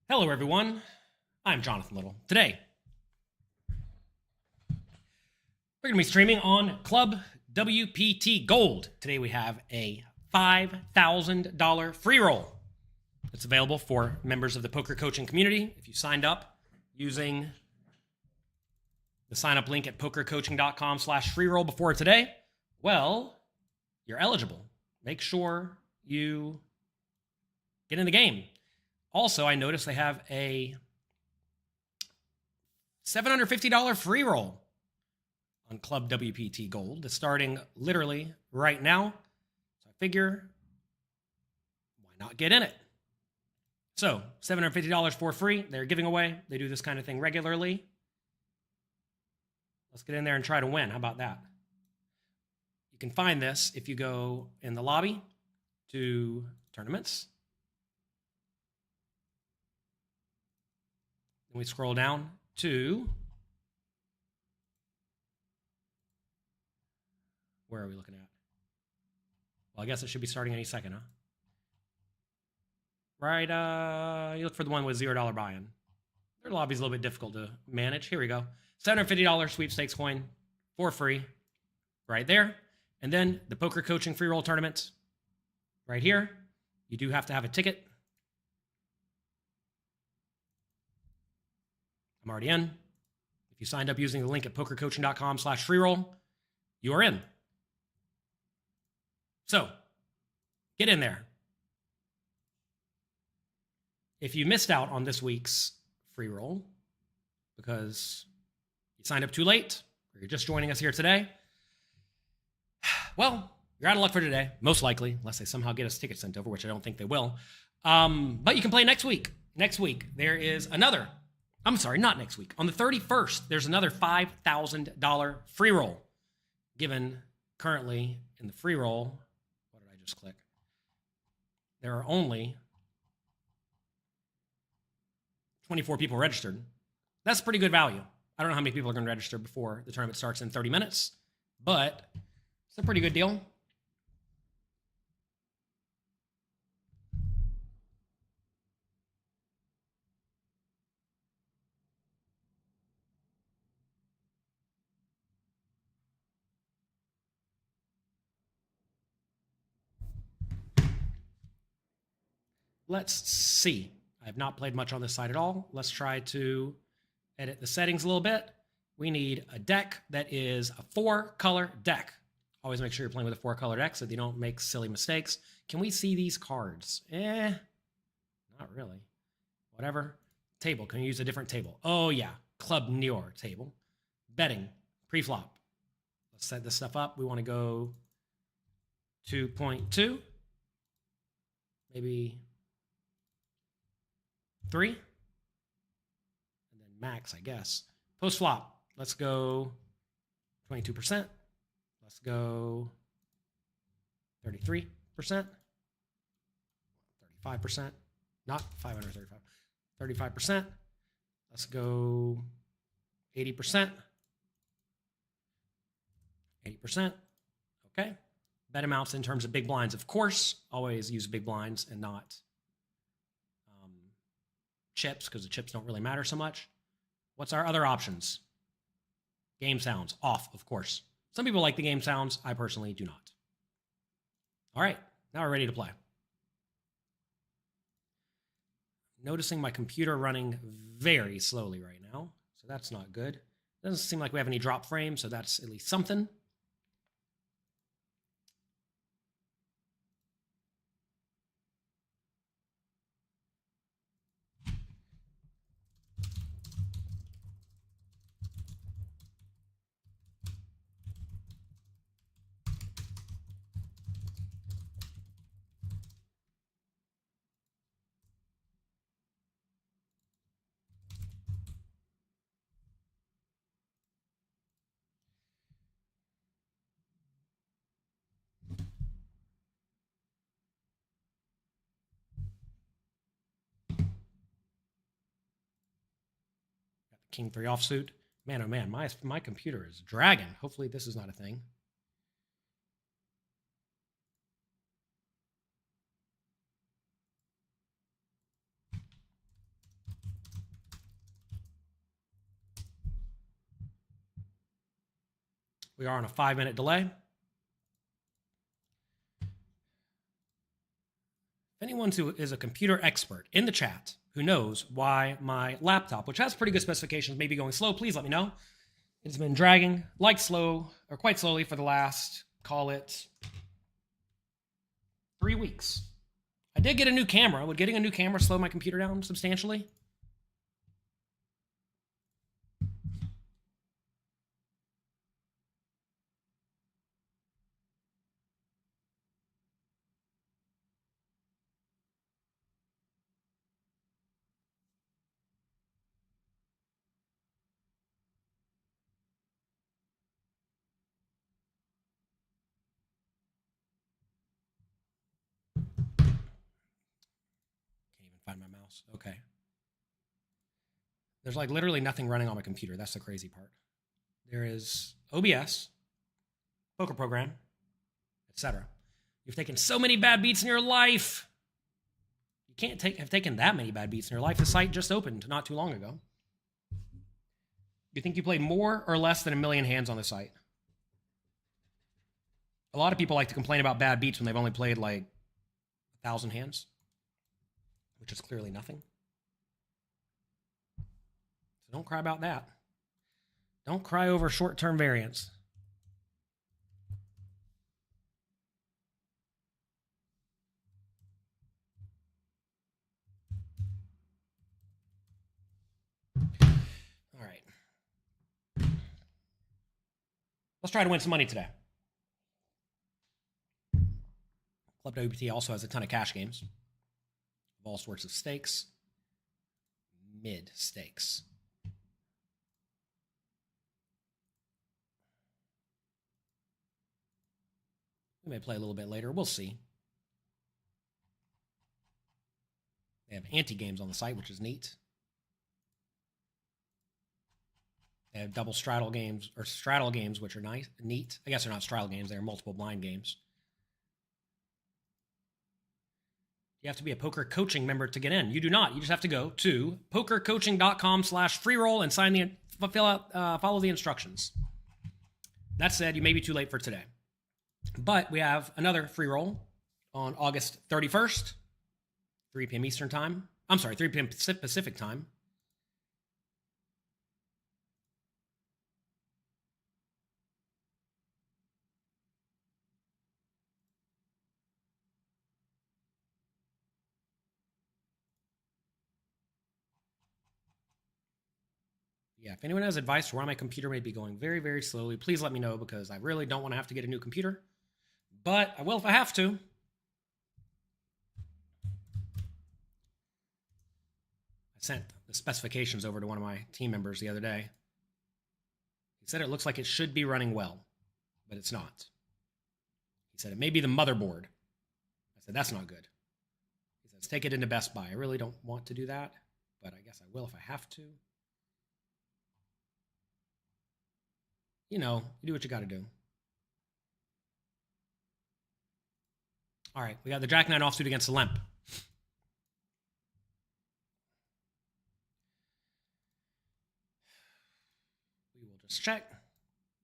Hello, everyone. I'm Jonathan Little. Today, we're going to be streaming on ClubWPT Gold. Today, we have a $5,000 free roll. It's available for members of the poker coaching community. If you signed up using the sign up link at pokercoaching.com/freeroll before today, well, you're eligible. Make sure you get in the game. Also, I noticed they have a $750 free roll on ClubWPT Gold that's starting literally right now. So I figure, why not get in it? So $750 for free. They're giving away. They do this kind of thing regularly. Let's get in there and try to win. How about that? You can find this if you go in the lobby to tournaments. Then we scroll down to, where are we looking at? Well, I guess it should be starting any second, huh? Right, you look for the one with $0 buy-in. Their lobby's a little bit difficult to manage. Here we go. $750 sweepstakes coin for free right there. And then the poker coaching free roll tournament right here. You do have to have a ticket. I'm already in. If you signed up using the link at pokercoaching.com/freeroll, you are in. So, get in there. If you missed out on this week's free roll because you signed up too late, or you're just joining us here today, well, you're out of luck for today, most likely, unless they somehow get us tickets sent over, which I don't think they will. But you can play next week. Next week, there is another, I'm sorry, not next week. On the 31st, there's another $5,000 free roll given currently in the free roll. What did I just click? There are only 24 people registered. That's pretty good value. I don't know how many people are going to register before the tournament starts in 30 minutes, but it's a pretty good deal. Let's see. I have not played much on this side at all. Let's try to edit the settings a little bit. We need a deck that is a 4-color deck. Always make sure you're playing with a 4-color deck so that you don't make silly mistakes. Can we see these cards? Not really. Whatever. Table. Can you use a different table? Oh, yeah. Club New York table. Betting. Pre-flop. Let's set this stuff up. We want to go 2.2. Maybe 3. And then max, I guess. Post flop. Let's go 22%. Let's go 33%. 35%. Not 535. 35%. Let's go 80%. 80%. Okay. Bet amounts in terms of big blinds, of course. Always use big blinds and not chips, because the chips don't really matter so much. What's our other options? Game sounds, off, of course. Some people like the game sounds. I personally do not. All right, now we're ready to play. Noticing my computer running very slowly right now, so that's not good. Doesn't seem like we have any drop frames, so that's at least something. King 3 offsuit. Man, oh man, my computer is dragging. Hopefully this is not a thing. We are on a 5-minute delay. If anyone who is a computer expert in the chat who knows why my laptop, which has pretty good specifications, may be going slow, please let me know. It's been dragging like slow or quite slowly for the last, call it 3 weeks. I did get a new camera. Would getting a new camera slow my computer down substantially? Find my mouse. Okay. There's like literally nothing running on my computer. That's the crazy part. There is OBS, poker program, etc. You've taken so many bad beats in your life. You can't have taken that many bad beats in your life. The site just opened not too long ago. You think you played more or less than 1 million hands on the site? A lot of people like to complain about bad beats when they've only played like 1,000 hands, which is clearly nothing. So don't cry about that. Don't cry over short-term variance. All right. Let's try to win some money today. ClubWPT also has a ton of cash games of all sorts of stakes, mid stakes. We may play a little bit later. We'll see. They have anti-games on the site, which is neat. They have double straddle games, or straddle games, which are nice, neat. I guess they're not straddle games. They're multiple blind games. You have to be a PokerCoaching member to get in. You do not. You just have to go to pokercoaching.com/freeroll and follow the instructions. That said, you may be too late for today. But we have another free roll on August 31st, 3 p.m. Eastern time. I'm sorry, 3 p.m. Pacific time. Yeah, if anyone has advice for why my computer may be going very, very slowly, please let me know, because I really don't want to have to get a new computer. But I will if I have to. I sent the specifications over to one of my team members the other day. He said it looks like it should be running well, but it's not. He said it may be the motherboard. I said, that's not good. He says, take it into Best Buy. I really don't want to do that, but I guess I will if I have to. You know, you do what you got to do. All right, we got the Jack-9 offsuit against the limp. We will just check.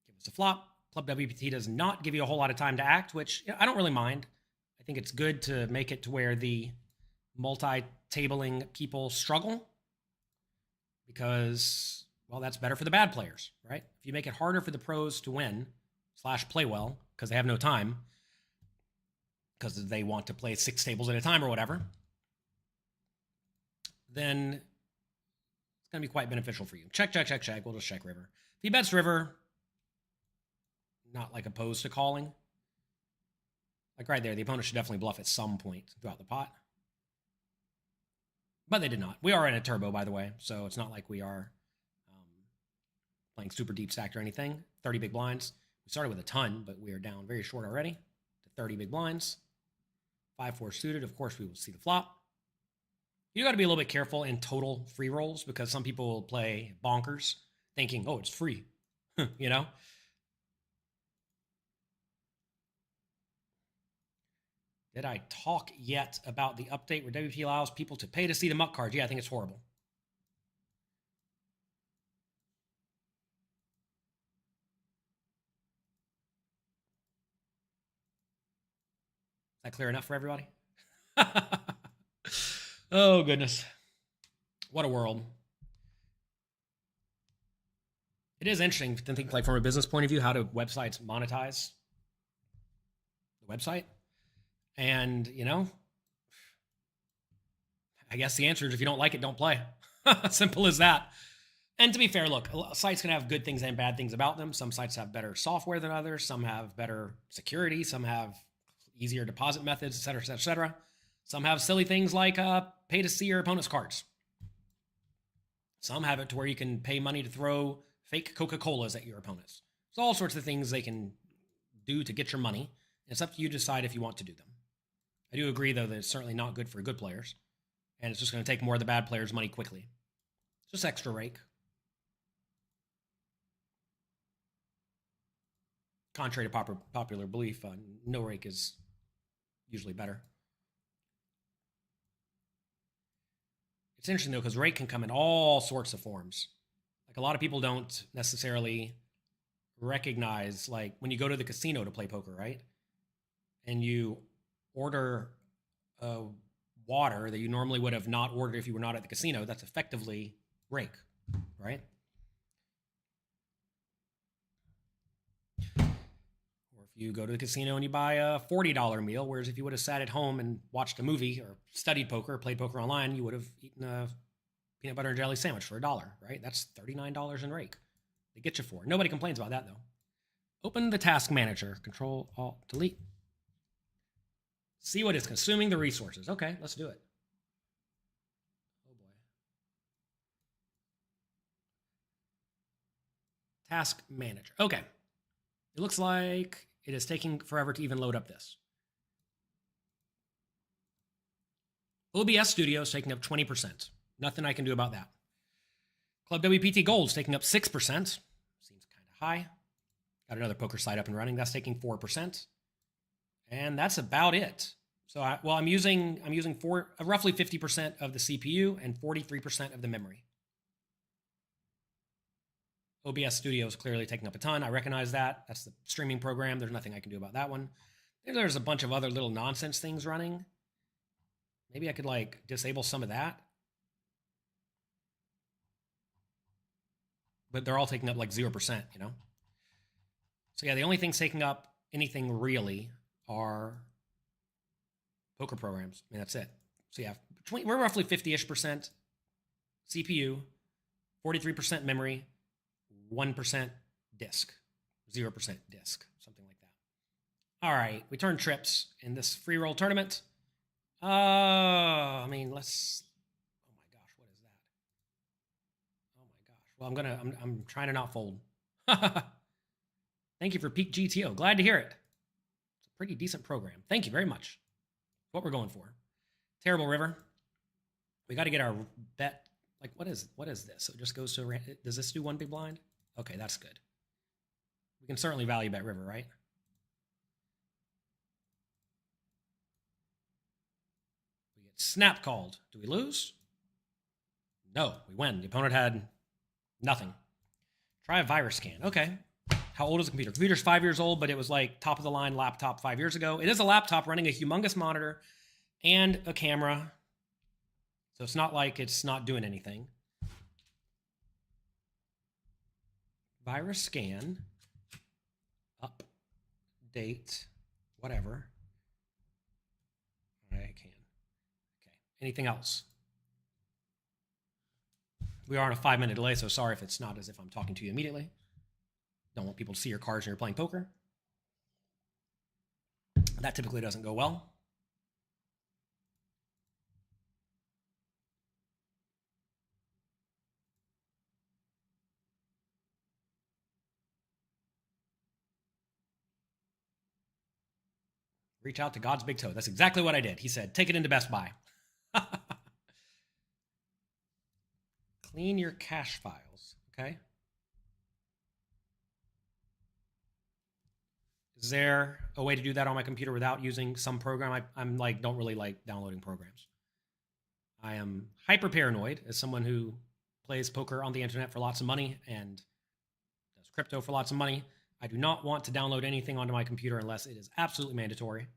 Give us a flop. ClubWPT does not give you a whole lot of time to act, which I don't really mind. I think it's good to make it to where the multi-tabling people struggle, because, well, that's better for the bad players, right? If you make it harder for the pros to win / play well because they have no time, because they want to play 6 tables at a time or whatever, then it's going to be quite beneficial for you. Check, check, check, check. We'll just check river. If he bets river, not like opposed to calling. Like right there, the opponent should definitely bluff at some point throughout the pot. But they did not. We are in a turbo, by the way, so it's not like we are playing super deep stacked or anything. 30 big blinds. We started with a ton, but we are down very short already to 30 big blinds. 5-4 suited. Of course, we will see the flop. You got to be a little bit careful in total free rolls, because some people will play bonkers thinking, oh, it's free, you know? Did I talk yet about the update where WPT allows people to pay to see the muck cards? Yeah, I think it's horrible. that clear enough for everybody? Oh, goodness. What a world. It is interesting to think, like, from a business point of view, how do websites monetize the website? And, you know, I guess the answer is if you don't like it, don't play. Simple as that. And to be fair, look, sites can have good things and bad things about them. Some sites have better software than others. Some have better security. Some have easier deposit methods, et cetera, et cetera, et cetera. Some have silly things like pay to see your opponent's cards. Some have it to where you can pay money to throw fake Coca-Colas at your opponents. There's all sorts of things they can do to get your money. It's up to you to decide if you want to do them. I do agree, though, that it's certainly not good for good players. And it's just going to take more of the bad players' money quickly. Just extra rake. Contrary to popular belief, no rake is usually better. It's interesting, though, because rake can come in all sorts of forms. Like, a lot of people don't necessarily recognize, like, when you go to the casino to play poker, right? And you order water that you normally would have not ordered if you were not at the casino, that's effectively rake, right? Or if you go to the casino and you buy a $40 meal, whereas if you would have sat at home and watched a movie or studied poker or played poker online, you would have eaten a peanut butter and jelly sandwich for $1, right? That's $39 in rake. They get you for. Nobody complains about that, though. Open the task manager, Control, Alt, Delete. See what is consuming the resources. Okay, let's do it. Oh boy. Task manager. Okay. It looks like it is taking forever to even load up this. OBS Studio is taking up 20%. Nothing I can do about that. ClubWPT Gold is taking up 6%. Seems kind of high. Got another poker site up and running. That's taking 4%. And that's about it. So, I'm using roughly 50% of the CPU and 43% of the memory. OBS Studio is clearly taking up a ton. I recognize that. That's the streaming program. There's nothing I can do about that one. There's a bunch of other little nonsense things running. Maybe I could, like, disable some of that. But they're all taking up like 0%, you know? So yeah, the only things taking up anything really are poker programs. I mean, that's it. So yeah, we're roughly 50-ish% CPU, 43% memory, 1% disk, 0% disk, something like that. All right, we turned trips in this free roll tournament. I mean, let's. Oh my gosh, what is that? Oh my gosh. Well, I'm trying to not fold. Thank you for Peak GTO. Glad to hear it. It's a pretty decent program. Thank you very much. What we're going for. Terrible river. We got to get our bet. Like, what is this? So it just goes to. Does this do one big blind? Okay, that's good. We can certainly value bet river, right? We get snap called. Do we lose? No, we win. The opponent had nothing. Try a virus scan. Okay. How old is the computer? Computer's 5 years old, but it was like top of the line laptop 5 years ago. It is a laptop running a humongous monitor and a camera. So it's not like it's not doing anything. Virus scan. Update. Whatever. I can. Okay. Anything else? We are on a 5-minute delay, so sorry if it's not as if I'm talking to you immediately. Don't want people to see your cards when you're playing poker. That typically doesn't go well. Reach out to God's big toe. That's exactly what I did. He said, take it into Best Buy. Clean your cache files, okay? Is there a way to do that on my computer without using some program? I'm like, don't really like downloading programs. I am hyper paranoid as someone who plays poker on the internet for lots of money and does crypto for lots of money. I do not want to download anything onto my computer unless it is absolutely mandatory.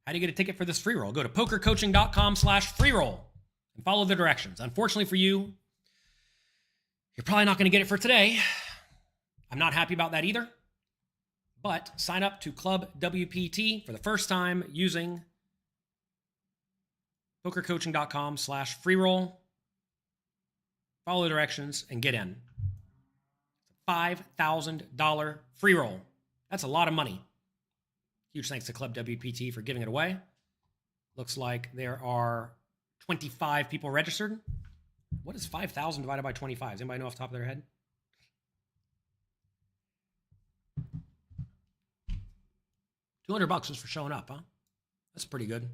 How do you get a ticket for this free roll? Go to PokerCoaching.com/freeroll and follow the directions. Unfortunately for you, you're probably not going to get it for today. I'm not happy about that either. But sign up to ClubWPT for the first time using PokerCoaching.com/freeroll. Follow the directions and get in. $5,000 free roll. That's a lot of money. Huge thanks to ClubWPT for giving it away. Looks like there are 25 people registered. What is 5,000 divided by 25? Does anybody know off the top of their head? $200 just for showing up, huh? That's pretty good.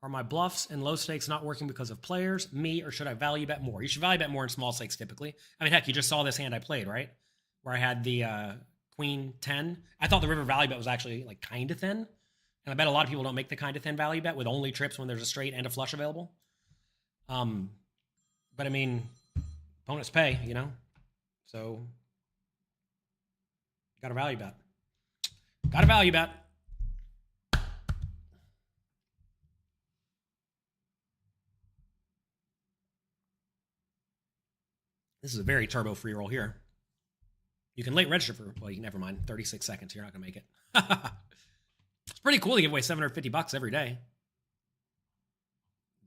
Are my bluffs and low stakes not working because of players, me, or should I value bet more? You should value bet more in small stakes typically. I mean, heck, you just saw this hand I played, right? Where I had the Queen 10. I thought the river value bet was actually like kind of thin. And I bet a lot of people don't make the kind of thin value bet with only trips when there's a straight and a flush available. But I mean, opponents pay, you know? So, got a value bet. Got a value bet. This is a very turbo free roll here. You can late register for, well, you can never mind, 36 seconds. You're not going to make it. It's pretty cool to give away $750 every day.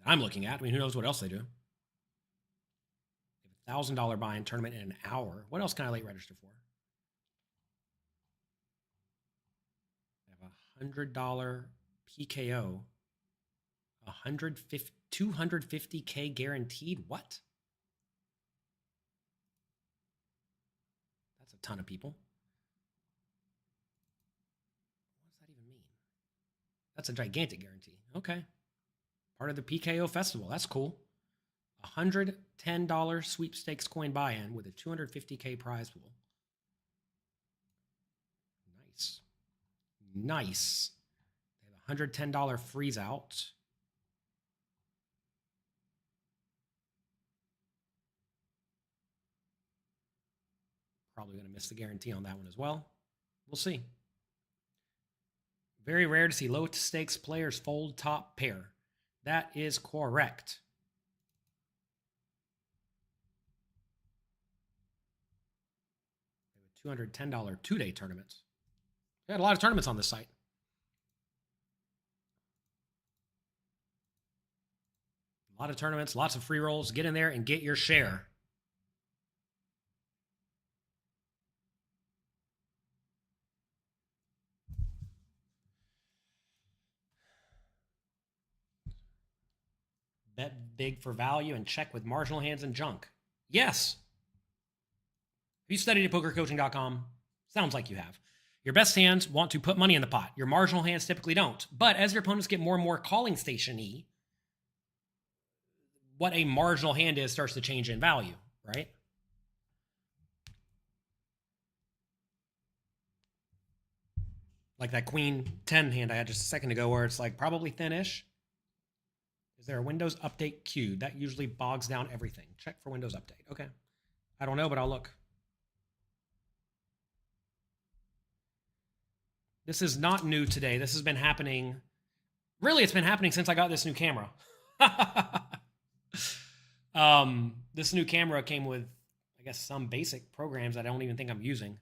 I'm looking at. I mean, who knows what else they do? $1,000 buy-in tournament in an hour. What else can I late register for? I have a $100 PKO. 250K guaranteed. What? That's a ton of people. What does that even mean? That's a gigantic guarantee. Okay. Part of the PKO festival. That's cool. $110 sweepstakes coin buy-in with a 250K prize pool. Nice. Nice. They have a $110 freeze out. Probably going to miss the guarantee on that one as well. We'll see. Very rare to see low stakes players fold top pair. That is correct. They have a $210 two-day tournament. They had a lot of tournaments on this site. A lot of tournaments, lots of free rolls. Get in there and get your share. Bet big for value and check with marginal hands and junk. Yes. Have you studied at PokerCoaching.com? Sounds like you have. Your best hands want to put money in the pot. Your marginal hands typically don't. But as your opponents get more and more calling station-y, what a marginal hand is starts to change in value, right? Like that Queen 10 hand I had just a second ago where it's like probably thin-ish. Is there a Windows update queue? That usually bogs down everything. Check for Windows update. Okay. I don't know, but I'll look. This is not new today. This has been happening. Really, it's been happening since I got this new camera. This new camera came with, I guess, some basic programs that I don't even think I'm using.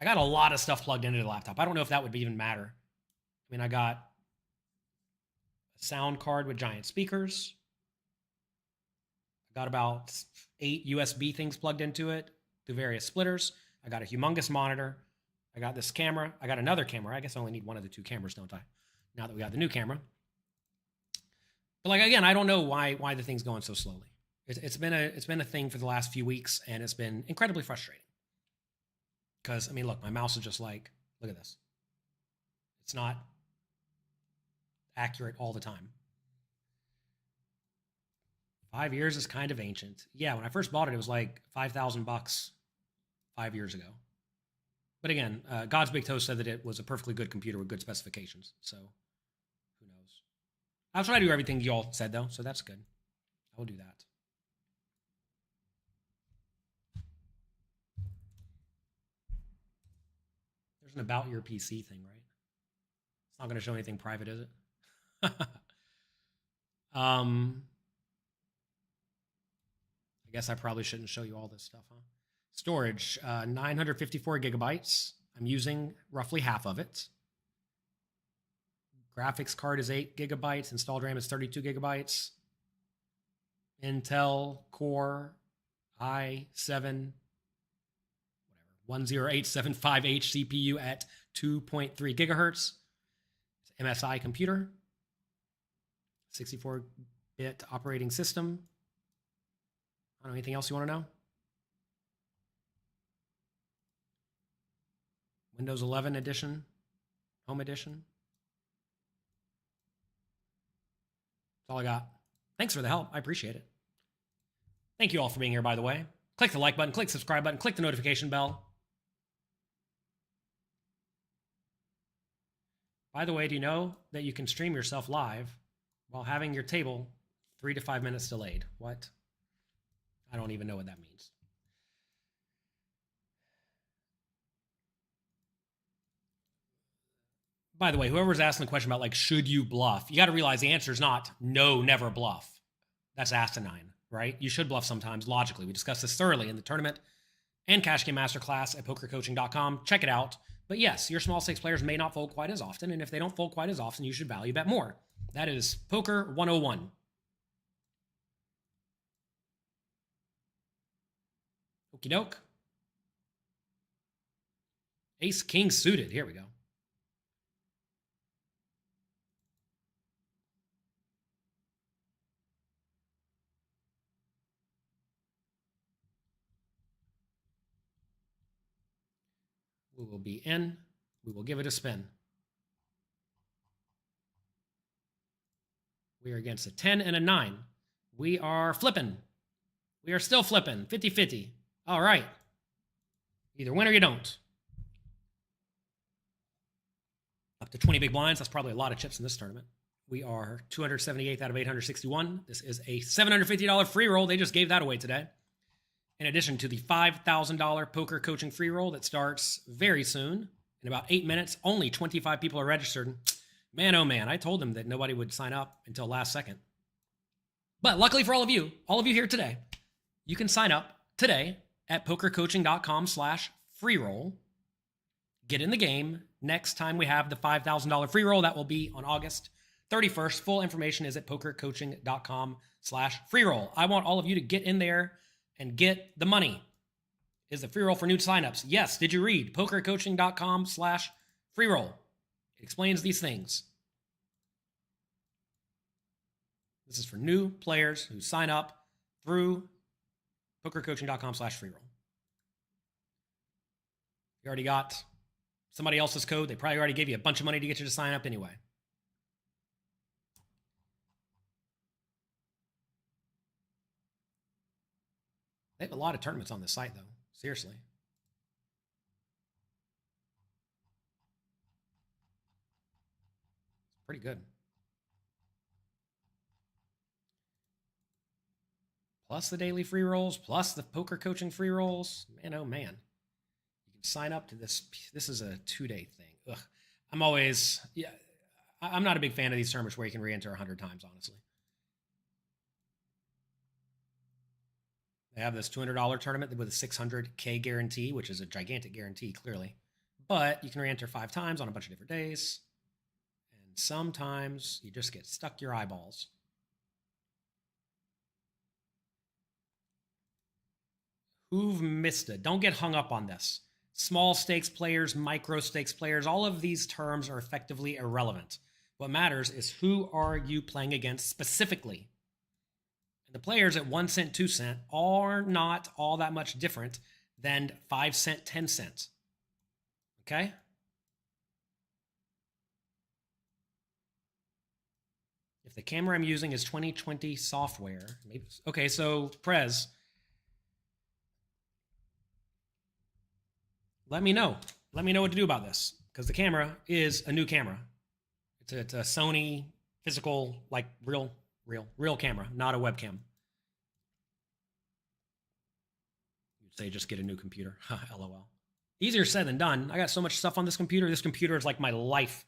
I got a lot of stuff plugged into the laptop. I don't know if that would even matter. I mean, I got a sound card with giant speakers. I got about 8 USB things plugged into it through various splitters. I got a humongous monitor. I got this camera. I got another camera. I guess I only need one of the two cameras, don't I? Now that we got the new camera. But like, again, I don't know why the thing's going so slowly. It's been a thing for the last few weeks, and it's been incredibly frustrating. Because, I mean, look, my mouse is just like, look at this. It's not accurate all the time. 5 years is kind of ancient. Yeah, when I first bought it, it was like $5,000 5 years ago. But again, God's Big Toe said that it was a perfectly good computer with good specifications. So, who knows? I'll try to do everything you all said, though, so that's good. I will do that. There's an about your PC thing, right? It's not going to show anything private, is it? I guess I probably shouldn't show you all this stuff, huh? Storage, 954 gigabytes. I'm using roughly half of it. Graphics card is 8 gigabytes. Installed RAM is 32 gigabytes. Intel Core i7 10875H CPU at 2.3 gigahertz. It's MSI computer. 64-bit operating system. I don't know, anything else you want to know? Windows 11 edition, home edition. That's all I got. Thanks for the help. I appreciate it. Thank you all for being here, by the way. Click the like button, click the subscribe button, click the notification bell. By the way, do you know that you can stream yourself live while having your table 3 to 5 minutes delayed? What? I don't even know what that means. By the way, whoever's asking the question about, like, should you bluff? You got to realize the answer is not no, never bluff. That's asinine, right? You should bluff sometimes, logically. We discussed this thoroughly in the tournament and cash game masterclass at PokerCoaching.com. Check it out. But yes, your small stakes players may not fold quite as often, and if they don't fold quite as often, you should value bet more. That is Poker 101. Okie doke. Ace King suited. Here we go. We will be in. We will give it a spin. We are against a 10 and a 9. We are flipping. We are still flipping. 50-50. All right. Either win or you don't. Up to 20 big blinds. That's probably a lot of chips in this tournament. We are 278th out of 861. This is a $750 free roll. They just gave that away today. In addition to the $5,000 poker coaching free roll that starts very soon. In about 8 minutes, only 25 people are registered. Man, oh man, I told them that nobody would sign up until last second. But luckily for all of you here today, you can sign up today at pokercoaching.com/freeroll. Get in the game. Next time we have the $5,000 free roll, that will be on August 31st. Full information is at pokercoaching.com/freeroll. I want all of you to get in there and get the money. Is the free roll for new signups? Yes. Did you read pokercoaching.com/freeroll? It explains these things. This is for new players who sign up through pokercoaching.com/freeroll. You already got somebody else's code. They probably already gave you a bunch of money to get you to sign up anyway. They have a lot of tournaments on this site, though. Seriously. It's pretty good. Plus the daily free rolls, plus the poker coaching free rolls. Man, oh man. You can sign up to this. This is a 2-day thing. Ugh. I'm not a big fan of these tournaments where you can re-enter 100 times, honestly. They have this $200 tournament with a $600K guarantee, which is a gigantic guarantee, clearly. But you can re-enter 5 times on a bunch of different days. And sometimes you just get stuck your eyeballs. Who've missed it? Don't get hung up on this. Small stakes players, micro stakes players, all of these terms are effectively irrelevant. What matters is who are you playing against specifically. The players at 1 cent, 2 cent are not all that much different than 5 cent, 10 cent. Okay? If the camera I'm using is 2020 software, maybe. Okay, so Prez, let me know. Let me know what to do about this, because the camera is a new camera. It's a Sony physical, like real camera, not a webcam. You'd say just get a new computer. LOL. Easier said than done. I got so much stuff on this computer. This computer is like my life.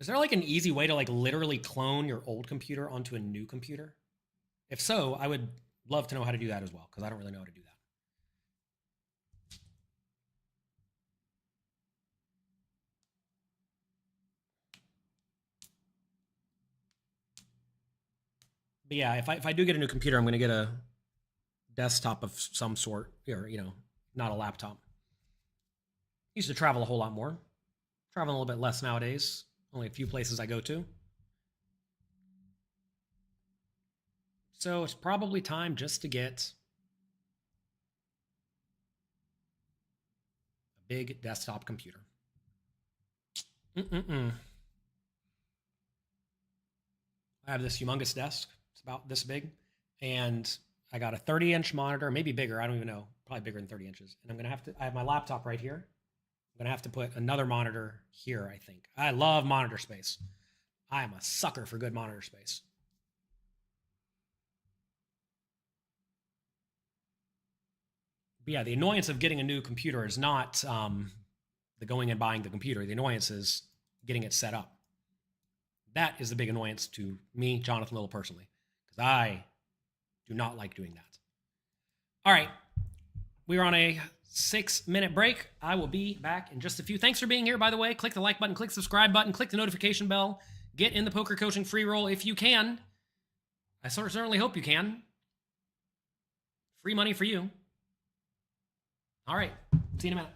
Is there like an easy way to like literally clone your old computer onto a new computer? If so, I would love to know how to do that as well, because I don't really know how to do that. But yeah, if I do get a new computer, I'm going to get a desktop of some sort, or, you know, not a laptop. Used to travel a whole lot more. Travel a little bit less nowadays. Only a few places I go to. So it's probably time just to get a big desktop computer. I have this humongous desk. It's about this big. And I got a 30-inch monitor, maybe bigger. I don't even know. Probably bigger than 30 inches. And I'm going to have to, I have my laptop right here. I'm going to have to put another monitor here, I think. I love monitor space. I am a sucker for good monitor space. But yeah, the annoyance of getting a new computer is not the going and buying the computer. The annoyance is getting it set up. That is the big annoyance to me, Jonathan Little, personally, because I do not like doing that. All right. We are on a 6-minute break. I will be back in just a few. Thanks for being here, by the way. Click the like button, click the subscribe button, click the notification bell. Get in the poker coaching free roll if you can. I certainly hope you can. Free money for you. All right. See you in a minute.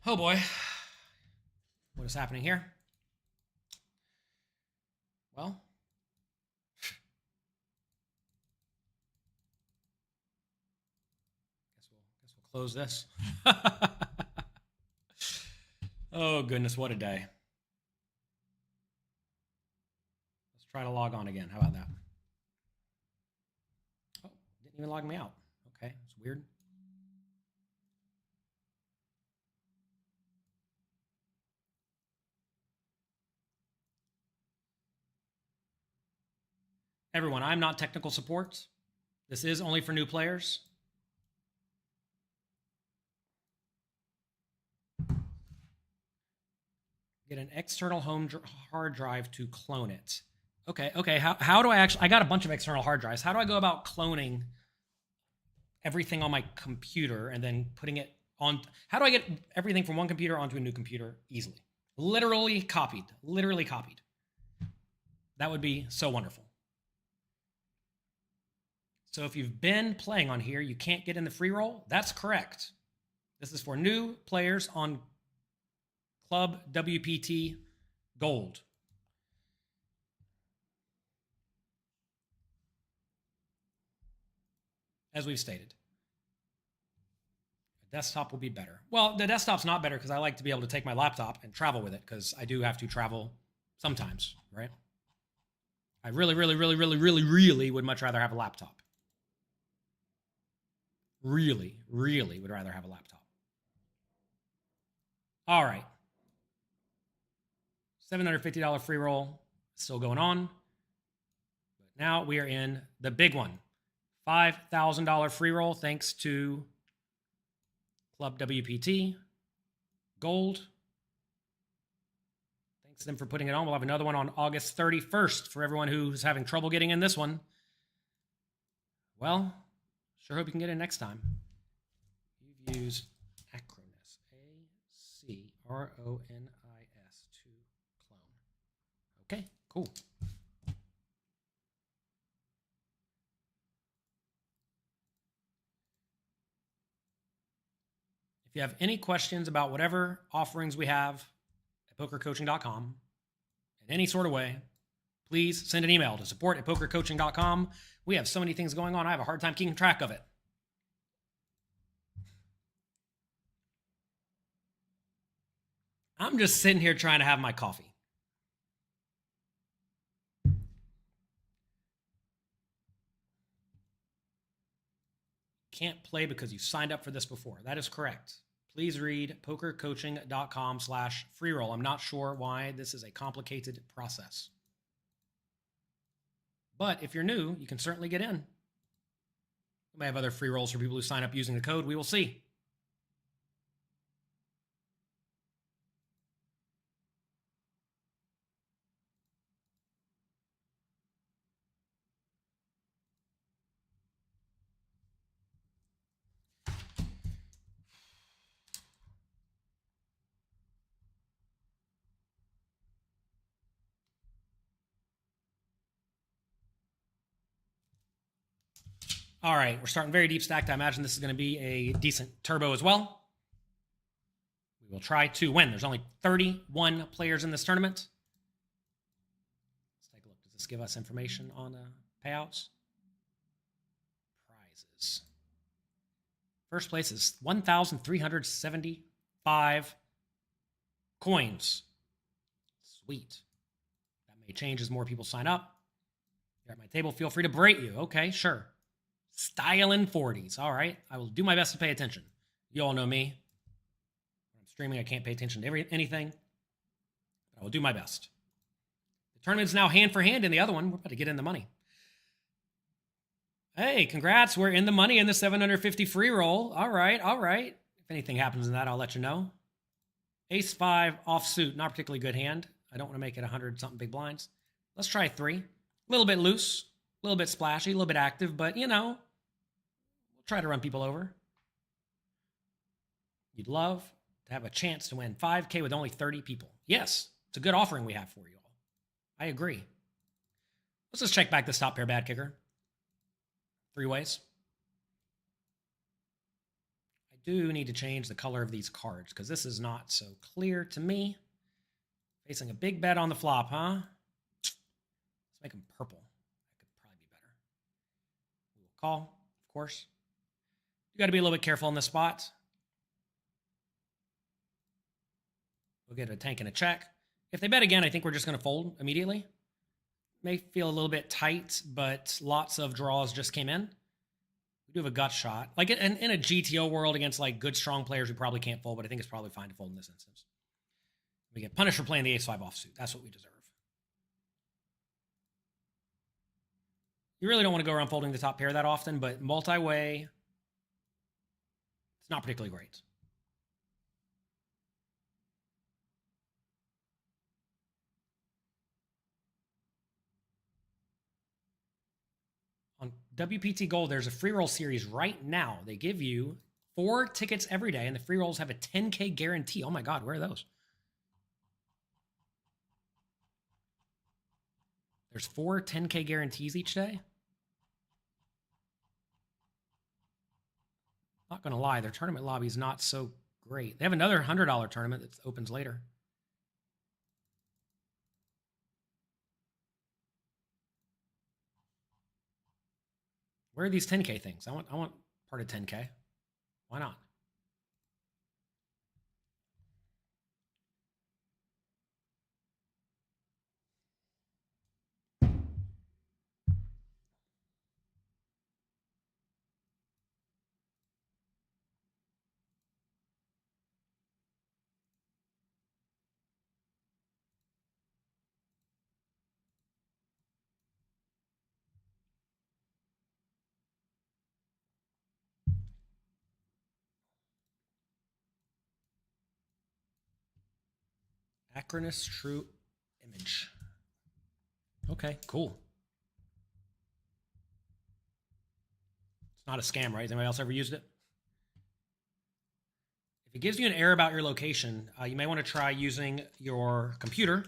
Oh boy. What is happening here? Well, close this. Oh, goodness, what a day. Let's try to log on again. How about that? Oh, didn't even log me out. Okay, it's weird. Everyone, I'm not technical support. This is only for new players. Get an external hard drive to clone it. Okay. How do I actually? I got a bunch of external hard drives. How do I go about cloning everything on my computer and then putting it on? How do I get everything from one computer onto a new computer easily? Literally copied. Literally copied. That would be so wonderful. So if you've been playing on here, you can't get in the free roll. That's correct. This is for new players on ClubWPT Gold. As we've stated, a desktop will be better. Well, the desktop's not better because I like to be able to take my laptop and travel with it because I do have to travel sometimes, right? I really would much rather have a laptop. Really would rather have a laptop. All right. $750 free roll still going on. But now we are in the big one. $5,000 free roll thanks to ClubWPT Gold. Thanks to them for putting it on. We'll have another one on August 31st for everyone who's having trouble getting in this one. Well, sure hope you can get in next time. You've used Acronis, A-C-R-O-N-I-S to clone. Okay, cool. If you have any questions about whatever offerings we have at PokerCoaching.com in any sort of way, please send an email to support@PokerCoaching.com. We have so many things going on, I have a hard time keeping track of it. I'm just sitting here trying to have my coffee. Can't play because you signed up for this before. That is correct. Please read PokerCoaching.com/freeroll. I'm not sure why this is a complicated process. But if you're new, you can certainly get in. We may have other free rolls for people who sign up using the code. We will see. All right, we're starting very deep stacked. I imagine this is going to be a decent turbo as well. We will try to win. There's only 31 players in this tournament. Let's take a look. Does this give us information on payouts? Prizes. First place is 1,375 coins. Sweet. That may change as more people sign up. You're at my table. Feel free to berate you. Okay, sure. Style in 40s. All right. I will do my best to pay attention. You all know me. When I'm streaming, I can't pay attention to anything. But I will do my best. The tournament's now hand for hand in the other one. We're about to get in the money. Hey, congrats. We're in the money in the 750 free roll. All right. If anything happens in that, I'll let you know. Ace-5 offsuit. Not particularly good hand. I don't want to make it 100-something big blinds. Let's try 3. A little bit loose. A little bit splashy, a little bit active, but, you know, we'll try to run people over. You'd love to have a chance to win 5K with only 30 people. Yes, it's a good offering we have for you all. I agree. Let's just check back this top pair bad kicker. 3 ways. I do need to change the color of these cards because this is not so clear to me. Facing a big bet on the flop, huh? Let's make them purple. Call, of course. You got to be a little bit careful in this spot. We'll get a tank and a check. If they bet again, I think we're just going to fold immediately. May feel a little bit tight, but lots of draws just came in. We do have a gut shot. Like in a GTO world against like good, strong players, we probably can't fold, but I think it's probably fine to fold in this instance. We get punished for playing the ace-5 offsuit. That's what we deserve. You really don't want to go around folding the top pair that often, but multi-way, it's not particularly great. On WPT Gold, there's a free roll series right now. They give you 4 tickets every day, and the free rolls have a 10K guarantee. Oh my God, where are those? There's 4 10K guarantees each day. Not going to lie, their tournament lobby is not so great. They have another $100 tournament that opens later. Where are these 10K things? I want part of 10K. Why not? Acronus True Image. Okay, cool. It's not a scam, right? Has anybody else ever used it? If it gives you an error about your location, you may want to try using your computer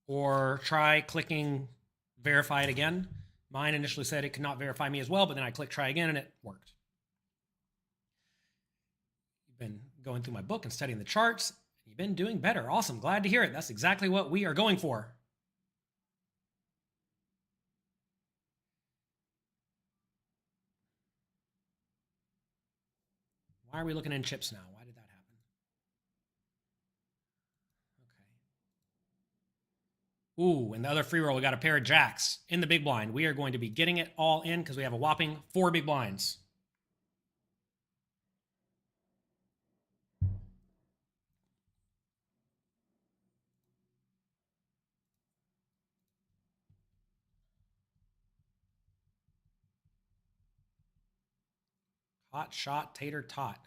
or try clicking verify it again. Mine initially said it could not verify me as well, but then I clicked try again and it worked. You've been going through my book and studying the charts. You've been doing better. Awesome. Glad to hear it. That's exactly what we are going for. Why are we looking in chips now? Why did that happen? Okay. Ooh, and the other free roll, we got a pair of jacks in the big blind. We are going to be getting it all in because we have a whopping 4 big blinds. Hot shot, tater tot.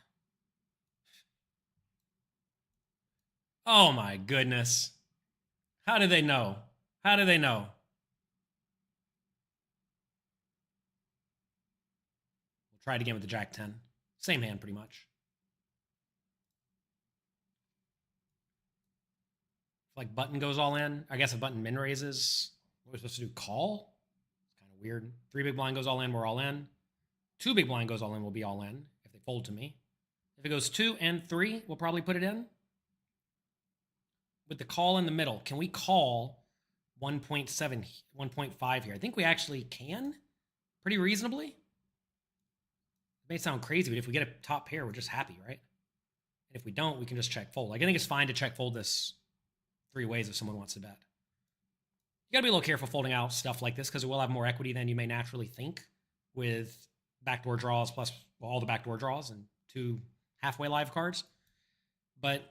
Oh my goodness. How do they know? How do they know? We'll try it again with the jack 10. Same hand pretty much. Like button goes all in. I guess if button min raises, what are we supposed to do? Call? It's kind of weird. 3 big blind goes all in, we're all in. 2 big blind goes all in, we'll be all in if they fold to me. If it goes 2 and 3, we'll probably put it in. With the call in the middle, can we call 1.7, 1.5 here? I think we actually can pretty reasonably. It may sound crazy, but if we get a top pair, we're just happy, right? And if we don't, we can just check fold. Like, I think it's fine to check fold this 3 ways if someone wants to bet. You gotta be a little careful folding out stuff like this because it will have more equity than you may naturally think with backdoor draws plus all the backdoor draws and 2 halfway live cards. But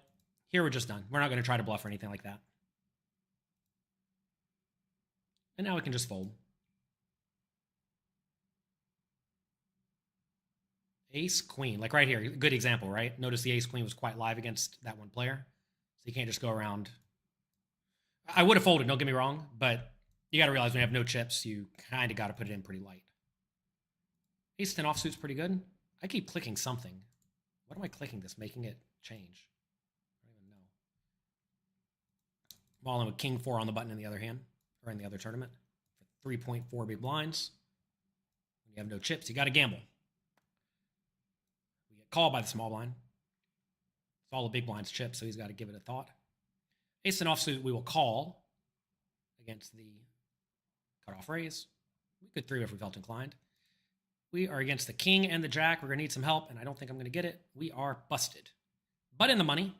here we're just done. We're not going to try to bluff or anything like that. And now we can just fold. Ace, queen. Like right here. Good example, right? Notice the ace, queen was quite live against that one player. So you can't just go around. I would have folded, don't get me wrong. But you got to realize when you have no chips, you kind of got to put it in pretty light. Ace 10 offsuit's pretty good. I keep clicking something. What am I clicking that's making it change? While I'm with king 4 on the button in the other hand, or in the other tournament, for 3.4 big blinds. When you have no chips, you got to gamble. We get called by the small blind. It's all the big blinds chips, so he's got to give it a thought. Ace 10 offsuit, we will call against the cutoff raise. We could 3 if we felt inclined. We are against the king and the jack. We're going to need some help, and I don't think I'm going to get it. We are busted. But in the money.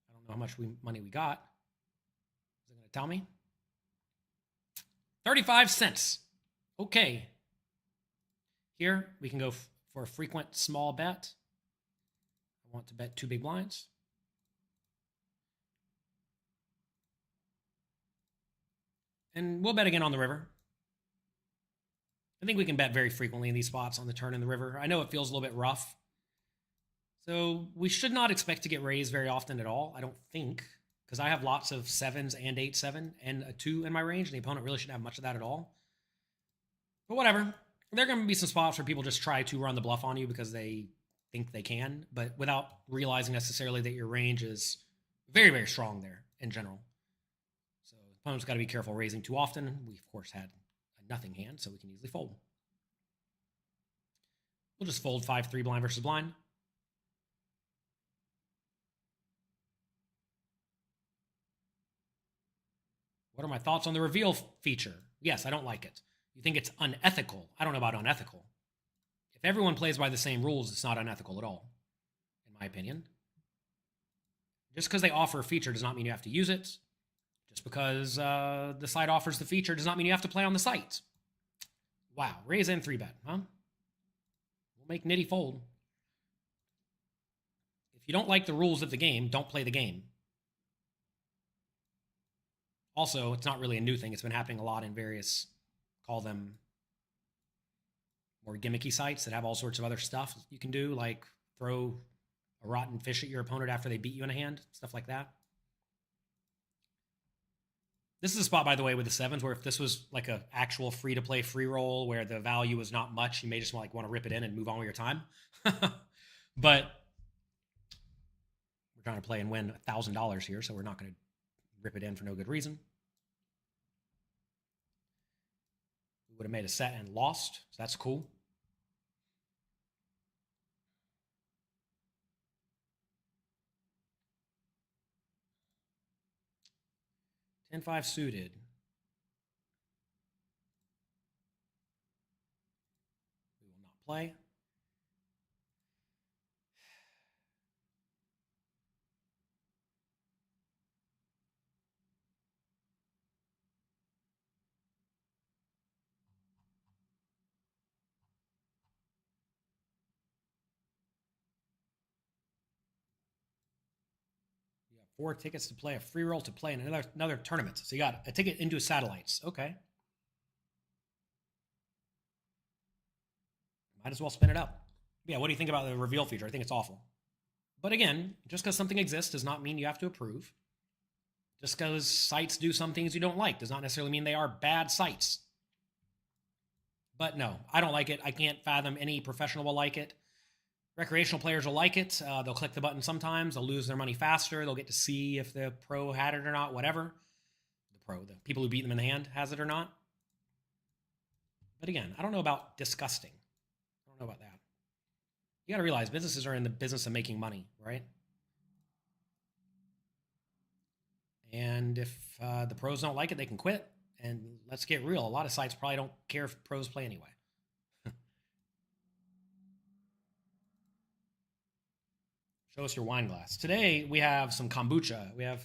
I don't know how much money we got. Is it going to tell me? 35 cents. Okay. Here, we can go for a frequent small bet. I want to bet 2 big blinds. And we'll bet again on the river. I think we can bet very frequently in these spots on the turn in the river. I know it feels a little bit rough. So we should not expect to get raised very often at all, I don't think, because I have lots of 7s and 8-7 and a 2 in my range, and the opponent really shouldn't have much of that at all. But whatever. There are going to be some spots where people just try to run the bluff on you because they think they can, but without realizing necessarily that your range is very, very strong there in general. So the opponent's got to be careful raising too often. We, of course, had nothing hand, so we can easily fold. We'll just fold 5-3 blind versus blind. What are my thoughts on the reveal feature? Yes, I don't like it. You think it's unethical? I don't know about unethical. If everyone plays by the same rules, it's not unethical at all, in my opinion. Just because they offer a feature does not mean you have to use it. Just because the site offers the feature does not mean you have to play on the site. Wow, raise and 3-bet, huh? We'll make nitty fold. If you don't like the rules of the game, don't play the game. Also, it's not really a new thing. It's been happening a lot in various, call them more gimmicky sites that have all sorts of other stuff you can do, like throw a rotten fish at your opponent after they beat you in a hand, stuff like that. This is a spot, by the way, with the 7s where if this was like an actual free-to-play free roll where the value is not much, you may just want to rip it in and move on with your time. But we're trying to play and win $1,000 here, so we're not going to rip it in for no good reason. We would have made a set and lost, so that's cool. Ten 5 suited. We will not play. You have 4 tickets to play a free roll to play in another tournament. So you got a ticket into satellites. Okay. Might as well spin it up. Yeah, what do you think about the reveal feature? I think it's awful. But again, just because something exists does not mean you have to approve. Just because sites do some things you don't like does not necessarily mean they are bad sites. But no, I don't like it. I can't fathom any professional will like it. Recreational players will like it. They'll click the button sometimes. They'll lose their money faster. They'll get to see if the pro had it or not, whatever. The people who beat them in the hand has it or not. But again, I don't know about disgusting. I don't know about that. You got to realize businesses are in the business of making money, right? And if the pros don't like it, they can quit. And let's get real. A lot of sites probably don't care if pros play anyway. Show us your wine glass. Today, we have some kombucha. We have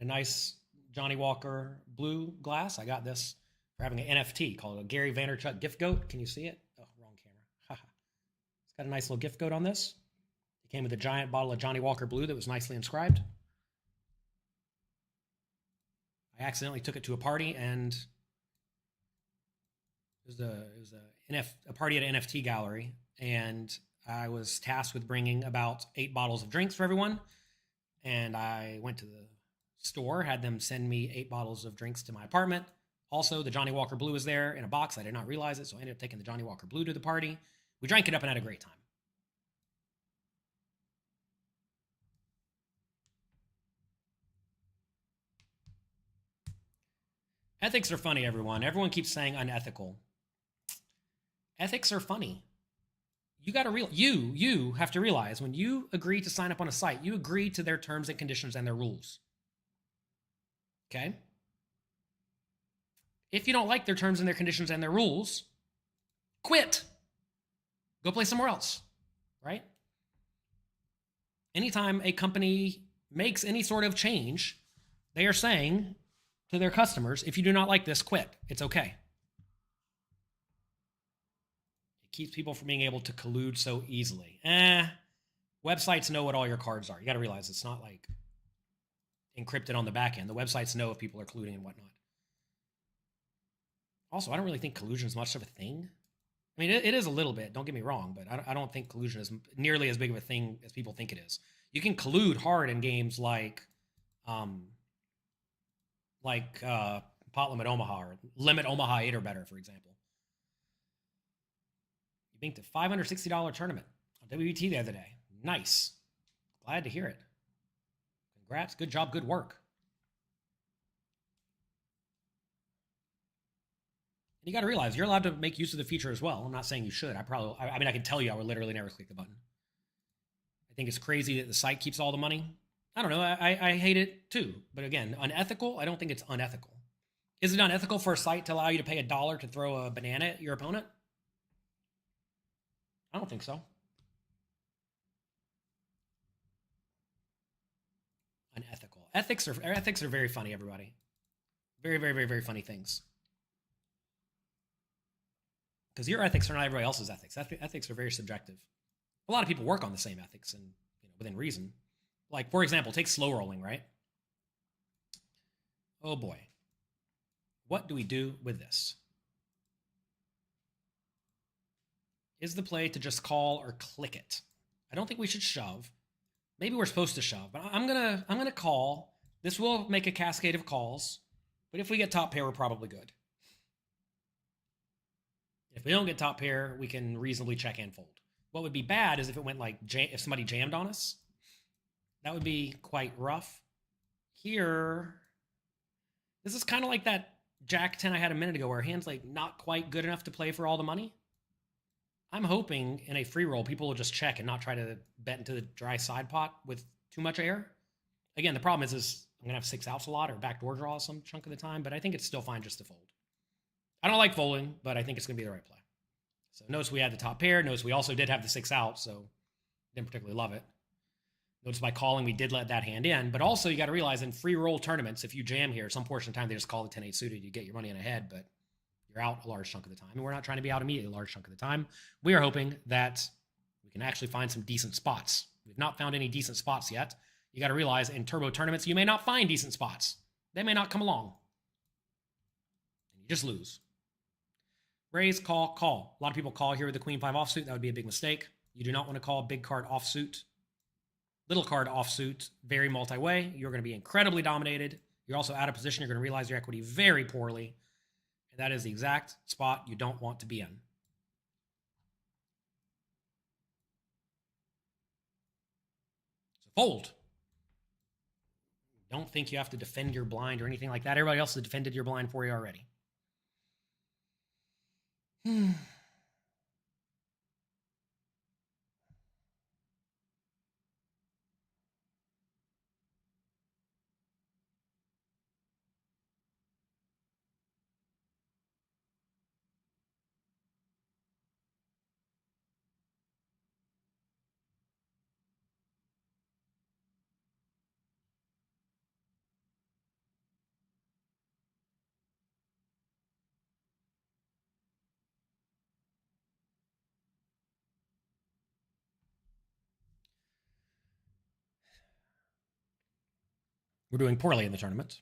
a nice Johnny Walker blue glass. I got this for having an NFT called a Gary Vaynerchuk gift goat. Can you see it? Oh, wrong camera. It's got a nice little gift goat on this. It came with a giant bottle of Johnny Walker blue that was nicely inscribed. I accidentally took it to a party, and it was a party at an NFT gallery, and I was tasked with bringing about 8 bottles of drinks for everyone. And I went to the store, had them send me 8 bottles of drinks to my apartment. Also, the Johnny Walker Blue was there in a box. I did not realize it, so I ended up taking the Johnny Walker Blue to the party. We drank it up and had a great time. Ethics are funny, everyone. Everyone keeps saying unethical. Ethics are funny. You got to you have to realize when you agree to sign up on a site, you agree to their terms and conditions and their rules. Okay? If you don't like their terms and their conditions and their rules, quit. Go play somewhere else, right? Anytime a company makes any sort of change, they are saying to their customers, if you do not like this, quit. It's okay. It keeps people from being able to collude so easily. Websites know what all your cards are. You got to realize it's not like encrypted on the back end. The websites know if people are colluding and whatnot. Also, I don't really think collusion is much of a thing. I mean, it is a little bit, don't get me wrong, but I don't think collusion is nearly as big of a thing as people think it is. You can collude hard in games like Pot Limit Omaha or Limit Omaha 8 or better, for example. You banked a $560 tournament on WPT the other day. Nice. Glad to hear it. Congrats. Good job. Good work. You got to realize you're allowed to make use of the feature as well. I'm not saying you should. I can tell you I would literally never click the button. I think it's crazy that the site keeps all the money. I don't know. I hate it too. But again, unethical, I don't think it's unethical. Is it unethical for a site to allow you to pay $1 to throw a banana at your opponent? I don't think so. Unethical. Ethics are very funny, everybody. Very, very, very, very funny things. Because your ethics are not everybody else's ethics. Ethics are very subjective. A lot of people work on the same ethics and within reason. Like, for example, take slow rolling, right? Oh boy. What do we do with this? Is the play to just call or click it? I don't think we should shove. Maybe we're supposed to shove, but I'm gonna call. This will make a cascade of calls, but if we get top pair, we're probably good. If we don't get top pair, we can reasonably check and fold. What would be bad is if it went like, if somebody jammed on us. That would be quite rough. Here, this is kind of like that Jack 10 I had a minute ago where hand's like not quite good enough to play for all the money. I'm hoping in a free roll, people will just check and not try to bet into the dry side pot with too much air. Again, the problem is I'm going to have 6 outs a lot or backdoor draw some chunk of the time, but I think it's still fine just to fold. I don't like folding, but I think it's going to be the right play. So notice we had the top pair. Notice we also did have the 6 out, so didn't particularly love it. Notice by calling, we did let that hand in. But also, you got to realize in free roll tournaments, if you jam here, some portion of the time they just call the 10-8 suited. You get your money in ahead, but you're out a large chunk of the time. And we're not trying to be out immediately a large chunk of the time. We are hoping that we can actually find some decent spots. We've not found any decent spots yet. You got to realize in turbo tournaments, you may not find decent spots. They may not come along. And you just lose. Raise, call, call. A lot of people call here with the queen 5 offsuit. That would be a big mistake. You do not want to call big card offsuit. Little card offsuit, very multi-way. You're going to be incredibly dominated. You're also out of position. You're going to realize your equity very poorly. And that is the exact spot you don't want to be in. So fold. Don't think you have to defend your blind or anything like that. Everybody else has defended your blind for you already. We're doing poorly in the tournament.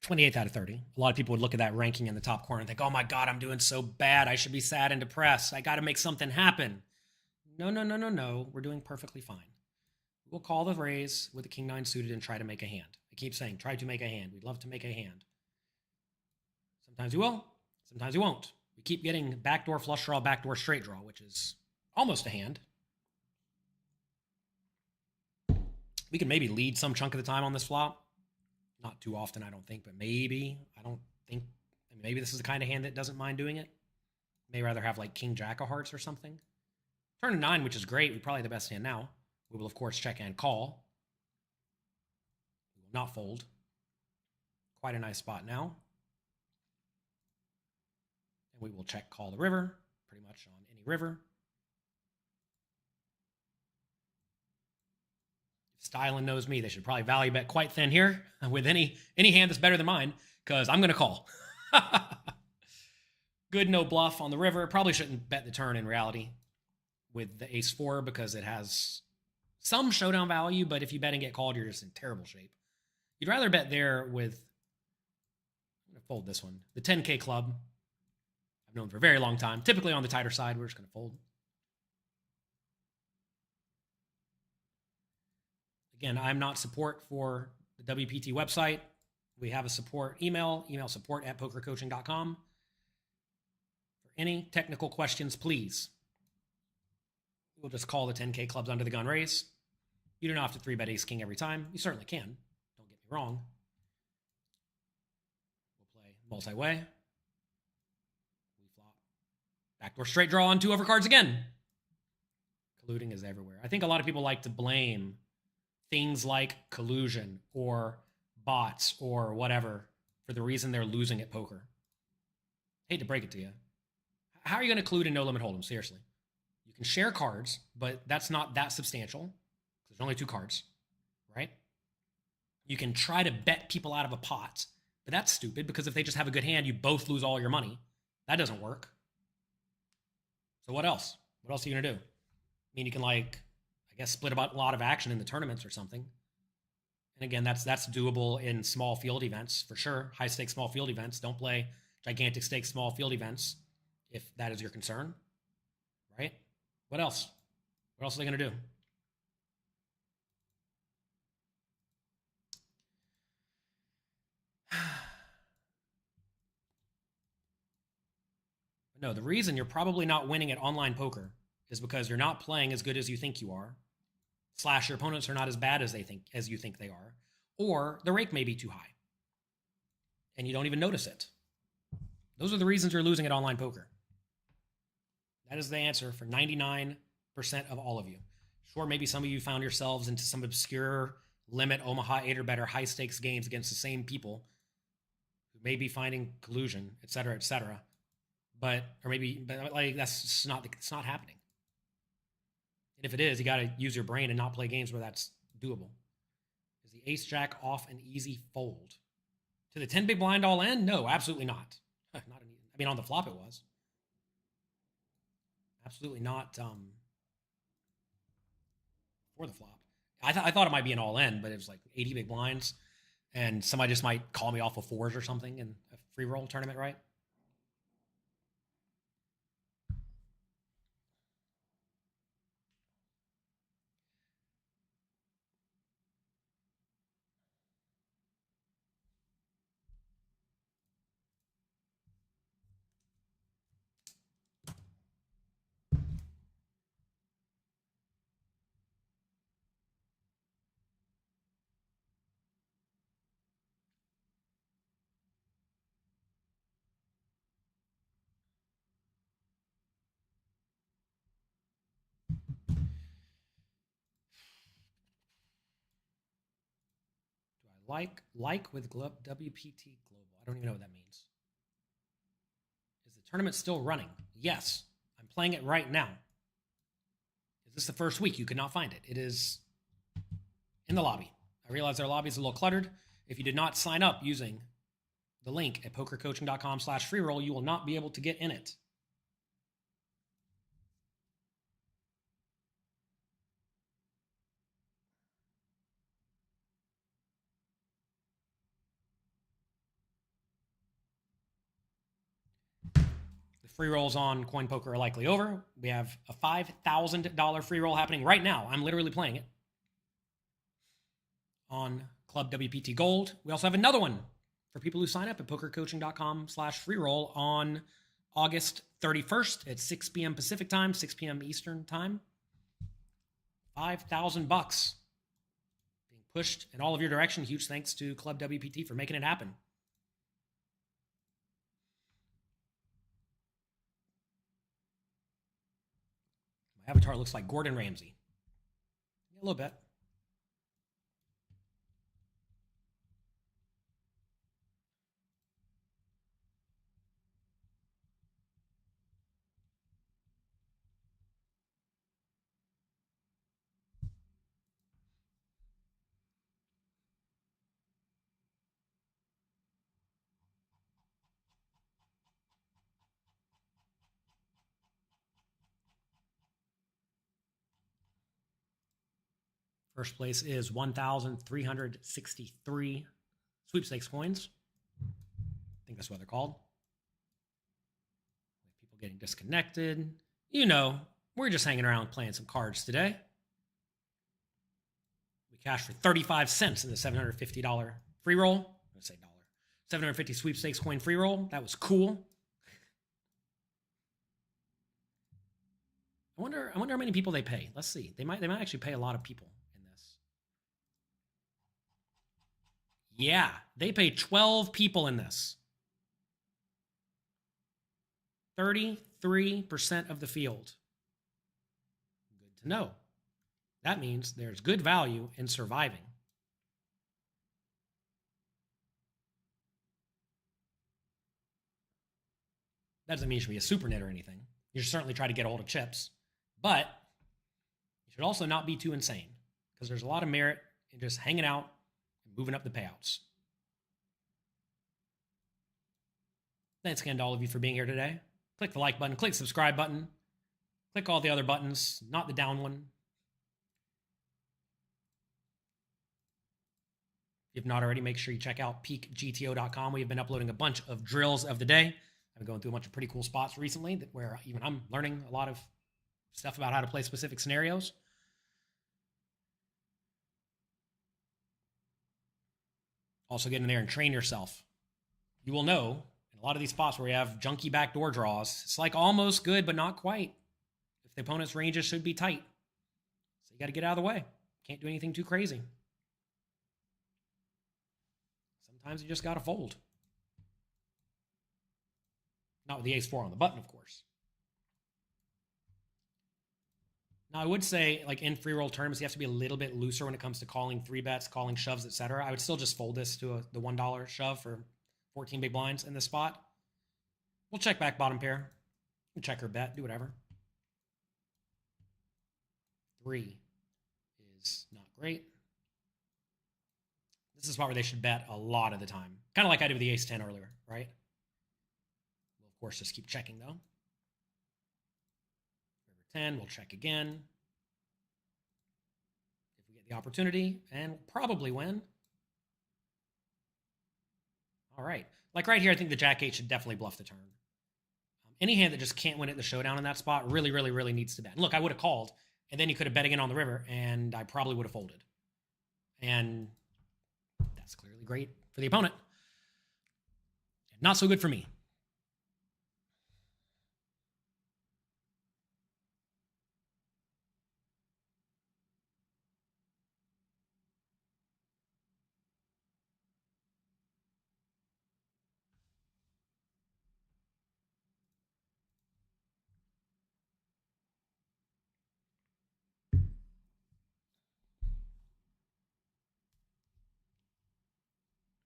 28th out of 30. A lot of people would look at that ranking in the top corner and think, oh my God, I'm doing so bad. I should be sad and depressed. I got to make something happen. No, no, no, no, no. We're doing perfectly fine. We'll call the raise with the king 9 suited and try to make a hand. I keep saying, try to make a hand. We'd love to make a hand. Sometimes we will. Sometimes we won't. We keep getting backdoor flush draw, backdoor straight draw, which is almost a hand. We can maybe lead some chunk of the time on this flop. Not too often, I don't think, but maybe. I don't think. Maybe this is the kind of hand that doesn't mind doing it. May rather have like king jack of hearts or something. Turn to 9, which is great. We're probably the best hand now. We will, of course, check and call. We will not fold. Quite a nice spot now. And we will check call the river, pretty much on any river. Styling knows me. They should probably value bet quite thin here with any hand that's better than mine, because I'm going to call. Good no bluff on the river. Probably shouldn't bet the turn in reality with the ace-4 because it has some showdown value, but if you bet and get called, you're just in terrible shape. You'd rather bet there with, I'm going to fold this one, the 10K club. I've known for a very long time. Typically on the tighter side, we're just going to fold. Again, I'm not support for the WPT website. We have a support email support@pokercoaching.com. For any technical questions, please. We'll just call the 10K clubs under the gun raise. You don't have to 3-bet ace king every time. You certainly can. Don't get me wrong. We'll play multi-way. We flop. Backdoor straight draw on 2 overcards again. Colluding is everywhere. I think a lot of people like to blame things like collusion or bots or whatever for the reason they're losing at poker. Hate to break it to you. How are you going to collude in no limit hold'em? Seriously. You can share cards, but that's not that substantial. There's only 2 cards, right? You can try to bet people out of a pot, but that's stupid because if they just have a good hand, you both lose all your money. That doesn't work. So what else? What else are you going to do? I mean, you can I guess split a lot of action in the tournaments or something. And again, that's doable in small field events for sure. High stakes small field events. Don't play gigantic stakes small field events if that is your concern, right? What else? What else are they going to do? No, the reason you're probably not winning at online poker is because you're not playing as good as you think you are, / your opponents are not as bad as you think they are, or the rake may be too high, and you don't even notice it. Those are the reasons you're losing at online poker. That is the answer for 99% of all of you. Sure, maybe some of you found yourselves into some obscure limit Omaha 8 or better high stakes games against the same people who may be finding collusion, et cetera, but that's just it's not happening. And if it is, you got to use your brain and not play games where that's doable. Is the ace jack off an easy fold? To the 10 big blind all in? No, absolutely not. On the flop it was. Absolutely not for the flop. I thought it might be an all in, but it was 80 big blinds, and somebody just might call me off of 4s or something in a free roll tournament, right? Like with WPT Global. I don't even know what that means. Is the tournament still running? Yes. I'm playing it right now. Is this the first week? You could not find it. It is in the lobby. I realize their lobby is a little cluttered. If you did not sign up using the link at pokercoaching.com/freeroll, you will not be able to get in it. Free rolls on Coin Poker are likely over. We have a $5,000 free roll happening right now. I'm literally playing it on ClubWPT Gold. We also have another one for people who sign up at pokercoaching.com/freeroll on August 31st at 6 p.m. Pacific time, 6 p.m. Eastern time. $5,000 being pushed in all of your direction. Huge thanks to ClubWPT for making it happen. Avatar looks like Gordon Ramsay. A little bit. First place is 1,363 sweepstakes coins. I think that's what they're called. People getting disconnected. You know, we're just hanging around playing some cards today. We cashed for 35 cents in the $750 free roll. I'm going to say dollar. 750 sweepstakes coin free roll. That was cool. I wonder how many people they pay. Let's see. They might actually pay a lot of people in this. Yeah, they pay 12 people in this. 33% of the field. Good to know. That means there's good value in surviving. That doesn't mean you should be a super nit or anything. You should certainly try to get a hold of chips. But you should also not be too insane, because there's a lot of merit in just hanging out and moving up the payouts. Thanks again to all of you for being here today. Click the like button, click the subscribe button, click all the other buttons, not the down one. If not already, make sure you check out peakgto.com. We've been uploading a bunch of drills of the day. I've been going through a bunch of pretty cool spots recently where even I'm learning a lot of stuff about how to play specific scenarios. Also get in there and train yourself. You will know in a lot of these spots where we have junky backdoor draws, it's like almost good, but not quite. If the opponent's ranges should be tight. So you got to get out of the way. Can't do anything too crazy. Sometimes you just got to fold. Not with the ace-4 on the button, of course. Now, I would say, like in free roll tournaments, you have to be a little bit looser when it comes to calling 3-bets, calling shoves, etc. I would still just fold this to the $1 shove for 14 big blinds in this spot. We'll check back bottom pair. We'll check her bet, do whatever. 3 is not great. This is a spot where they should bet a lot of the time. Kind of like I did with the ace-10 earlier, right? We'll, of course, just keep checking, though. 10, we'll check again. If we get the opportunity, and we'll probably win. All right. Like right here, I think the Jack-8 should definitely bluff the turn. Any hand that just can't win at the showdown in that spot really, really, really needs to bet. And look, I would have called, and then you could have bet again on the river, and I probably would have folded. And that's clearly great for the opponent. Not so good for me.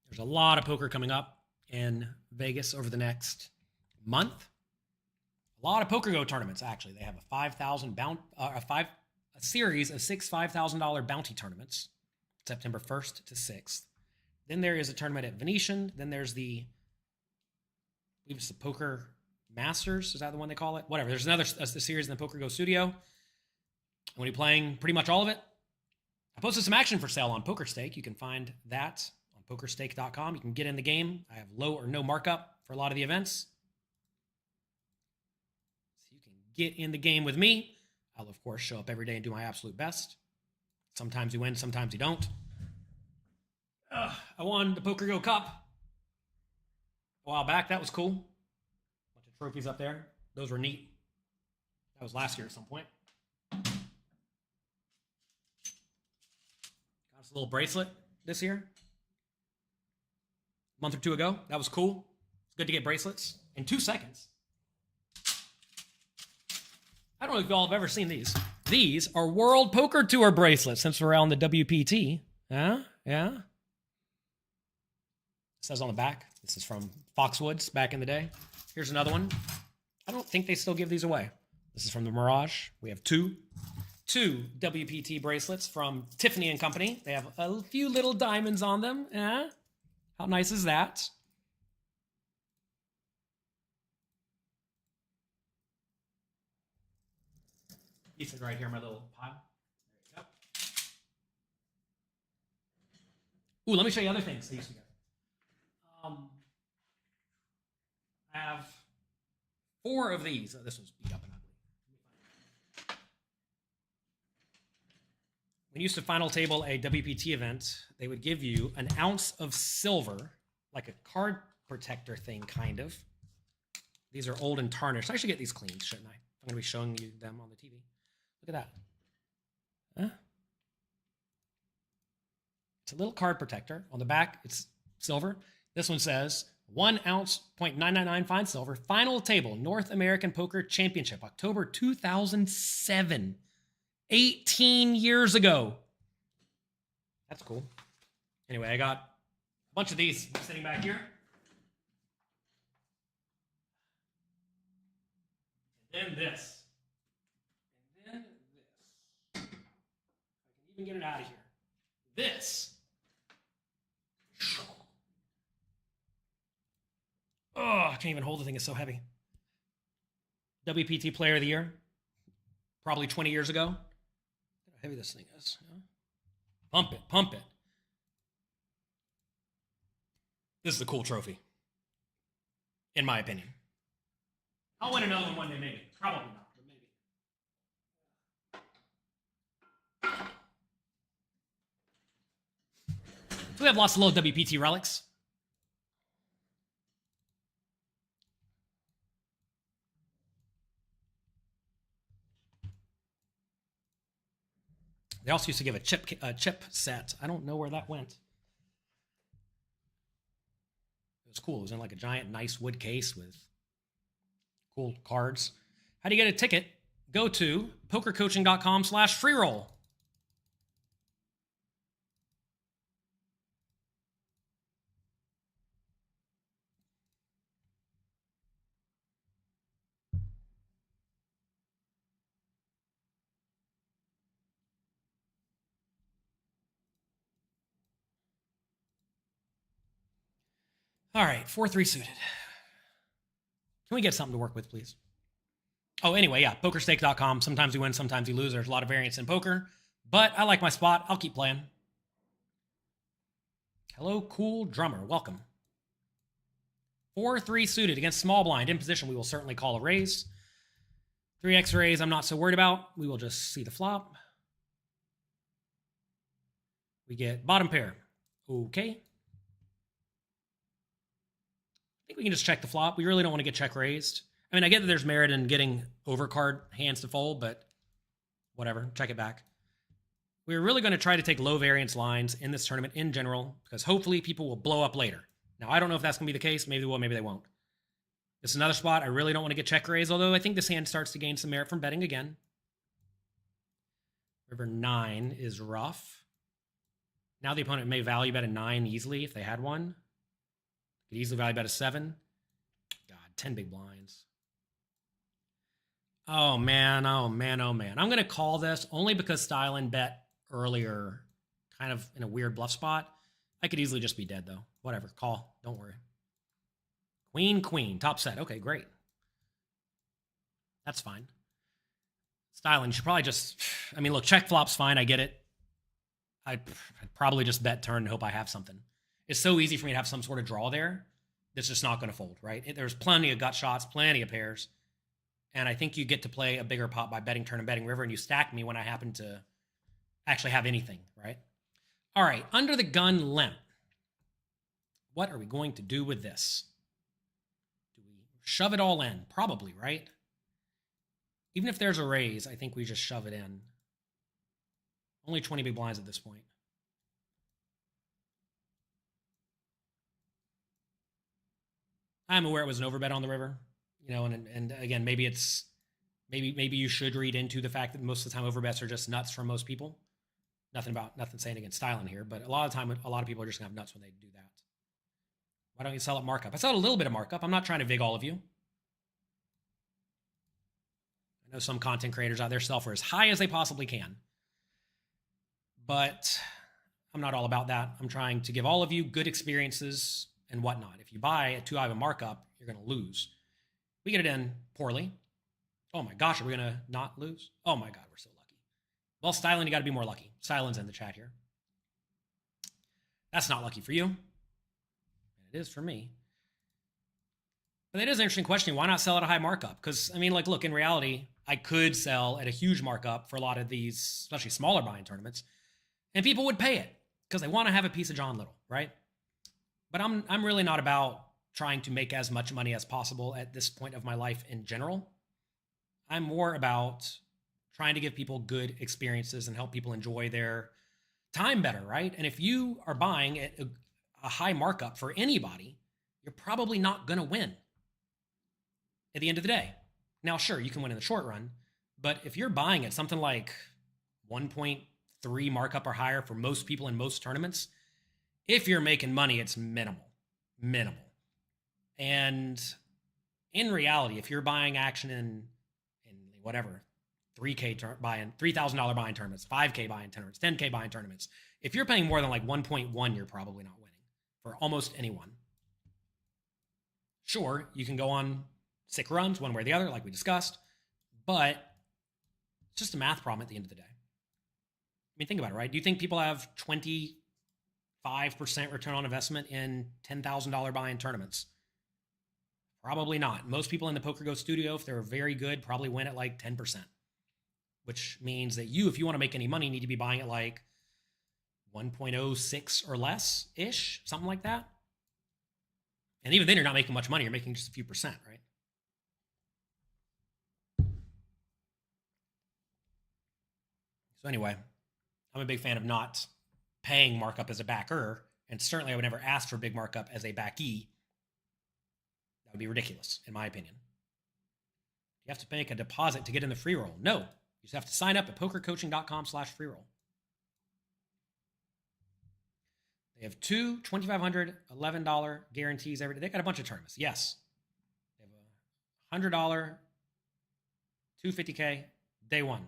There's a lot of poker coming up in Vegas over the next month. A lot of PokerGo tournaments, actually. They have a series of 6 $5,000 bounty tournaments, September 1st to 6th. Then there is a tournament at Venetian. Then there's I believe it's the Poker Masters. Is that the one they call it? Whatever. There's another series in the PokerGo studio. When you're playing pretty much all of it, I posted some action for sale on PokerStake. You can find that on PokerStake.com. You can get in the game. I have low or no markup for a lot of the events. So you can get in the game with me. I'll, of course, show up every day and do my absolute best. Sometimes you win, sometimes you don't. I won the PokerGo Cup a while back. That was cool. Bunch of trophies up there. Those were neat. That was last year at some point. Got us a little bracelet this year. A month or two ago. That was cool. It's good to get bracelets in 2 seconds. I don't know if y'all have ever seen these. These are World Poker Tour bracelets since we're on the WPT. Yeah? It says on the back, this is from Foxwoods back in the day. Here's another one. I don't think they still give these away. This is from the Mirage. We have two WPT bracelets from Tiffany & Company. They have a few little diamonds on them. Yeah? How nice is that? These are right here in my little pile. There you go. Ooh, let me show you other things I used to get. I have 4 of these. Oh, this one's beat up and ugly. When you used to final table a WPT event, they would give you an ounce of silver, like a card protector thing, kind of. These are old and tarnished. I should get these cleaned, shouldn't I? I'm going to be showing you them on the TV. Look at that. Huh? It's a little card protector. On the back, it's silver. This one says 1 ounce, 0.999 fine silver, final table, North American Poker Championship, October 2007. 18 years ago. That's cool. Anyway, I got a bunch of these sitting back here. And then this. And then this. I can even get it out of here. This. Oh, I can't even hold the thing. It's so heavy. WPT Player of the Year. Probably 20 years ago. Look how heavy this thing is. Pump it, pump it. This is a cool trophy. In my opinion. I'll win another one day, maybe. Probably not, but maybe. So we have lots of little WPT relics. They also used to give a chip set. I don't know where that went. It was cool. It was in like a giant, nice wood case with cool cards. How do you get a ticket? Go to pokercoaching.com/freeroll. All right, 4-3 suited. Can we get something to work with, please? Oh, anyway, yeah, pokerstake.com. Sometimes you win, sometimes you lose. There's a lot of variance in poker, but I like my spot. I'll keep playing. Hello, cool drummer. Welcome. 4-3 suited against small blind. In position, we will certainly call a raise. 3x raise, I'm not so worried about. We will just see the flop. We get bottom pair. Okay. I think we can just check the flop. We really don't want to get check raised. I mean, I get that there's merit in getting overcard hands to fold, but whatever. Check it back. We're really going to try to take low variance lines in this tournament in general, because hopefully people will blow up later. Now, I don't know if that's going to be the case. Maybe they will, maybe they won't. This is another spot I really don't want to get check raised, although I think this hand starts to gain some merit from betting again. River 9 is rough. Now the opponent may value bet a 9 easily if they had one. Could easily value bet a 7. God, 10 big blinds. Oh, man, oh, man, oh, man. I'm going to call this only because Stylen bet earlier kind of in a weird bluff spot. I could easily just be dead, though. Whatever, call. Don't worry. Queen, queen, top set. Okay, great. That's fine. Stylen, you should probably just... I mean, look, check flop's fine. I get it. I'd probably just bet turn and hope I have something. It's so easy for me to have some sort of draw there that's just not going to fold, right? There's plenty of gut shots, plenty of pairs. And I think you get to play a bigger pot by betting turn and betting river, and you stack me when I happen to actually have anything, right? All right, under the gun limp. What are we going to do with this? Do we shove it all in? Probably, right? Even if there's a raise, I think we just shove it in. Only 20 big blinds at this point. I'm aware it was an overbet on the river, you know, and again, maybe it's maybe you should read into the fact that most of the time overbets are just nuts for most people. Nothing saying against Stylen here, but a lot of the time, a lot of people are just gonna have nuts when they do that. Why don't you sell at markup? I sell a little bit of markup. I'm not trying to vig all of you. I know some content creators out there sell for as high as they possibly can, but I'm not all about that. I'm trying to give all of you good experiences and whatnot. If you buy at too high of a markup, you're going to lose. We get it in poorly. Oh my gosh, are we going to not lose? Oh my God, we're so lucky. Well, Stylen, you got to be more lucky. Stylen's in the chat here. That's not lucky for you. And it is for me. But that is an interesting question. Why not sell at a high markup? Because, I mean, like, look, in reality, I could sell at a huge markup for a lot of these, especially smaller buy-in tournaments, and people would pay it because they want to have a piece of John Little, right? But I'm really not about trying to make as much money as possible at this point of my life in general. I'm more about trying to give people good experiences and help people enjoy their time better, right? And if you are buying at a high markup for anybody, you're probably not going to win at the end of the day. Now, sure, you can win in the short run, but if you're buying at something like 1.3 markup or higher for most people in most tournaments, if you're making money, it's minimal. And in reality, if you're buying action in whatever, $3,000 buy-in tournaments, $5K buy-in tournaments, $10K buy-in tournaments, if you're paying more than like 1.1, you're probably not winning for almost anyone. Sure, you can go on sick runs one way or the other, like we discussed, but it's just a math problem at the end of the day. I mean, think about it, right? Do you think people have 25% return on investment in $10,000 buy-in tournaments? Probably not. Most people in the PokerGo studio, if they're very good, probably win at like 10%, which means that you, if you want to make any money, need to be buying at like 1.06 or less-ish, something like that. And even then, you're not making much money. You're making just a few percent, right? So anyway, I'm a big fan of not paying markup as a backer, and certainly I would never ask for big markup as a backee. That would be ridiculous, in my opinion. You have to make a deposit to get in the free roll. No, you just have to sign up at pokercoaching.com/freeroll. They have two $2,500, $11 guarantees every day. They got a bunch of tournaments. Yes. They have a $100, $250K, day one.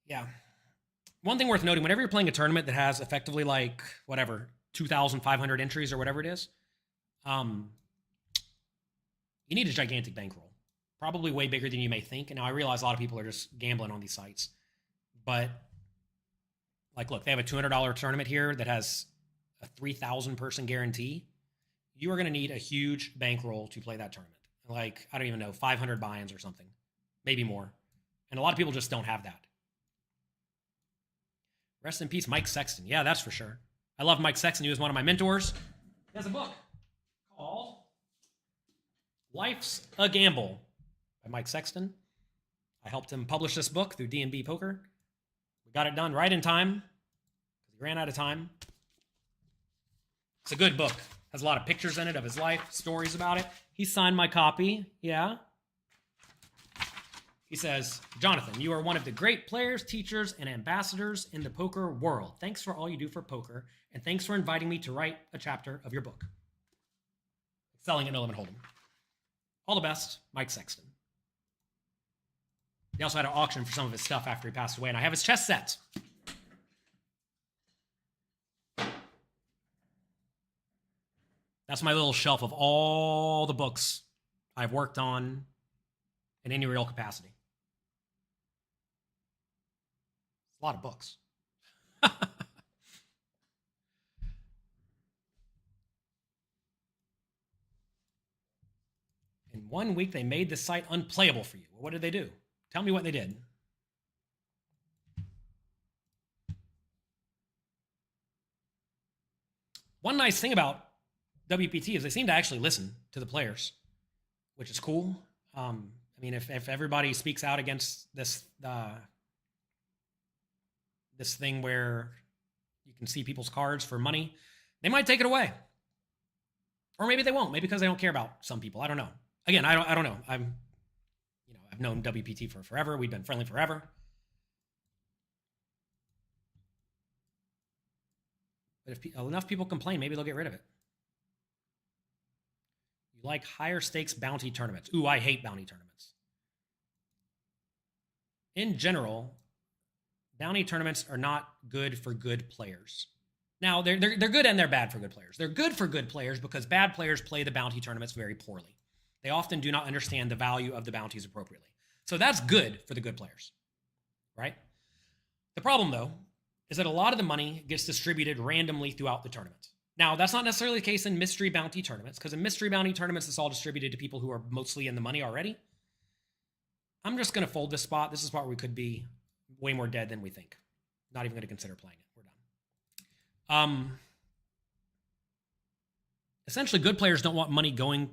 Yeah. One thing worth noting, whenever you're playing a tournament that has effectively like, whatever, 2,500 entries or whatever it is, you need a gigantic bankroll. Probably way bigger than you may think. And now I realize a lot of people are just gambling on these sites. But, like, look, they have a $200 tournament here that has a 3,000 person guarantee. You are going to need a huge bankroll to play that tournament. Like, I don't even know, 500 buy-ins or something. Maybe more. And a lot of people just don't have that. Rest in peace, Mike Sexton. Yeah, that's for sure. I love Mike Sexton. He was one of my mentors. He has a book called Life's a Gamble by Mike Sexton. I helped him publish this book through D&B Poker. We got it done right in time because he ran out of time. It's a good book. Has a lot of pictures in it of his life, stories about it. He signed my copy. Yeah. He says, Jonathan, you are one of the great players, teachers, and ambassadors in the poker world. Thanks for all you do for poker, and thanks for inviting me to write a chapter of your book. Selling at No Limit Hold'em. All the best, Mike Sexton. He also had an auction for some of his stuff after he passed away, and I have his chess set. That's my little shelf of all the books I've worked on in any real capacity. A lot of books. In 1 week, they made the site unplayable for you. Well, what did they do? Tell me what they did. One nice thing about WPT is they seem to actually listen to the players, which is cool. I mean, if everybody speaks out against this this thing where you can see people's cards for money, they might take it away. Or maybe they won't. Maybe because they don't care about some people. I don't know. Again, I don't know. I've known WPT for forever. We've been friendly forever. But if enough people complain, maybe they'll get rid of it. You like higher stakes bounty tournaments. Ooh, I hate bounty tournaments. In general, bounty tournaments are not good for good players. Now, they're good and they're bad for good players. They're good for good players because bad players play the bounty tournaments very poorly. They often do not understand the value of the bounties appropriately. So that's good for the good players, right? The problem, though, is that a lot of the money gets distributed randomly throughout the tournament. Now, that's not necessarily the case in mystery bounty tournaments, because in mystery bounty tournaments, it's all distributed to people who are mostly in the money already. I'm just going to fold this spot. This is a spot where we could be way more dead than we think. Not even going to consider playing it. We're done. Essentially, good players don't want money going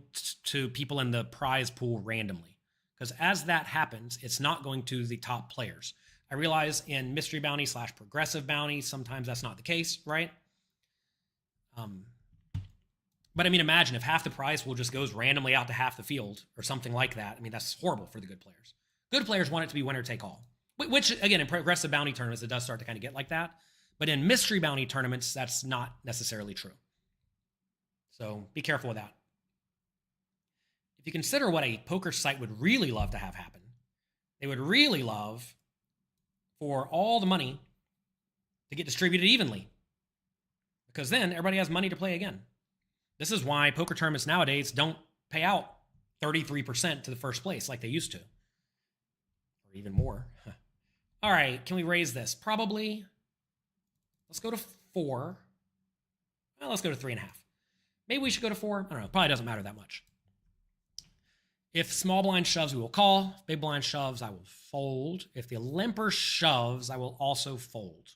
to people in the prize pool randomly, because as that happens, it's not going to the top players. I realize in mystery bounty / progressive bounty, sometimes that's not the case, right? But I mean, imagine if half the prize pool just goes randomly out to half the field or something like that. I mean, that's horrible for the good players. Good players want it to be winner take all, which again, in progressive bounty tournaments, it does start to kind of get like that. But in mystery bounty tournaments, that's not necessarily true. So be careful with that. If you consider what a poker site would really love to have happen, they would really love for all the money to get distributed evenly, because then everybody has money to play again. This is why poker tournaments nowadays don't pay out 33% to the first place like they used to, or even more. All right, can we raise this? Probably. Let's go to 4. Well, let's go to 3.5. Maybe we should go to 4. I don't know. It probably doesn't matter that much. If small blind shoves, we will call. If big blind shoves, I will fold. If the limper shoves, I will also fold.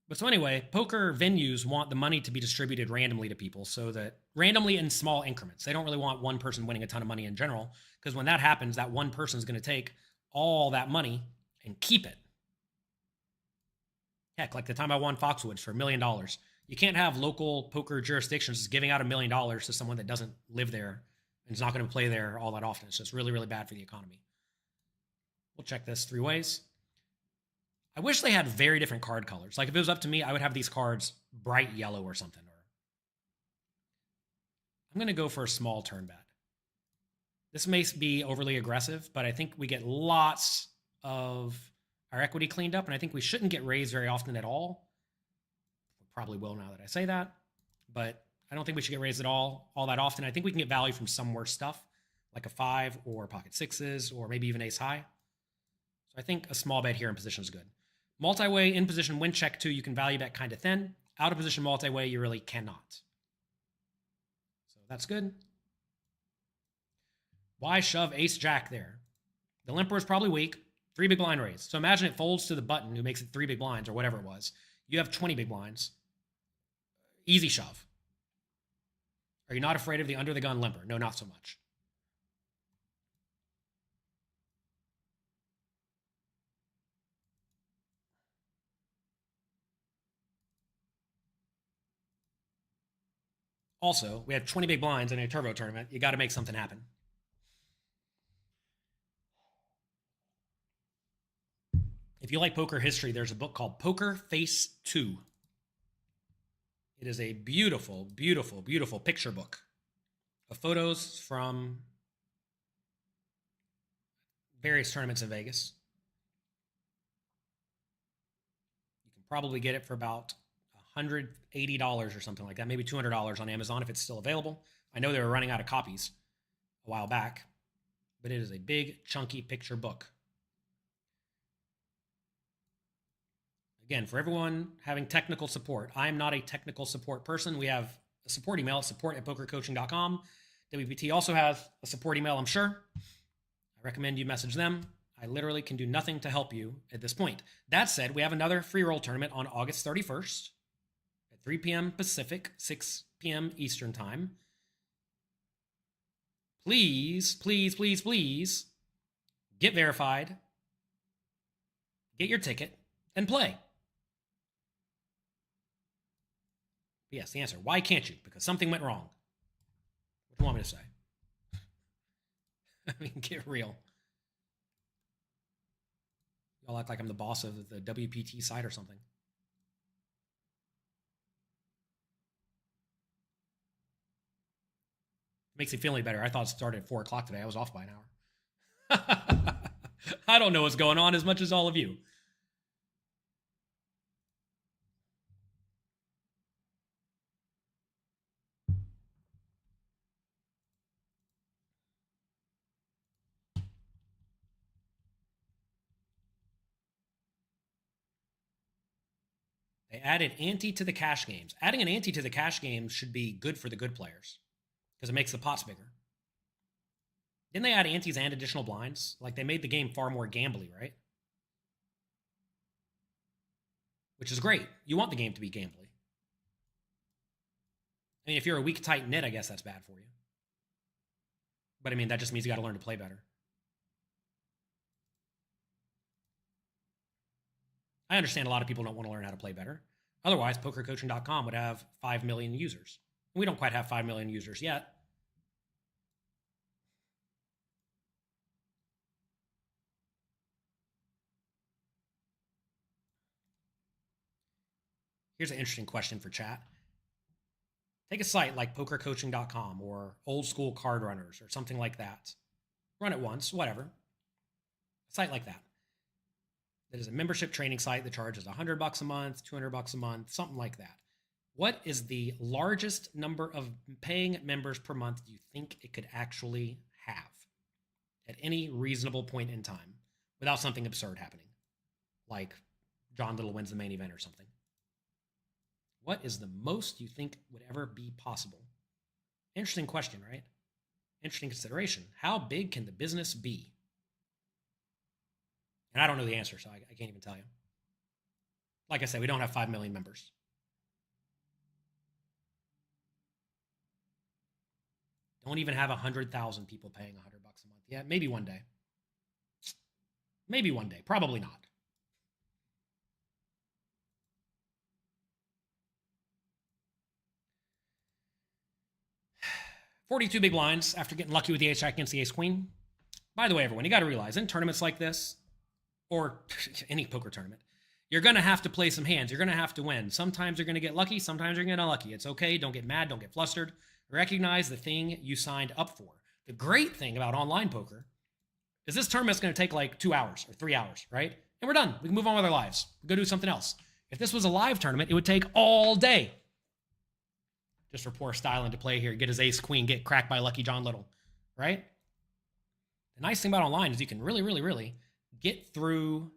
But so anyway, poker venues want the money to be distributed randomly to people, so that randomly in small increments. They don't really want one person winning a ton of money in general, because when that happens, that one person is going to take all that money and keep it. Heck, like the time I won Foxwoods for $1 million. You can't have local poker jurisdictions giving out $1 million to someone that doesn't live there and is not going to play there all that often. It's just really, really bad for the economy. We'll check this 3 ways. I wish they had very different card colors. Like if it was up to me, I would have these cards bright yellow or something. Or I'm going to go for a small turn bet. This may be overly aggressive, but I think we get lots of our equity cleaned up, and I think we shouldn't get raised very often at all. We probably will now that I say that, but I don't think we should get raised at all that often. I think we can get value from some worse stuff, like a 5 or pocket 6s, or maybe even ace high. So I think a small bet here in position is good. Multi-way in position, win check 2, you can value bet kind of thin. Out of position multi-way, you really cannot. So that's good. Why shove ace jack there? The limper is probably weak. 3 big blind raise. So imagine it folds to the button who makes it 3 big blinds or whatever it was. You have 20 big blinds. Easy shove. Are you not afraid of the under the gun limper? No, not so much. Also, we have 20 big blinds in a turbo tournament. You got to make something happen. If you like poker history, there's a book called Poker Face 2. It is a beautiful, beautiful, beautiful picture book of photos from various tournaments in Vegas. You can probably get it for about $180 or something like that, maybe $200 on Amazon if it's still available. I know they were running out of copies a while back, but it is a big, chunky picture book. Again, for everyone having technical support, I'm not a technical support person. We have a support email, support@pokercoaching.com. WPT also has a support email, I'm sure. I recommend you message them. I literally can do nothing to help you at this point. That said, we have another free roll tournament on August 31st at 3 p.m. Pacific, 6 p.m. Eastern Time. Please, please, please, please get verified, get your ticket, and play. Yes, the answer. Why can't you? Because something went wrong. What do you want me to say? I mean, get real. Y'all act like I'm the boss of the WPT site or something. Makes me feel any better. I thought it started at 4 o'clock today. I was off by an hour. I don't know what's going on as much as all of you. They added ante to the cash games. Adding an ante to the cash games should be good for the good players because it makes the pots bigger. Didn't they add antes and additional blinds? Like, they made the game far more gambly, right? Which is great. You want the game to be gambly. I mean, if you're a weak, tight knit, I guess that's bad for you. But I mean, that just means you got to learn to play better. I understand a lot of people don't want to learn how to play better. Otherwise, PokerCoaching.com would have 5 million users. We don't quite have 5 million users yet. Here's an interesting question for chat. Take a site like PokerCoaching.com or Old School Card Runners or something like that. Run it once, whatever. A site like that. That is a membership training site that charges $100 a month, $200 a month, something like that. What is the largest number of paying members per month do you think it could actually have at any reasonable point in time without something absurd happening? Like John Little wins the main event or something. What is the most you think would ever be possible? Interesting question, right? Interesting consideration. How big can the business be? And I don't know the answer, so I can't even tell you. Like I said, we don't have 5 million members. Don't even have 100,000 people paying $100 a month. Yeah, maybe one day. Maybe one day. Probably not. $42 big blinds after getting lucky with the ace jack against the ace queen. By the way, everyone, you got to realize in tournaments like this, or any poker tournament, you're going to have to play some hands. You're going to have to win. Sometimes you're going to get lucky. Sometimes you're going to get unlucky. It's okay. Don't get mad. Don't get flustered. Recognize the thing you signed up for. The great thing about online poker is this tournament's going to take like 2 hours or 3 hours, right? And we're done. We can move on with our lives. Go do something else. If this was a live tournament, it would take all day. Just for poor styling to play here, get his ace queen, get cracked by lucky John Little, right? The nice thing about online is you can really, really, really get through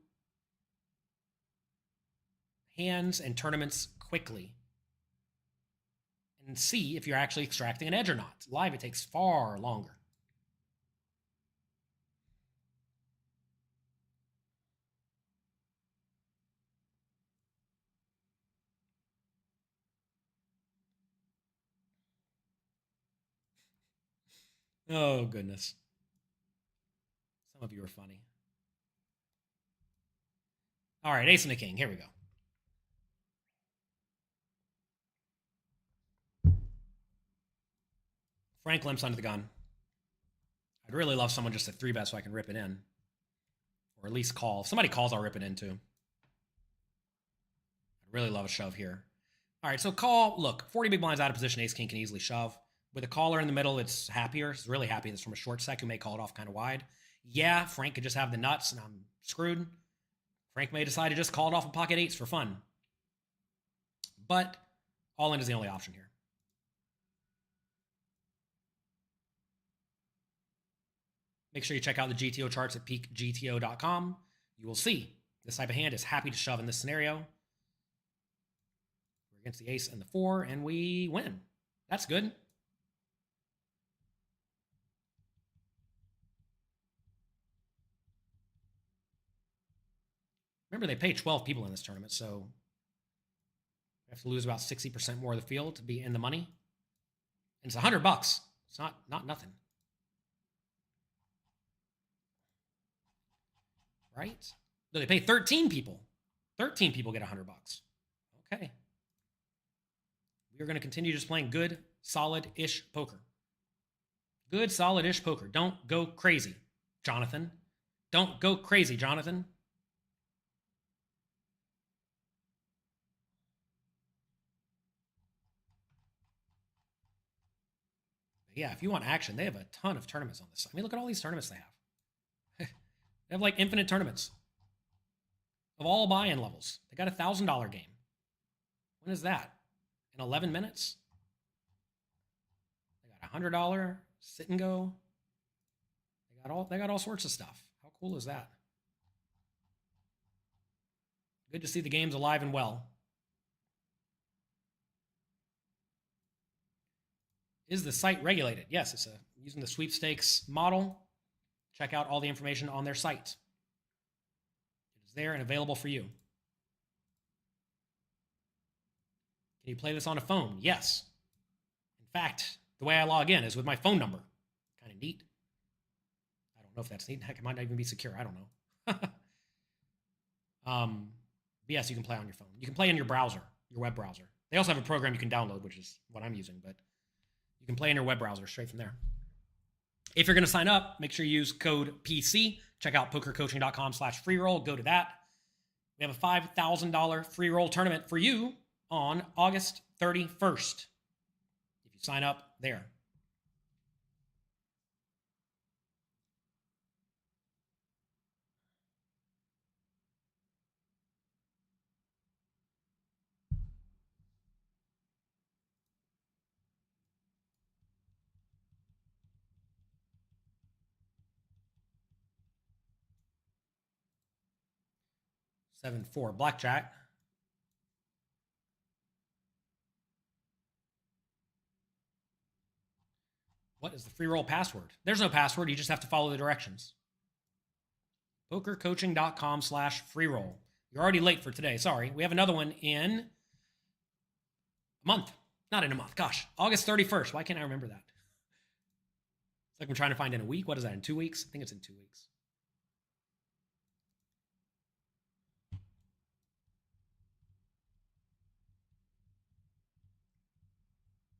hands and tournaments quickly and see if you're actually extracting an edge or not. Live, it takes far longer. Oh, goodness. Some of you are funny. All right, ace and a king. Here we go. Frank limps under the gun. I'd really love someone just to 3-bet so I can rip it in. Or at least call. If somebody calls, I'll rip it in too. I'd really love a shove here. All right, so call. Look, 40 big blinds out of position. Ace king can easily shove. With a caller in the middle, it's happier. It's really happy. It's from a short stack who may call it off kind of wide. Yeah, Frank could just have the nuts and I'm screwed. Frank may decide to just call it off with pocket eights for fun. But all in is the only option here. Make sure you check out the GTO charts at peakgto.com. You will see this type of hand is happy to shove in this scenario. We're against the ace and the 4, and we win. That's good. Remember, they pay 12 people in this tournament, so we have to lose about 60% more of the field to be in the money. And it's $100. It's not nothing. Right? No, they pay 13 people. 13 people get $100. Okay. We're going to continue just playing good, solid-ish poker. Good, solid-ish poker. Don't go crazy, Jonathan. Don't go crazy, Jonathan. But yeah, if you want action, they have a ton of tournaments on this side. I mean, look at all these tournaments they have. They have like infinite tournaments of all buy-in levels. They got a $1,000 game. When is that? In 11 minutes? They got a $100 sit and go. They got all sorts of stuff. How cool is that? Good to see the game's alive and well. Is the site regulated? Yes, it's using the sweepstakes model. Check out all the information on their site. It is there and available for you. Can you play this on a phone? Yes. In fact, the way I log in is with my phone number. Kind of neat. I don't know if that's neat. Heck, it might not even be secure. I don't know. But yes, you can play on your phone. You can play in your browser, your web browser. They also have a program you can download, which is what I'm using, but you can play in your web browser straight from there. If you're going to sign up, make sure you use code PC. Check out pokercoaching.com/freeroll. Go to that. We have a $5,000 free roll tournament for you on August 31st. If you sign up there. Seven, 4, blackjack. What is the free roll password? There's no password. You just have to follow the directions. pokercoaching.com/freeroll. You're already late for today. Sorry. We have another one in a month. Not in a month. Gosh, August 31st. Why can't I remember that? It's like I'm trying to find in a week. What is that, in 2 weeks? I think it's in 2 weeks.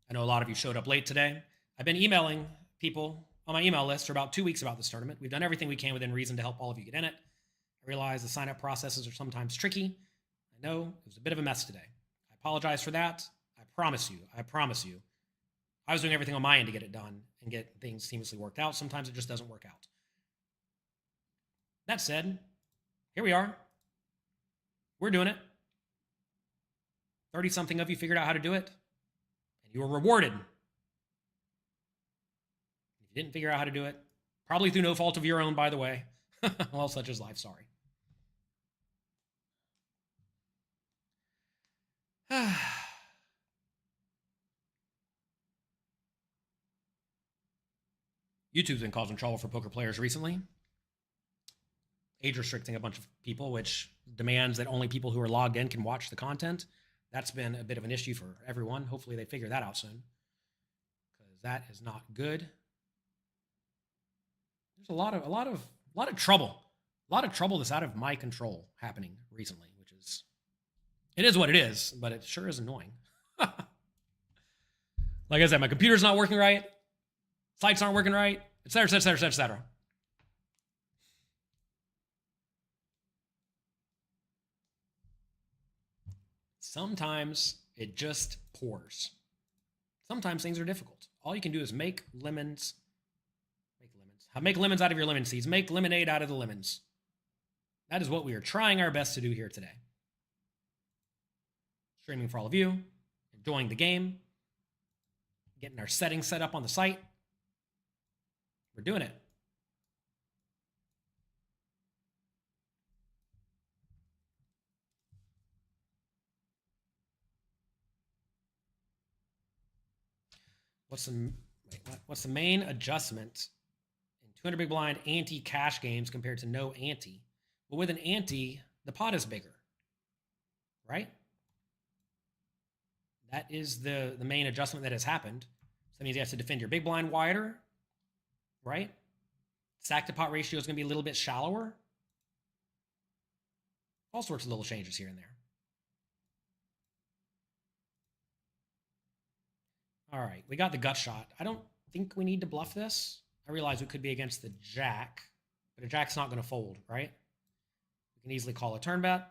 I know a lot of you showed up late today. I've been emailing people on my email list for about 2 weeks about this tournament. We've done everything we can within reason to help all of you get in it. I realize the sign-up processes are sometimes tricky. I know it was a bit of a mess today. I apologize for that. I promise you, I was doing everything on my end to get it done and get things seamlessly worked out. Sometimes it just doesn't work out. That said, here we are. We're doing it. 30-something of you figured out how to do it, and you were rewarded. If you didn't figure out how to do it, probably through no fault of your own, by the way, well, such is life, sorry. YouTube's been causing trouble for poker players recently. Age restricting a bunch of people, which demands that only people who are logged in can watch the content. That's been a bit of an issue for everyone. Hopefully they figure that out soon, because that is not good. There's a lot of trouble. A lot of trouble that's out of my control happening recently, which is, it is what it is, but it sure is annoying. Like I said, my computer's not working right, sites aren't working right, etc., etc., etc. Sometimes it just pours. Sometimes things are difficult. All you can do is make lemons. Make lemons out of your lemon seeds. Make lemonade out of the lemons. That is what we are trying our best to do here today. Streaming for all of you, enjoying the game, getting our settings set up on the site. We're doing it. What's the main adjustment in 200 big blind ante cash games compared to no ante? Well, with an ante, the pot is bigger, right? That is the main adjustment that has happened. So that means you have to defend your big blind wider, right? Stack to pot ratio is going to be a little bit shallower. All sorts of little changes here and there. All right, we got the gut shot. I don't think we need to bluff this. I realize we could be against the jack, but a jack's not going to fold, right? We can easily call a turn bet.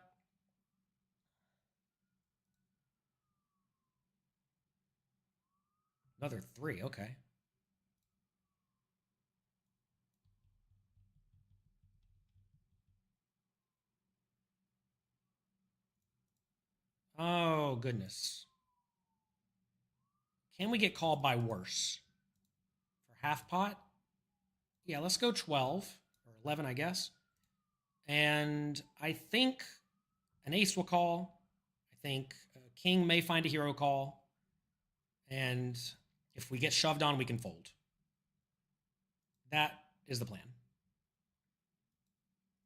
Another 3, okay. Oh, goodness. Can we get called by worse? For half pot? Yeah, let's go 12, or 11, I guess. And I think an ace will call. I think a king may find a hero call. And If we get shoved on, we can fold. That is the plan.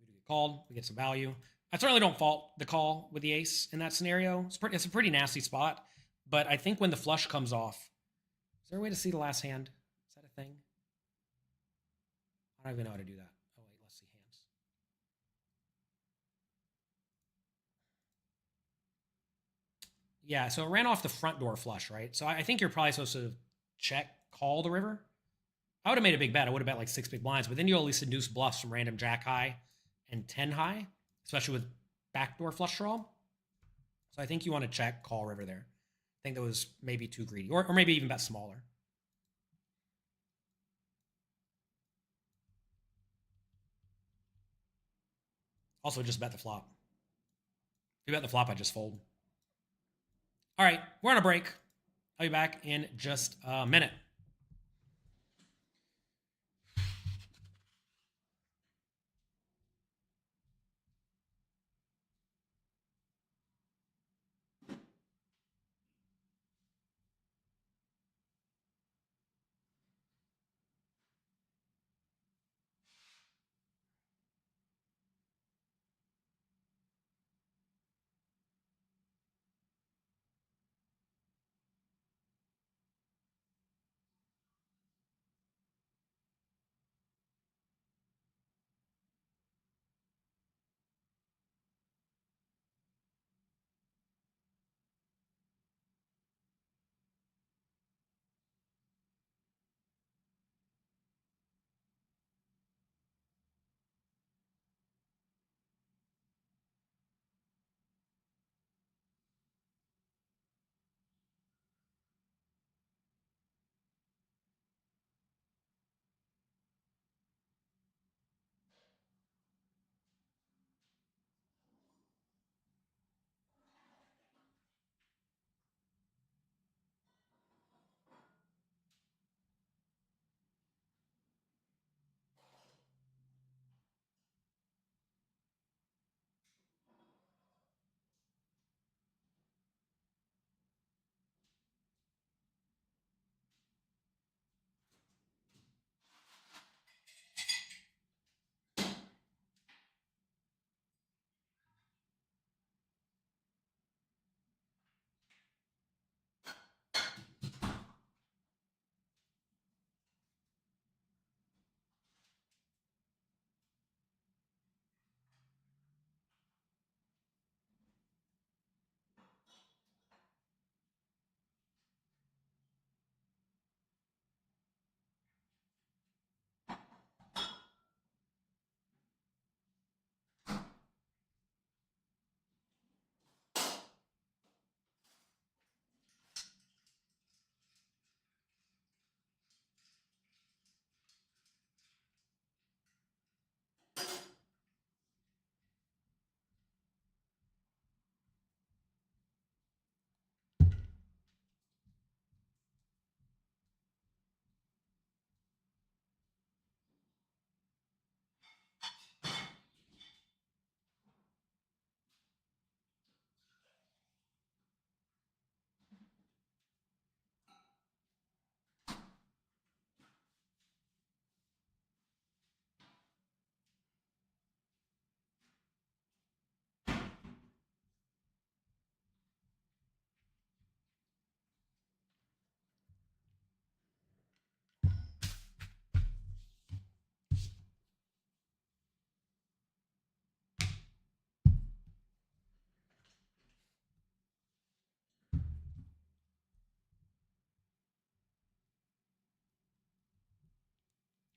We get called, we get some value. I certainly don't fault the call with the ace in that scenario. It's a pretty nasty spot, but I think when the flush comes off, is there a way to see the last hand? Is that a thing? I don't even know how to do that. Oh, wait, let's see hands. Yeah, so it ran off the front door flush, right? So I think you're probably supposed to check, call the river. I would have made a big bet. I would have bet like 6 big blinds, but then you at least induce bluffs from random jack high and 10 high, especially with backdoor flush draw. So I think you want to check, call river there. I think that was maybe too greedy, or maybe even bet smaller. Also, just bet the flop. If you bet the flop, I just fold. All right, we're on a break. I'll be back in just a minute.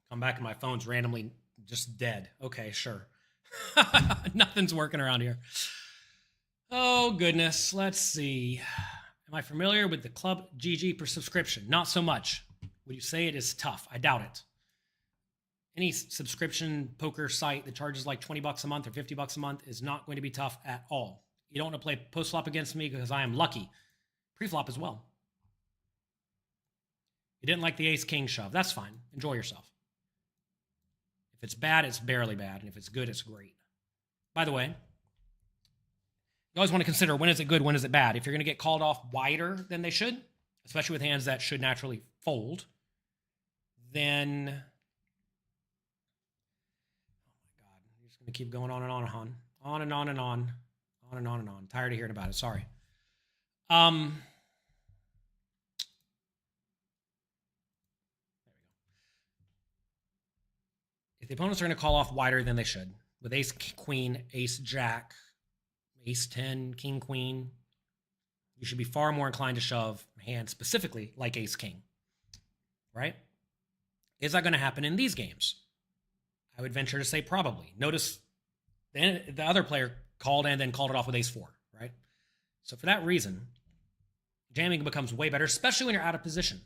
Come back and my phone's randomly just dead. Okay, sure. Nothing's working around here. Oh, goodness. Let's see. Am I familiar with the Club GG per subscription? Not so much. Would you say it is tough? I doubt it. Any subscription poker site that charges like 20 bucks a month or 50 bucks a month is not going to be tough at all. You don't want to play post flop against me because I am lucky. Pre-flop as well. You didn't like the ace king shove. That's fine. Enjoy yourself. If it's bad, it's barely bad. And if it's good, it's great. By the way, you always want to consider when is it good, when is it bad. If you're going to get called off wider than they should, especially with hands that should naturally fold, then, oh my God, I'm just going to keep going on and on and on, on and on and on, on and on and on. Tired of hearing about it. Sorry. There we go. If the opponents are going to call off wider than they should, with ace, queen, ace, jack, ace 10, king, queen, you should be far more inclined to shove hands specifically like ace, king, right? Is that going to happen in these games? I would venture to say probably. Notice the other player called and then called it off with ace 4, right? So for that reason, jamming becomes way better, especially when you're out of position.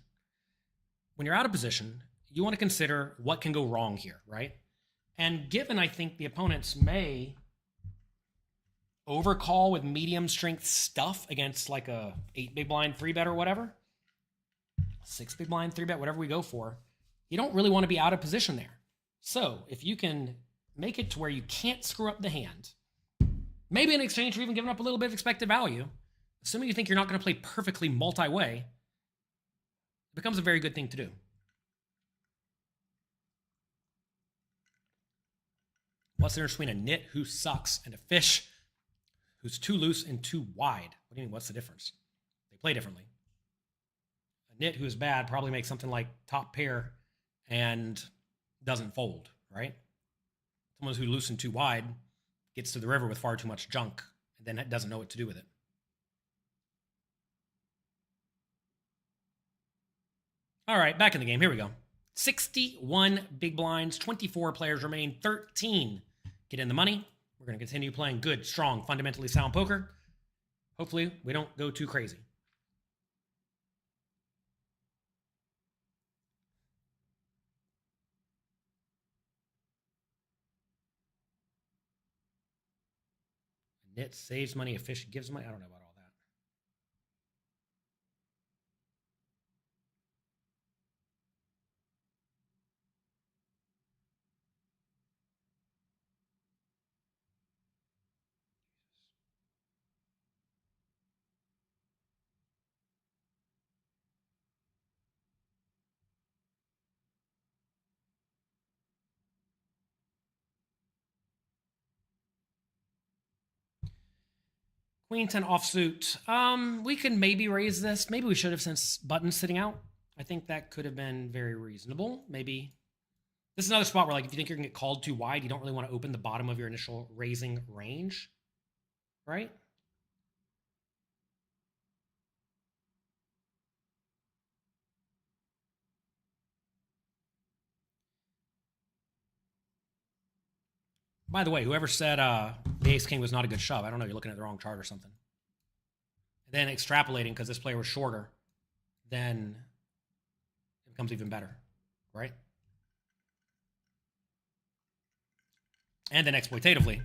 When you're out of position, you want to consider what can go wrong here, right? And given, I think, the opponents may overcall with medium strength stuff against like a 8 big blind 3-bet or whatever, 6 big blind 3-bet, whatever we go for, you don't really want to be out of position there. So if you can make it to where you can't screw up the hand, maybe in exchange for even giving up a little bit of expected value, assuming you think you're not going to play perfectly multi-way, it becomes a very good thing to do. What's the difference between a nit who sucks and a fish who's too loose and too wide? What do you mean, what's the difference? They play differently. A nit who is bad probably makes something like top pair and doesn't fold, right? Someone who's loose and too wide gets to the river with far too much junk and then doesn't know what to do with it. All right, back in the game. Here we go. 61 big blinds, 24 players remain, 13 get in the money. We're going to continue playing good, strong, fundamentally sound poker. Hopefully, we don't go too crazy. A nit saves money, a fish gives money. I don't know about all that. Queen 10 offsuit. We can maybe raise this. Maybe we should have, since button's sitting out. I think that could have been very reasonable. Maybe this is another spot where, like, if you think you're going to get called too wide, you don't really want to open the bottom of your initial raising range, right? By the way, whoever said the ace-king was not a good shove, I don't know, you're looking at the wrong chart or something. And then extrapolating, because this player was shorter, then it becomes even better, right? And then exploitatively,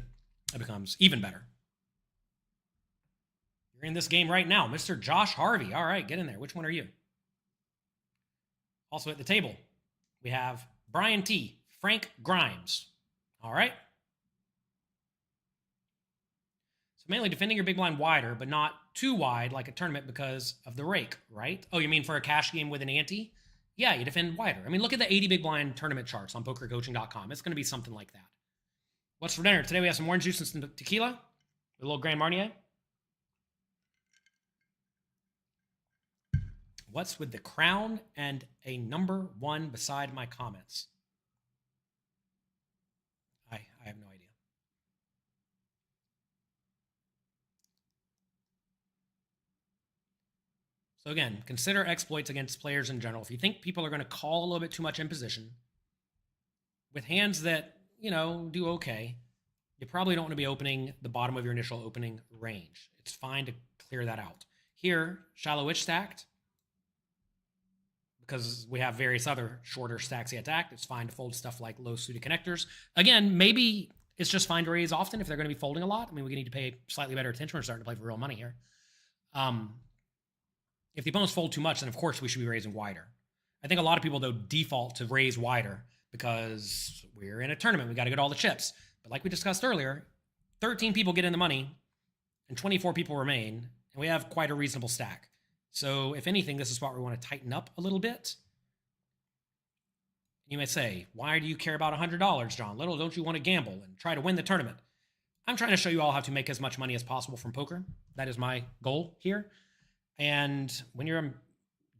it becomes even better. You're in this game right now, Mr. Josh Harvey. All right, get in there. Which one are you? Also at the table, we have Brian T., Frank Grimes. All right. Mainly defending your big blind wider, but not too wide like a tournament because of the rake, right? Oh, you mean for a cash game with an ante? Yeah, you defend wider. I mean, look at the 80 big blind tournament charts on PokerCoaching.com. It's going to be something like that. What's for dinner? Today we have some orange juice and some tequila with a little Grand Marnier. What's with the crown and a number 1 beside my comments? I have no idea. So again, consider exploits against players in general. If you think people are going to call a little bit too much in position, with hands that, you know, do okay, you probably don't want to be opening the bottom of your initial opening range. It's fine to clear that out. Here, shallow-ish stacked, because we have various other shorter stacks yet stacked, it's fine to fold stuff like low-suited connectors. Again, maybe it's just fine to raise often if they're going to be folding a lot. I mean, we need to pay slightly better attention. We're starting to play for real money here. If the opponents fold too much, then of course we should be raising wider. I think a lot of people, though, default to raise wider because we're in a tournament. We got to get all the chips. But like we discussed earlier, 13 people get in the money and 24 people remain, and we have quite a reasonable stack. So if anything, this is a spot where we want to tighten up a little bit. You may say, why do you care about $100, John Little? Don't you want to gamble and try to win the tournament? I'm trying to show you all how to make as much money as possible from poker. That is my goal here. And when you're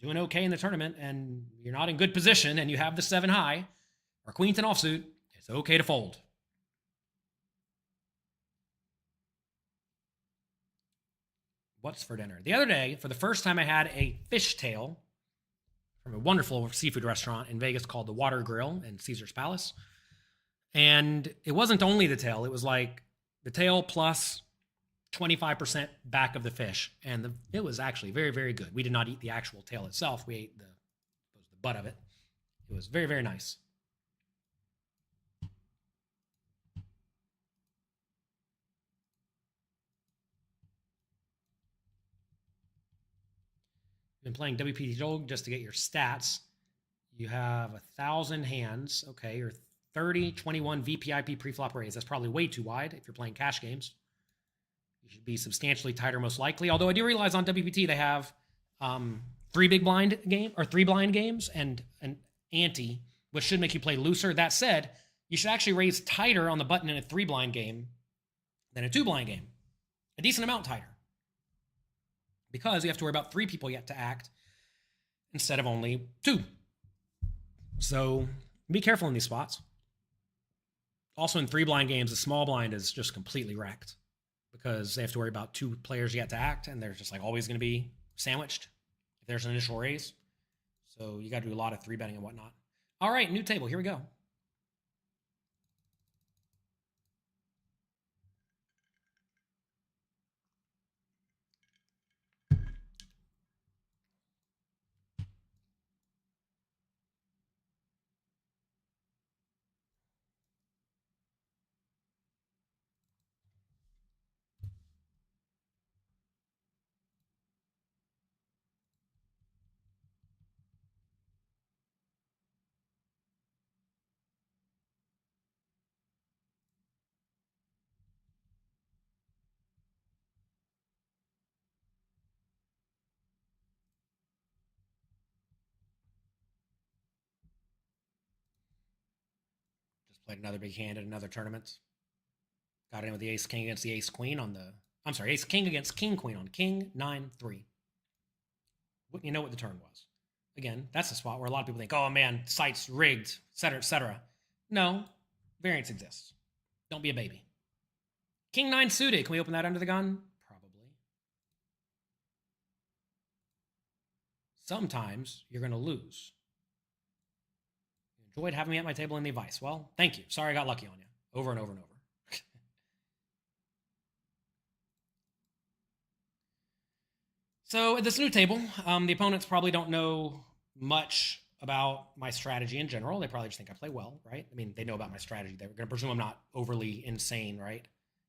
doing okay in the tournament and you're not in good position and you have the 7 high or queen 10 offsuit, it's okay to fold. What's for dinner? The other day, for the first time, I had a fishtail from a wonderful seafood restaurant in Vegas called the Water Grill in Caesar's Palace. And it wasn't only the tail. It was like the tail plus 25% back of the fish. And it was actually very, very good. We did not eat the actual tail itself. We ate the butt of it. It was very, very nice. Been playing WPT Gold just to get your stats. You have 1,000 hands. Okay, you're 30, 21 VPIP preflop raise. That's probably way too wide if you're playing cash games. You should be substantially tighter, most likely. Although I do realize on WPT they have 3 big blind game or 3 blind games and an ante, which should make you play looser. That said, you should actually raise tighter on the button in a 3 blind game than a 2 blind game. A decent amount tighter. Because you have to worry about 3 people yet to act instead of only 2. So be careful in these spots. Also in 3 blind games, the small blind is just completely wrecked because they have to worry about 2 players yet to act, and they're just like always going to be sandwiched if there's an initial raise. So you got to do a lot of 3 betting and whatnot. All right, new table. Here we go. Just played another big hand at another tournament. Got in with the ace-king against the ace-queen on the... I'm sorry, ace-king against king-queen on king 9-3. Wouldn't you know what the turn was? Again, that's a spot where a lot of people think, oh man, site's rigged, etc., etc. No, variance exists. Don't be a baby. King 9 suited. Can we open that under the gun? Probably. Sometimes you're going to lose. You enjoyed having me at my table in the advice. Well, thank you. Sorry I got lucky on you. Over and over and over. So at this new table, the opponents probably don't know much about my strategy in general. They probably just think I play well, right? I mean, they know about my strategy. They're going to presume I'm not overly insane, right?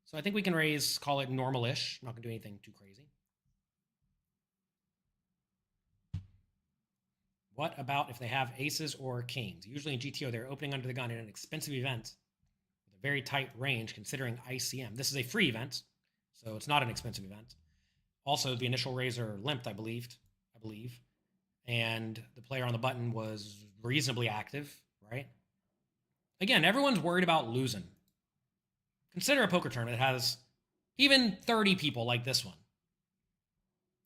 So I think we can raise, call it normal-ish. I'm not going to do anything too crazy. What about if they have aces or kings? Usually in GTO, they're opening under the gun in an expensive event with a very tight range considering ICM. This is a free event, so it's not an expensive event. Also, the initial raiser limped, I believe. And the player on the button was reasonably active, right? Again, everyone's worried about losing. Consider a poker tournament that has even 30 people like this one.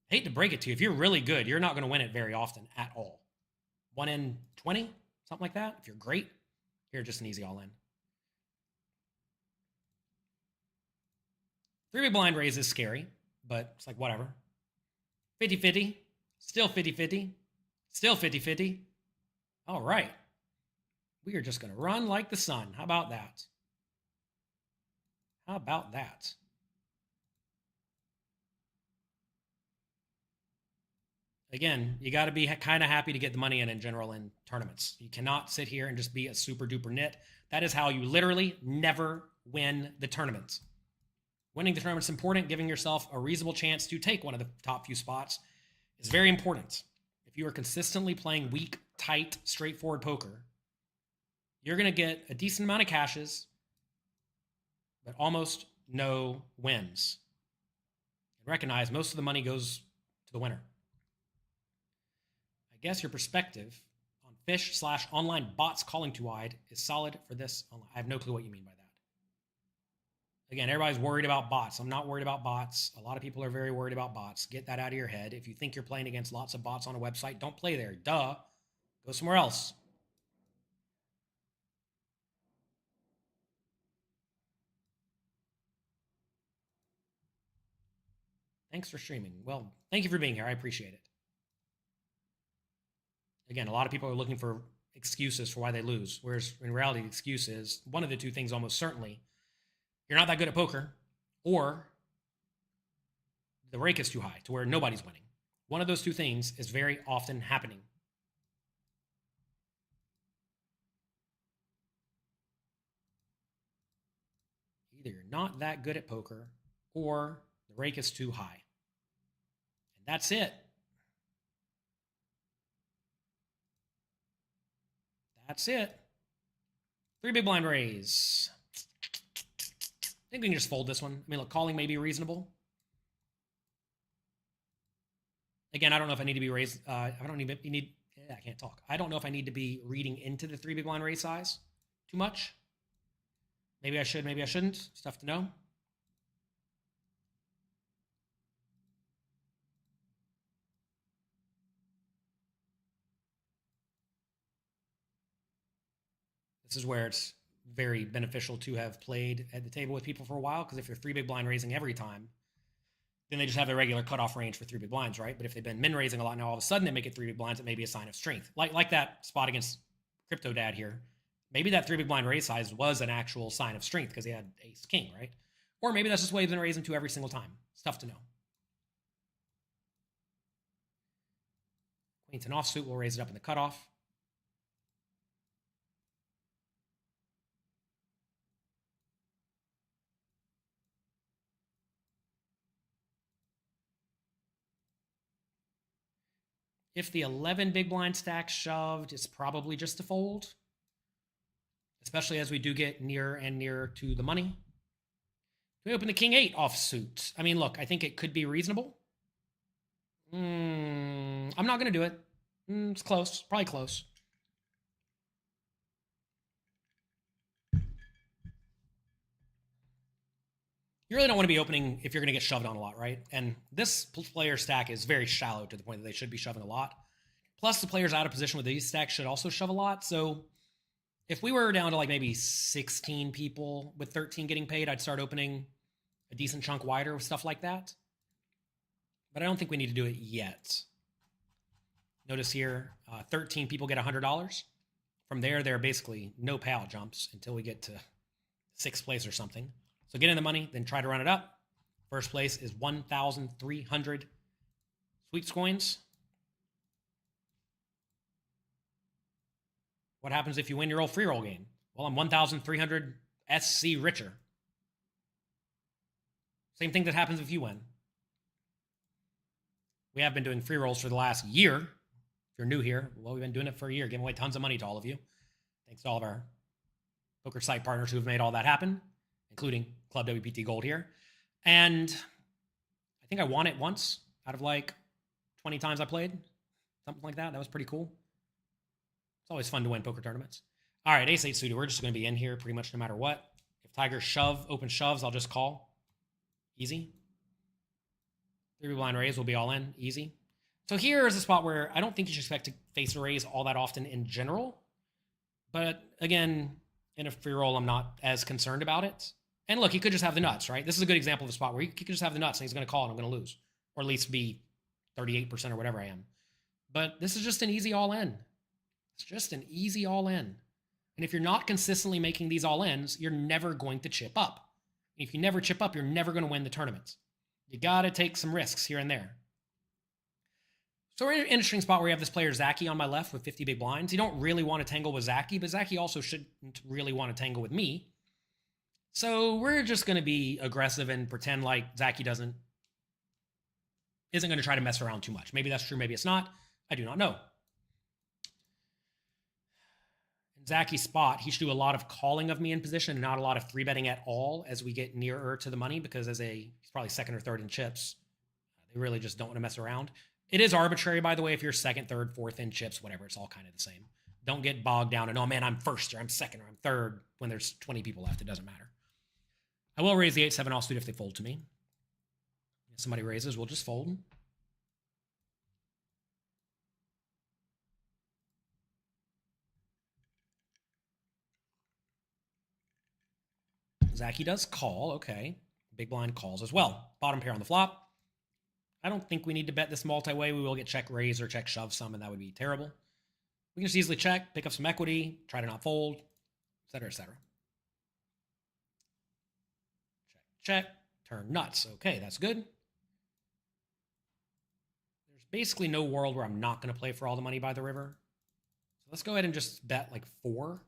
I hate to break it to you. If you're really good, you're not going to win it very often at all. 1 in 20, something like that. If you're great, you're just an easy all-in. 3 big blind raise is scary, but it's like whatever. 50-50, still 50-50, still 50-50. All right. We are just going to run like the sun. How about that? How about that? Again, you got to be kind of happy to get the money in general in tournaments. You cannot sit here and just be a super duper nit. That is how you literally never win the tournament. Winning the tournament is important. Giving yourself a reasonable chance to take one of the top few spots is very important. If you are consistently playing weak, tight, straightforward poker, you're going to get a decent amount of cashes, but almost no wins. And recognize most of the money goes to the winner. guess your perspective on fish/online bots calling too wide is solid for this online. I have no clue what you mean by that. Again, everybody's worried about bots. I'm not worried about bots. A lot of people are very worried about bots. Get that out of your head. If you think you're playing against lots of bots on a website, don't play there. Duh. Go somewhere else. Thanks for streaming. Well, thank you for being here. I appreciate it. Again, a lot of people are looking for excuses for why they lose, whereas in reality, the excuse is one of the two things almost certainly. You're not that good at poker, or the rake is too high to where nobody's winning. One of those two things is very often happening. Either you're not that good at poker, or the rake is too high. And that's it. That's it. 3 big blind raise. I think we can just fold this one. I mean, look, calling may be reasonable. Again, I don't know if I need to be raised. I can't talk. I don't know if I need to be reading into the 3 big blind raise size too much. Maybe I should, maybe I shouldn't. It's tough to know. This is where it's very beneficial to have played at the table with people for a while, because if you're 3 big blind raising every time, then they just have a regular cutoff range for 3 big blinds, right? But if they've been min raising a lot, now all of a sudden they make it 3 big blinds, it may be a sign of strength. Like that spot against Crypto Dad here. Maybe that 3 big blind raise size was an actual sign of strength because he had ace king, right? Or maybe that's just what he's been raising to every single time. It's tough to know. Queen 10 offsuit, we'll raise it up in the cutoff. If the 11 big blind stack shoved, it's probably just a fold, especially as we do get nearer and nearer to the money. We open the King 8 offsuit. I mean, look, I think it could be reasonable. I'm not going to do it. It's close, probably close. You really don't want to be opening if you're going to get shoved on a lot, right? And this player stack is very shallow to the point that they should be shoving a lot. Plus, the players out of position with these stacks should also shove a lot. So if we were down to like maybe 16 people with 13 getting paid, I'd start opening a decent chunk wider with stuff like that. But I don't think we need to do it yet. Notice here, 13 people get $100. From there, there are basically no payout jumps until we get to 6th place or something. So get in the money, then try to run it up. First place is 1,300 sweets coins. What happens if you win your old free roll game? Well, I'm 1,300 SC richer. Same thing that happens if you win. We have been doing free rolls for the last year. If you're new here, well, we've been doing it for a year, giving away tons of money to all of you. Thanks to all of our poker site partners who have made all that happen, including ClubWPT Gold here. And I think I won it once out of like 20 times I played. Something like that. That was pretty cool. It's always fun to win poker tournaments. All right, ace 8 suited. We're just going to be in here pretty much no matter what. If Tiger open shoves, I'll just call. Easy. 3 big blind raise will be all in. Easy. So here is a spot where I don't think you should expect to face a raise all that often in general. But again, in a free roll, I'm not as concerned about it. And look, he could just have the nuts, right? This is a good example of a spot where he could just have the nuts and he's going to call and I'm going to lose. Or at least be 38% or whatever I am. But this is just an easy all-in. It's just an easy all-in. And if you're not consistently making these all-ins, you're never going to chip up. And if you never chip up, you're never going to win the tournament. You got to take some risks here and there. So we're in an interesting spot where we have this player Zaki on my left with 50 big blinds. You don't really want to tangle with Zaki, but Zaki also shouldn't really want to tangle with me. So we're just going to be aggressive and pretend like Zaki isn't going to try to mess around too much. Maybe that's true, maybe it's not. I do not know. In Zaki's spot, he should do a lot of calling of me in position, not a lot of 3-betting at all as we get nearer to the money, because he's probably second or third in chips. They really just don't want to mess around. It is arbitrary, by the way, if you're second, third, fourth in chips, whatever. It's all kind of the same. Don't get bogged down and, oh man, I'm first or I'm second or I'm third when there's 20 people left. It doesn't matter. I will raise the 8-7 offsuit if they fold to me. If somebody raises, we'll just fold. Zachy does call. Okay. Big blind calls as well. Bottom pair on the flop. I don't think we need to bet this multi-way. We will get check raise or check shove some, and that would be terrible. We can just easily check, pick up some equity, try to not fold, etc., etc. Check, check, turn nuts. Okay, that's good. There's basically no world where I'm not going to play for all the money by the river. So let's go ahead and just bet like 4.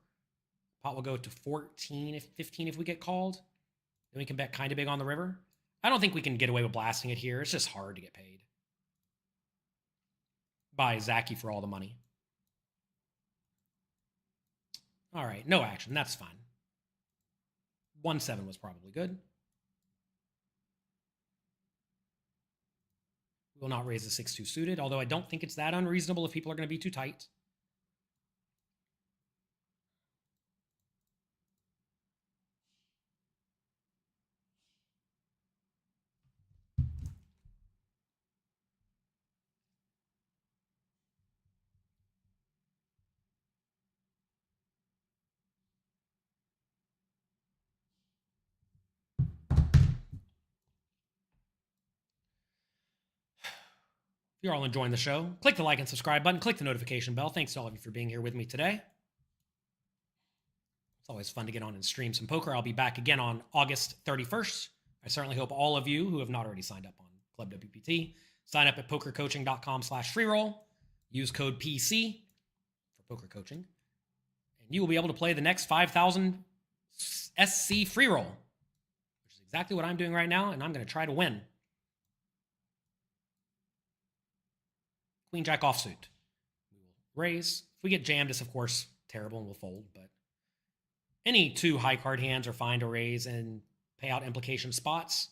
Pot will go to 14, 15 if we get called. Then we can bet kind of big on the river. I don't think we can get away with blasting it here. It's just hard to get paid by Zachy for all the money. All right, no action. That's fine. 1-7 was probably good. We will not raise the 6-2 suited, although I don't think it's that unreasonable if people are going to be too tight. If you're all enjoying the show, click the like and subscribe button, click the notification bell. Thanks to all of you for being here with me today. It's always fun to get on and stream some poker. I'll be back again on August 31st. I certainly hope all of you who have not already signed up on ClubWPT sign up at pokercoaching.com/freeroll. Use code PC for poker coaching, and you will be able to play the next 5,000 SC free roll, which is exactly what I'm doing right now, and I'm going to try to win. Queen Jack offsuit. We will raise. If we get jammed, it's of course terrible and we'll fold, but any 2 high card hands are fine to raise and payout implication spots.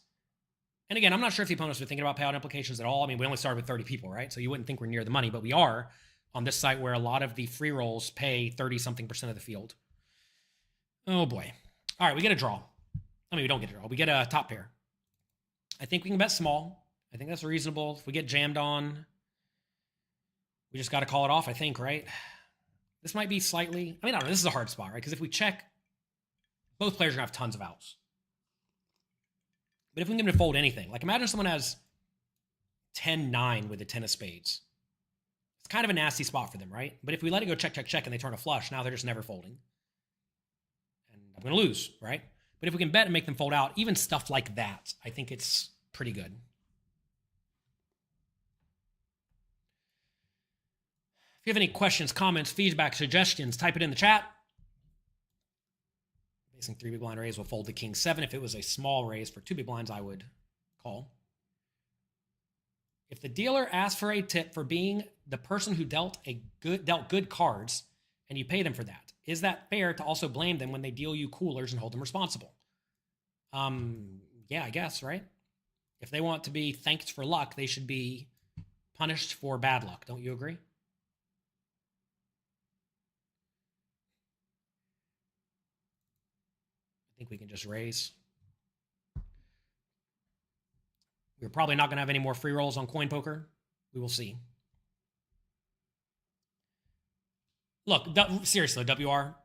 And again, I'm not sure if the opponents are thinking about payout implications at all. I mean, we only started with 30 people, right? So you wouldn't think we're near the money, but we are on this site where a lot of the free rolls pay 30-something% of the field. Oh boy. All right, we get a draw. I mean, we don't get a draw. We get a top pair. I think we can bet small. I think that's reasonable. If we get jammed on, we just got to call it off, I think, right? This might be slightly... I mean, I don't know. This is a hard spot, right? Because if we check, both players are going to have tons of outs. But if we can get them to fold anything, like imagine someone has 10-9 with a 10 of spades. It's kind of a nasty spot for them, right? But if we let it go check, check, check, and they turn a flush, now they're just never folding. And I'm going to lose, right? But if we can bet and make them fold out, even stuff like that, I think it's pretty good. If you have any questions, comments, feedback, suggestions, type it in the chat. Facing 3 big blind raise will fold the king 7. If it was a small raise for 2 big blinds, I would call. If the dealer asks for a tip for being the person who dealt good cards and you pay them for that, is that fair to also blame them when they deal you coolers and hold them responsible? Yeah, I guess, right? If they want to be thanked for luck, they should be punished for bad luck. Don't you agree? I think we can just raise. We're probably not going to have any more free rolls on coin poker. We will see. Look, seriously, WR,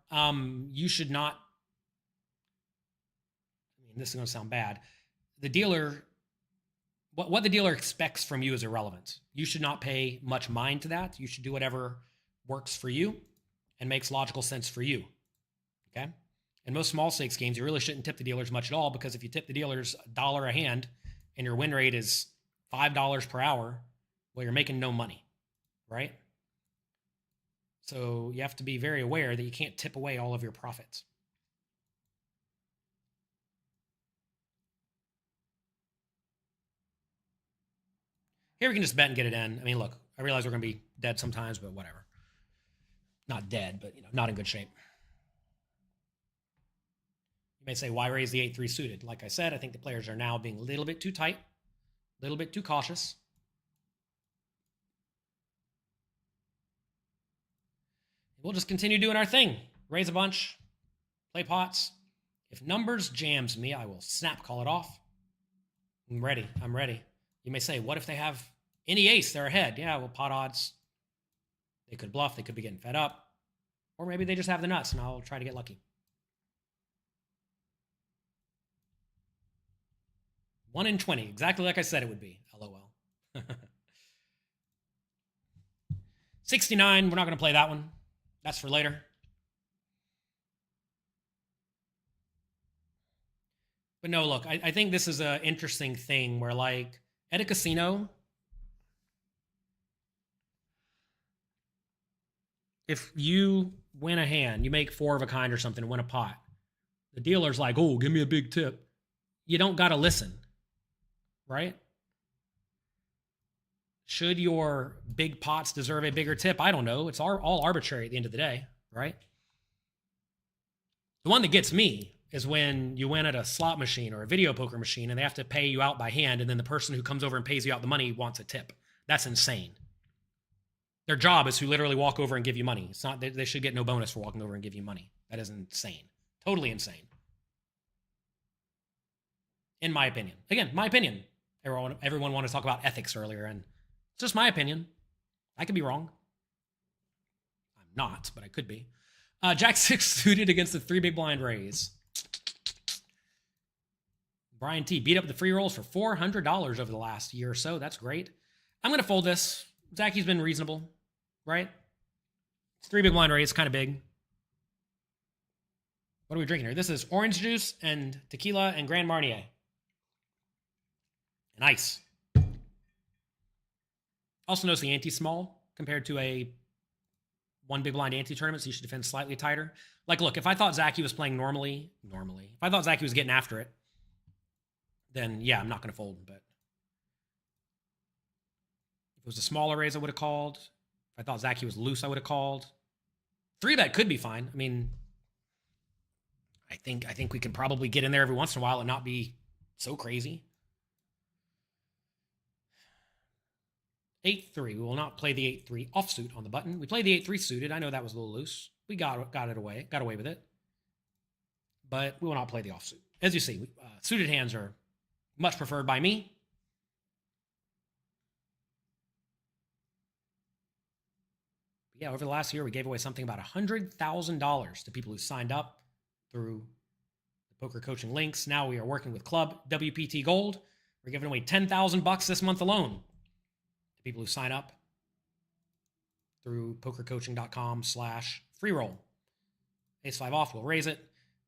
you should not... I mean, this is going to sound bad. The dealer... What the dealer expects from you is irrelevant. You should not pay much mind to that. You should do whatever works for you and makes logical sense for you. Okay? In most small stakes games, you really shouldn't tip the dealers much at all, because if you tip the dealers $1 a hand and your win rate is $5 per hour, well, you're making no money, right? So you have to be very aware that you can't tip away all of your profits. Here we can just bet and get it in. I mean, look, I realize we're going to be dead sometimes, but whatever. Not dead, but not in good shape. You may say, why raise the 8-3 suited? Like I said, I think the players are now being a little bit too tight, a little bit too cautious. We'll just continue doing our thing. Raise a bunch, play pots. If numbers jams me, I will snap call it off. I'm ready. I'm ready. You may say, what if they have any ace? They're ahead. Yeah, well, pot odds. They could bluff. They could be getting fed up. Or maybe they just have the nuts, and I'll try to get lucky. 1 in 20. Exactly like I said it would be. LOL. 69. We're not going to play that one. That's for later. But no, look, I think this is an interesting thing where, like, at a casino, if you win a hand, you make 4 of a kind or something and win a pot, the dealer's like, oh, give me a big tip. You don't got to listen, right? Should your big pots deserve a bigger tip? I don't know. It's all arbitrary at the end of the day, right? The one that gets me is when you win at a slot machine or a video poker machine and they have to pay you out by hand, and then the person who comes over and pays you out the money wants a tip. That's insane. Their job is to literally walk over and give you money. It's not, they should get no bonus for walking over and give you money. That is insane. Totally insane. In my opinion. Again, my opinion. Everyone wanted to talk about ethics earlier, and it's just my opinion. I could be wrong. I'm not, but I could be. Jack 6 suited against the 3 big blind raise. Brian T beat up the free rolls for $400 over the last year or so. That's great. I'm going to fold this. Zacky's been reasonable, right? It's 3 big blind raise, kind of big. What are we drinking here? This is orange juice and tequila and Grand Marnier. And ice. Also notice the ante small compared to a 1 big blind ante tournament, so you should defend slightly tighter. Like, look, if I thought Zachy was playing normally, if I thought Zachy was getting after it, then yeah, I'm not going to fold. But if it was a smaller raise, I would have called. If I thought Zachy was loose, I would have called. 3-bet could be fine. I mean, I think we could probably get in there every once in a while and not be so crazy. 8-3. We will not play the 8-3 offsuit on the button. We played the 8-3 suited. I know that was a little loose. We got away with it. But we will not play the offsuit. As you see, suited hands are much preferred by me. But yeah, over the last year, we gave away something about $100,000 to people who signed up through the poker coaching links. Now we are working with ClubWPT Gold. We're giving away $10,000 this month alone to people who sign up through pokercoaching.com/freeroll. Ace-5 off, we'll raise it.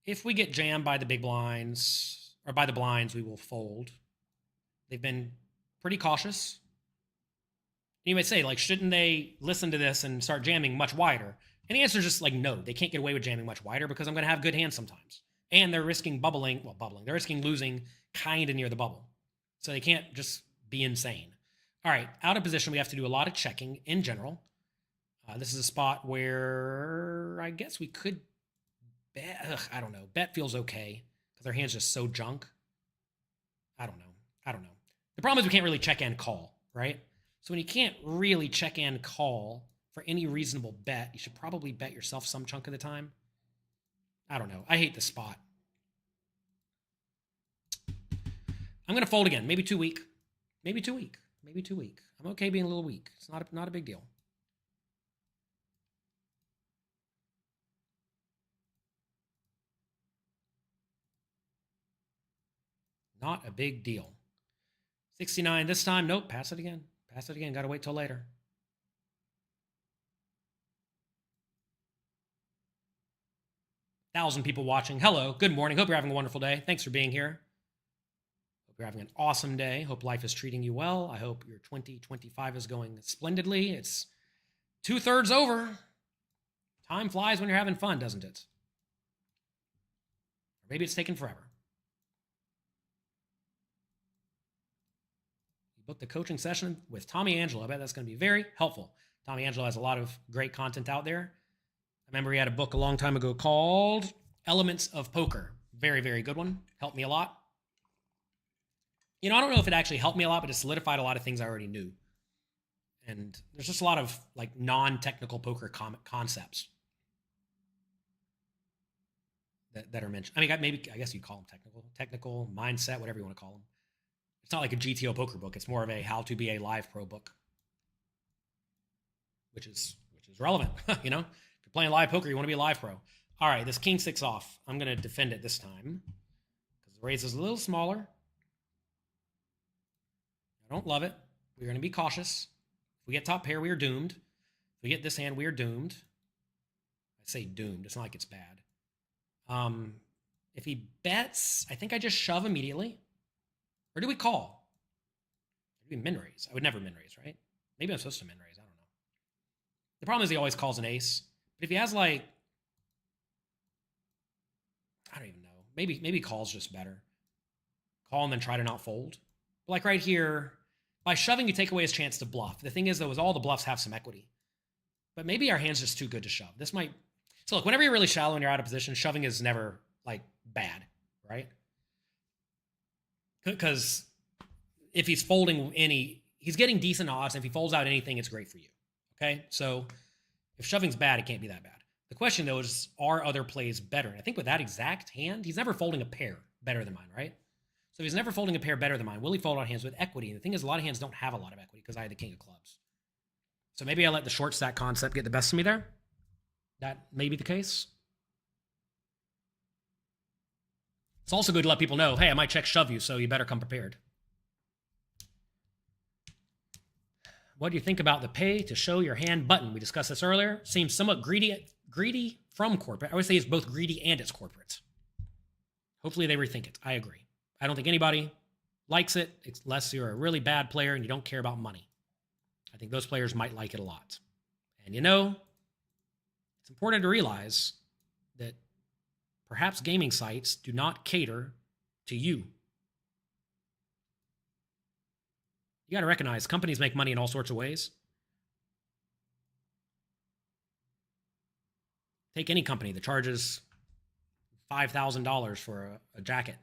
If we get jammed by the big blinds, or by the blinds, we will fold. They've been pretty cautious. You might say, like, shouldn't they listen to this and start jamming much wider? And the answer is just like, no, they can't get away with jamming much wider because I'm going to have good hands sometimes. And they're risking bubbling. They're risking losing kind of near the bubble. So they can't just be insane. All right, out of position, we have to do a lot of checking in general. This is a spot where I guess we could bet. I don't know. Bet feels okay because their hand's just so junk. I don't know. The problem is we can't really check and call, right? So when you can't really check and call for any reasonable bet, you should probably bet yourself some chunk of the time. I don't know. I hate this spot. I'm going to fold again. Maybe too weak. I'm okay being a little weak. It's not a big deal. Not a big deal. 69 this time. Nope. Pass it again. Got to wait till later. Thousand people watching. Hello. Good morning. Hope you're having a wonderful day. Thanks for being here. Hope you're having an awesome day. Hope life is treating you well. I hope your 2025 is going splendidly. It's 2/3 over. Time flies when you're having fun, doesn't it? Or maybe it's taken forever. Book the coaching session with Tommy Angelo. I bet that's going to be very helpful. Tommy Angelo has a lot of great content out there. I remember he had a book a long time ago called Elements of Poker. Very, very good one. Helped me a lot. I don't know if it actually helped me a lot, but it solidified a lot of things I already knew. And there's just a lot of like non-technical poker concepts that are mentioned. I mean, maybe I guess you call them technical mindset, whatever you want to call them. It's not like a GTO poker book. It's more of a how to be a live pro book, which is relevant. You know, if you're playing live poker, you want to be a live pro. All right, this king six off. I'm going to defend it this time because the raise is a little smaller. I don't love it. We're going to be cautious. If we get top pair, we are doomed. If we get this hand, we are doomed. I say doomed. It's not like it's bad. If he bets, I think I just shove immediately. Or do we call? Do we min raise? I would never min raise, right? Maybe I'm supposed to min raise. I don't know. The problem is he always calls an ace. But if he has like, I don't even know. Maybe call's just better. Call and then try to not fold. But like right here, by shoving, you take away his chance to bluff. The thing is, though, is all the bluffs have some equity. But maybe our hand's just too good to shove. This might... So look, whenever you're really shallow and you're out of position, shoving is never, like, bad, right? Because if he's folding he's getting decent odds, and if he folds out anything, it's great for you, okay? So if shoving's bad, it can't be that bad. The question, though, is are other plays better? And I think with that exact hand, he's never folding a pair better than mine, right? So if he's never folding a pair better than mine, will he fold on hands with equity? And the thing is, a lot of hands don't have a lot of equity because I had the king of clubs. So maybe I let the short stack concept get the best of me there. That may be the case. It's also good to let people know, hey, I might check shove you, so you better come prepared. What do you think about the pay to show your hand button? We discussed this earlier. Seems somewhat greedy from corporate. I would say it's both greedy and it's corporate. Hopefully they rethink it. I agree. I don't think anybody likes it unless you're a really bad player and you don't care about money. I think those players might like it a lot. And you know, it's important to realize that perhaps gaming sites do not cater to you. You got to recognize companies make money in all sorts of ways. Take any company that charges $5,000 for a jacket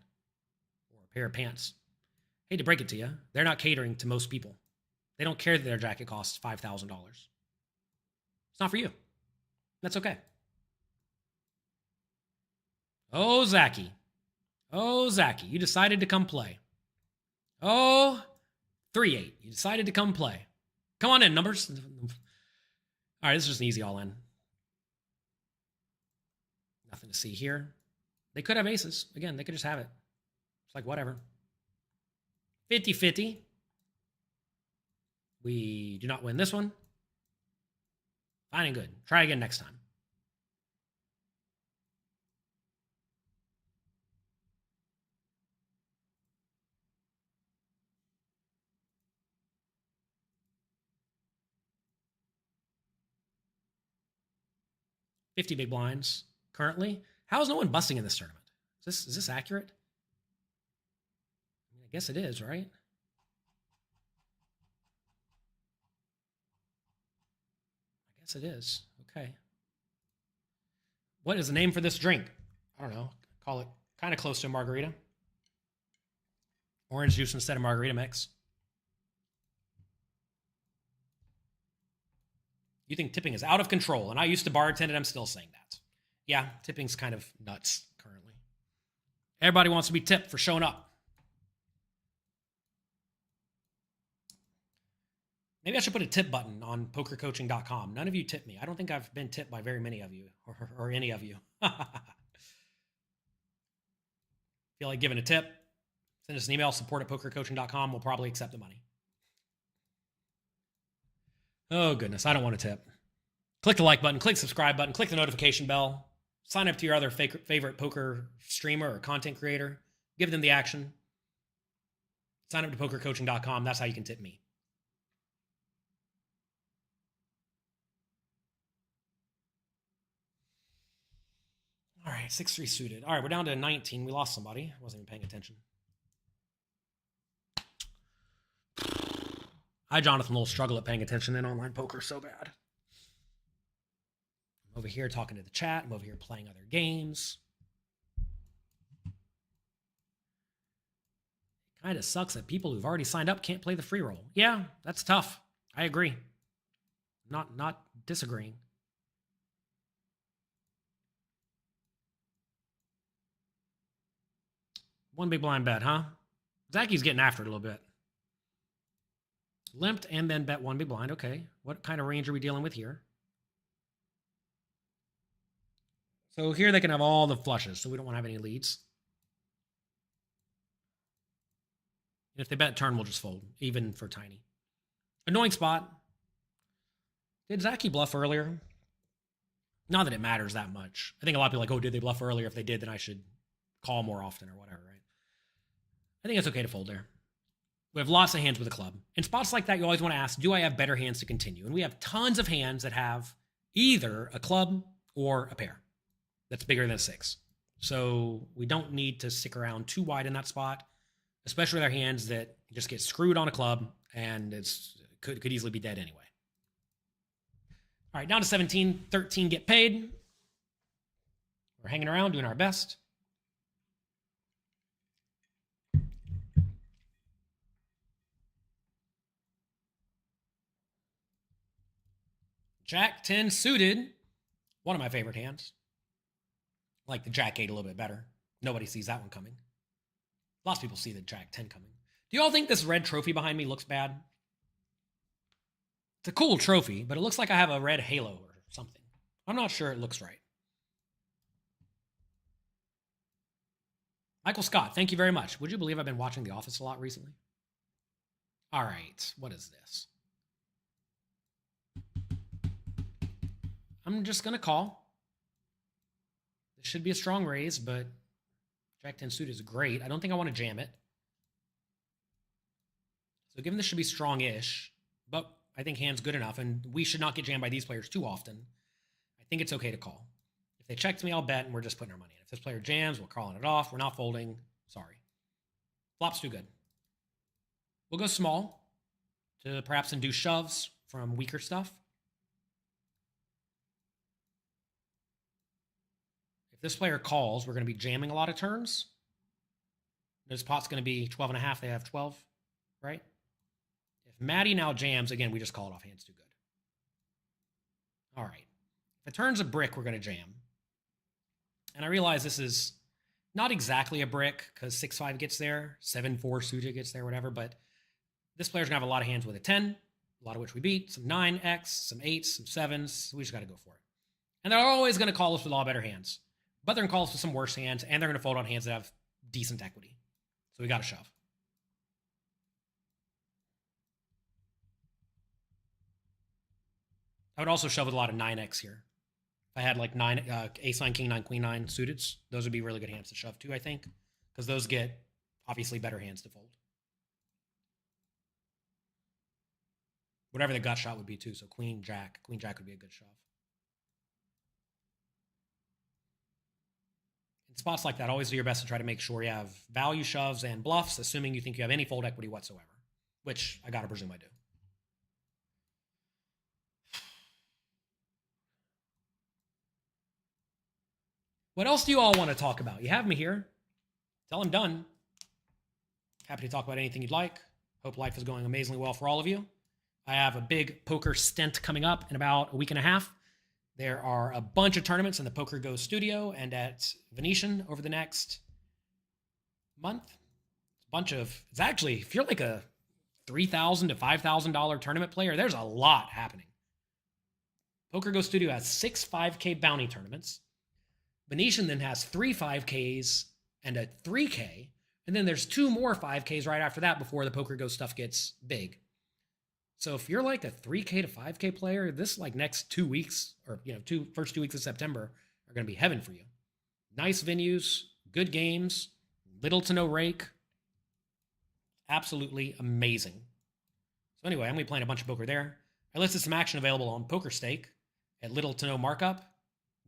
or a pair of pants. Hate to break it to you, they're not catering to most people. They don't care that their jacket costs $5,000. It's not for you. That's okay. Oh, Zachy. Oh, Zachy, you decided to come play. Oh, 3-8. You decided to come play. Come on in, numbers. All right, this is just an easy all-in. Nothing to see here. They could have aces. Again, they could just have it. It's like, whatever. 50-50. We do not win this one. Fine and good. Try again next time. $50 big blinds currently. How is no one busting in this tournament? Is this accurate? I guess it is, right? I guess it is. Okay. What is the name for this drink? I don't know. Call it kind of close to a margarita. Orange juice instead of margarita mix. You think tipping is out of control, and I used to bartend, and I'm still saying that. Yeah, tipping's kind of nuts currently. Everybody wants to be tipped for showing up. Maybe I should put a tip button on PokerCoaching.com. None of you tip me. I don't think I've been tipped by very many of you, or any of you. Feel like giving a tip? Send us an email, support@PokerCoaching.com. We'll probably accept the money. Oh, goodness. I don't want to tip. Click the like button. Click the subscribe button. Click the notification bell. Sign up to your other favorite poker streamer or content creator. Give them the action. Sign up to PokerCoaching.com. That's how you can tip me. All right, 6-3 suited. All right, we're down to 19. We lost somebody. I wasn't even paying attention. I, Jonathan, will struggle at paying attention in online poker so bad. I'm over here talking to the chat. I'm over here playing other games. It kind of sucks that people who've already signed up can't play the free roll. Yeah, that's tough. I agree. Not disagreeing. One big blind bet, huh? Zacky's getting after it a little bit. Limped and then bet one big blind. Okay. What kind of range are we dealing with here? So here they can have all the flushes, so we don't want to have any leads. And if they bet turn, we'll just fold, even for tiny. Annoying spot. Did Zacky bluff earlier? Not that it matters that much. I think a lot of people are like, oh, did they bluff earlier? If they did, then I should call more often or whatever, right? I think it's okay to fold there. We have lots of hands with a club. In spots like that, you always want to ask, do I have better hands to continue? And we have tons of hands that have either a club or a pair that's bigger than a 6. So we don't need to stick around too wide in that spot, especially with our hands that just get screwed on a club and could easily be dead anyway. All right, down to 17, 13 get paid. We're hanging around, doing our best. Jack 10 suited, one of my favorite hands. I like the Jack 8 a little bit better. Nobody sees that one coming. Lots of people see the Jack 10 coming. Do you all think this red trophy behind me looks bad? It's a cool trophy, but it looks like I have a red halo or something. I'm not sure it looks right. Michael Scott, thank you very much. Would you believe I've been watching The Office a lot recently? All right, what is this? I'm just going to call. This should be a strong raise, but Jack 10 suited is great. I don't think I want to jam it. So given this should be strong-ish, but I think hand's good enough, and we should not get jammed by these players too often, I think it's okay to call. If they check to me, I'll bet, and we're just putting our money in. If this player jams, we're calling it off. We're not folding. Sorry. Flop's too good. We'll go small to perhaps induce shoves from weaker stuff. If this player calls, we're going to be jamming a lot of turns. This pot's going to be 12.5. They have 12, right? If Maddie now jams, again, we just call it off. Hand's too good. All right. If it turns a brick, we're going to jam. And I realize this is not exactly a brick because 6-5 gets there, 7-4 suited gets there, whatever. But this player's going to have a lot of hands with a 10, a lot of which we beat, some 9x, some 8s, some 7s. So we just got to go for it. And they're always going to call us with all better hands. But they're going to call us with some worse hands, and they're going to fold on hands that have decent equity. So we got to shove. I would also shove with a lot of 9x here. If I had like 9, ace-9, king-9, queen-9 suiteds, those would be really good hands to shove too, I think, because those get obviously better hands to fold. Whatever the gut shot would be too, so queen-jack would be a good shove. Spots like that, always do your best to try to make sure you have value shoves and bluffs, assuming you think you have any fold equity whatsoever, which I gotta presume I do. What else do you all want to talk about? You have me here. Till I'm done. Happy to talk about anything you'd like. Hope life is going amazingly well for all of you. I have a big poker stint coming up in about a week and a half. There are a bunch of tournaments in the Poker Go studio and at Venetian over the next month. It's actually, if you're like a $3,000 to $5,000 tournament player, there's a lot happening. Poker Go studio has 6 5K bounty tournaments. Venetian then has 3 5Ks and a 3K. And then there's 2 more 5Ks right after that before the Poker Go stuff gets big. So if you're like a 3K to 5K player, this like next 2 weeks or, first 2 weeks of September are going to be heaven for you. Nice venues, good games, little to no rake. Absolutely amazing. So anyway, I'm going to be playing a bunch of poker there. I listed some action available on PokerStake at little to no markup.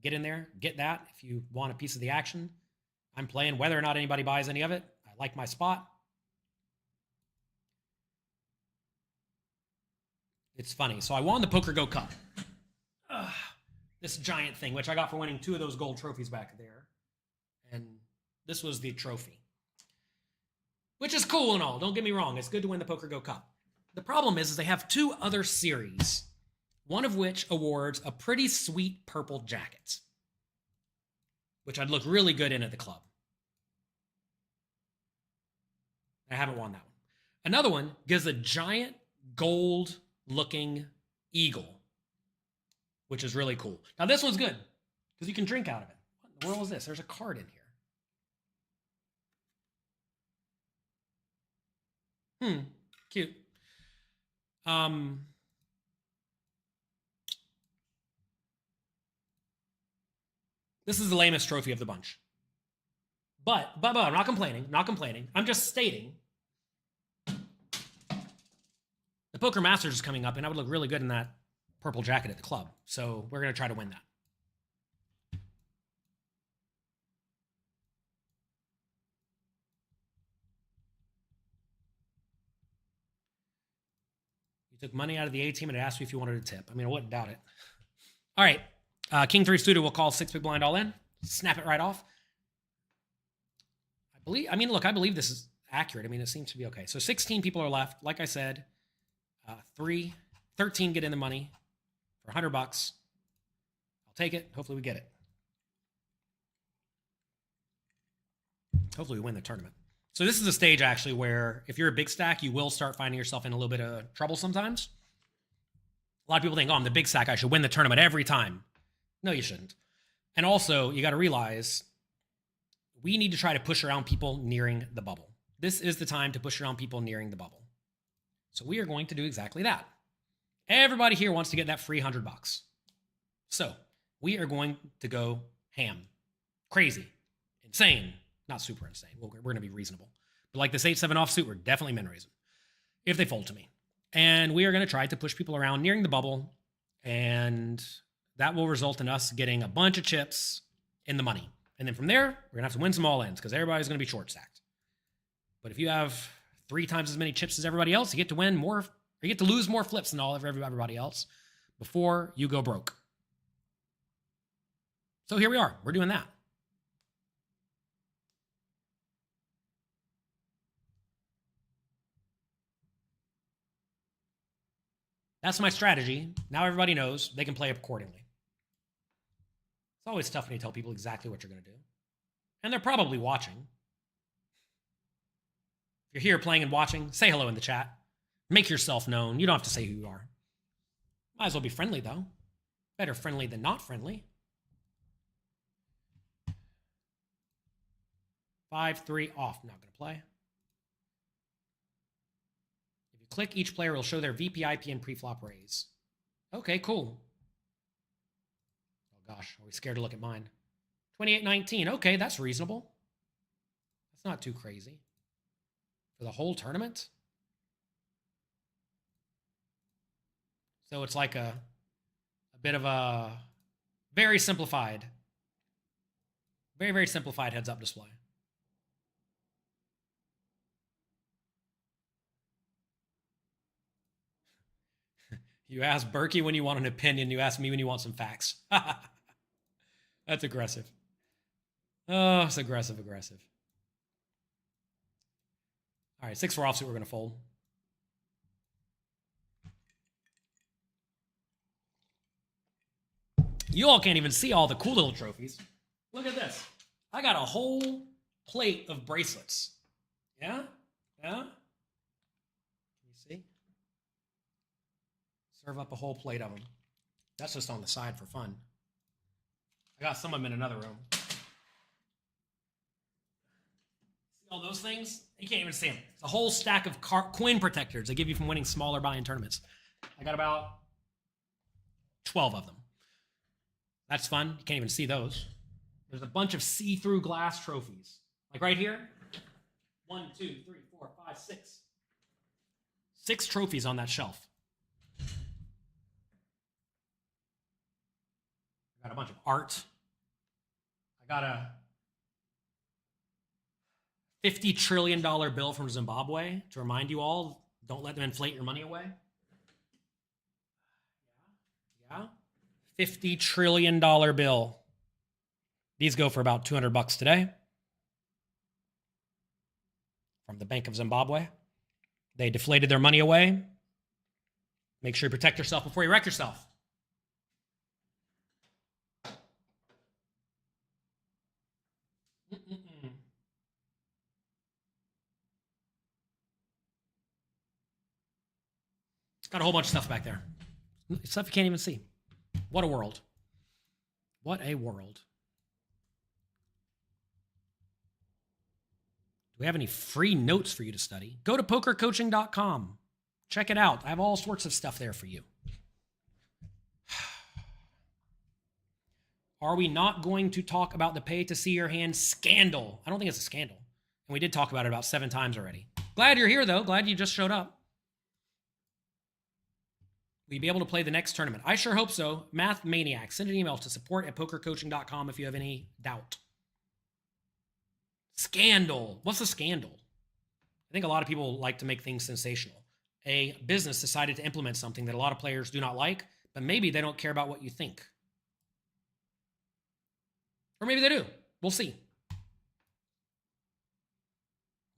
Get in there, get that if you want a piece of the action. I'm playing whether or not anybody buys any of it. I like my spot. It's funny. So I won the Poker Go Cup. This giant thing, which I got for winning 2 of those gold trophies back there. And this was the trophy. Which is cool and all. Don't get me wrong. It's good to win the Poker Go Cup. The problem is they have 2 other series, one of which awards a pretty sweet purple jacket, which I'd look really good in at the club. I haven't won that one. Another one gives a giant gold-looking eagle, which is really cool. Now, this one's good because you can drink out of it. What in the world is this? There's a card in here. Cute. This is the lamest trophy of the bunch. But I'm not complaining. I'm just stating the Poker Masters is coming up, and I would look really good in that purple jacket at the club. So we're going to try to win that. You took money out of the A team and it asked you if you wanted a tip. I mean, I wouldn't doubt it. All right. King 3 suited will call 6 big blind all in. Snap it right off. I believe this is accurate. I mean, it seems to be okay. So 16 people are left. Like I said, 13 get in the money for $100. I'll take it. Hopefully we get it. Hopefully we win the tournament. So this is a stage actually where if you're a big stack, you will start finding yourself in a little bit of trouble sometimes. A lot of people think, oh, I'm the big stack, I should win the tournament every time. No, you shouldn't. And also, you got to realize we need to try to push around people nearing the bubble. This is the time to push around people nearing the bubble. So we are going to do exactly that. Everybody here wants to get that free $100. So we are going to go ham. Crazy. Insane. Not super insane. We're going to be reasonable. But like this 8-7 offsuit, we're definitely min raising if they fold to me. And we are going to try to push people around nearing the bubble. And that will result in us getting a bunch of chips in the money. And then from there, we're going to have to win some all-ins because everybody's going to be short-stacked. But if you have 3 times as many chips as everybody else, you get to win more, or you get to lose more flips than everybody else before you go broke. So here we are. We're doing that. That's my strategy. Now everybody knows they can play accordingly. It's always tough when you tell people exactly what you're going to do. And they're probably watching. If you're here playing and watching, say hello in the chat. Make yourself known. You don't have to say who you are. Might as well be friendly, though. Better friendly than not friendly. 5-3 off. Not going to play. If you click, each player will show their VP, IP, and preflop raise. Okay, cool. Oh gosh, are we scared to look at mine? 28-19. Okay, that's reasonable. That's not too crazy. For the whole tournament? So it's like a bit of a very simplified, very simplified heads-up display. You ask Berkey when you want an opinion. You ask me when you want some facts. That's aggressive. Oh, it's aggressive. All right, 6-4 offsuit we're going to fold. You all can't even see all the cool little trophies. Look at this. I got a whole plate of bracelets. Yeah? Can you see? Serve up a whole plate of them. That's just on the side for fun. I got some of them in another room. See all those things? You can't even see them. It's a whole stack of coin protectors they give you from winning smaller buy-in tournaments. I got about 12 of them. That's fun. You can't even see those. There's a bunch of see-through glass trophies. Like right here. 1, 2, 3, 4, 5, 6. 6 trophies on that shelf. I got a bunch of art. I got a $50 trillion bill from Zimbabwe to remind you all, don't let them inflate your money away. Yeah. $50 trillion bill. These go for about $200 today. From the Bank of Zimbabwe. They deflated their money away. Make sure you protect yourself before you wreck yourself. got a whole bunch of stuff back there. Stuff you can't even see. What a world. What a world. Do we have any free notes for you to study? Go to PokerCoaching.com. Check it out. I have all sorts of stuff there for you. Are we not going to talk about the pay to see your hand scandal? I don't think it's a scandal. And we did talk about it about 7 times already. Glad you're here, though. Glad you just showed up. Will you be able to play the next tournament? I sure hope so. Math Maniac. Send an email to support@pokercoaching.com if you have any doubt. Scandal. What's a scandal? I think a lot of people like to make things sensational. A business decided to implement something that a lot of players do not like, but maybe they don't care about what you think. Or maybe they do. We'll see.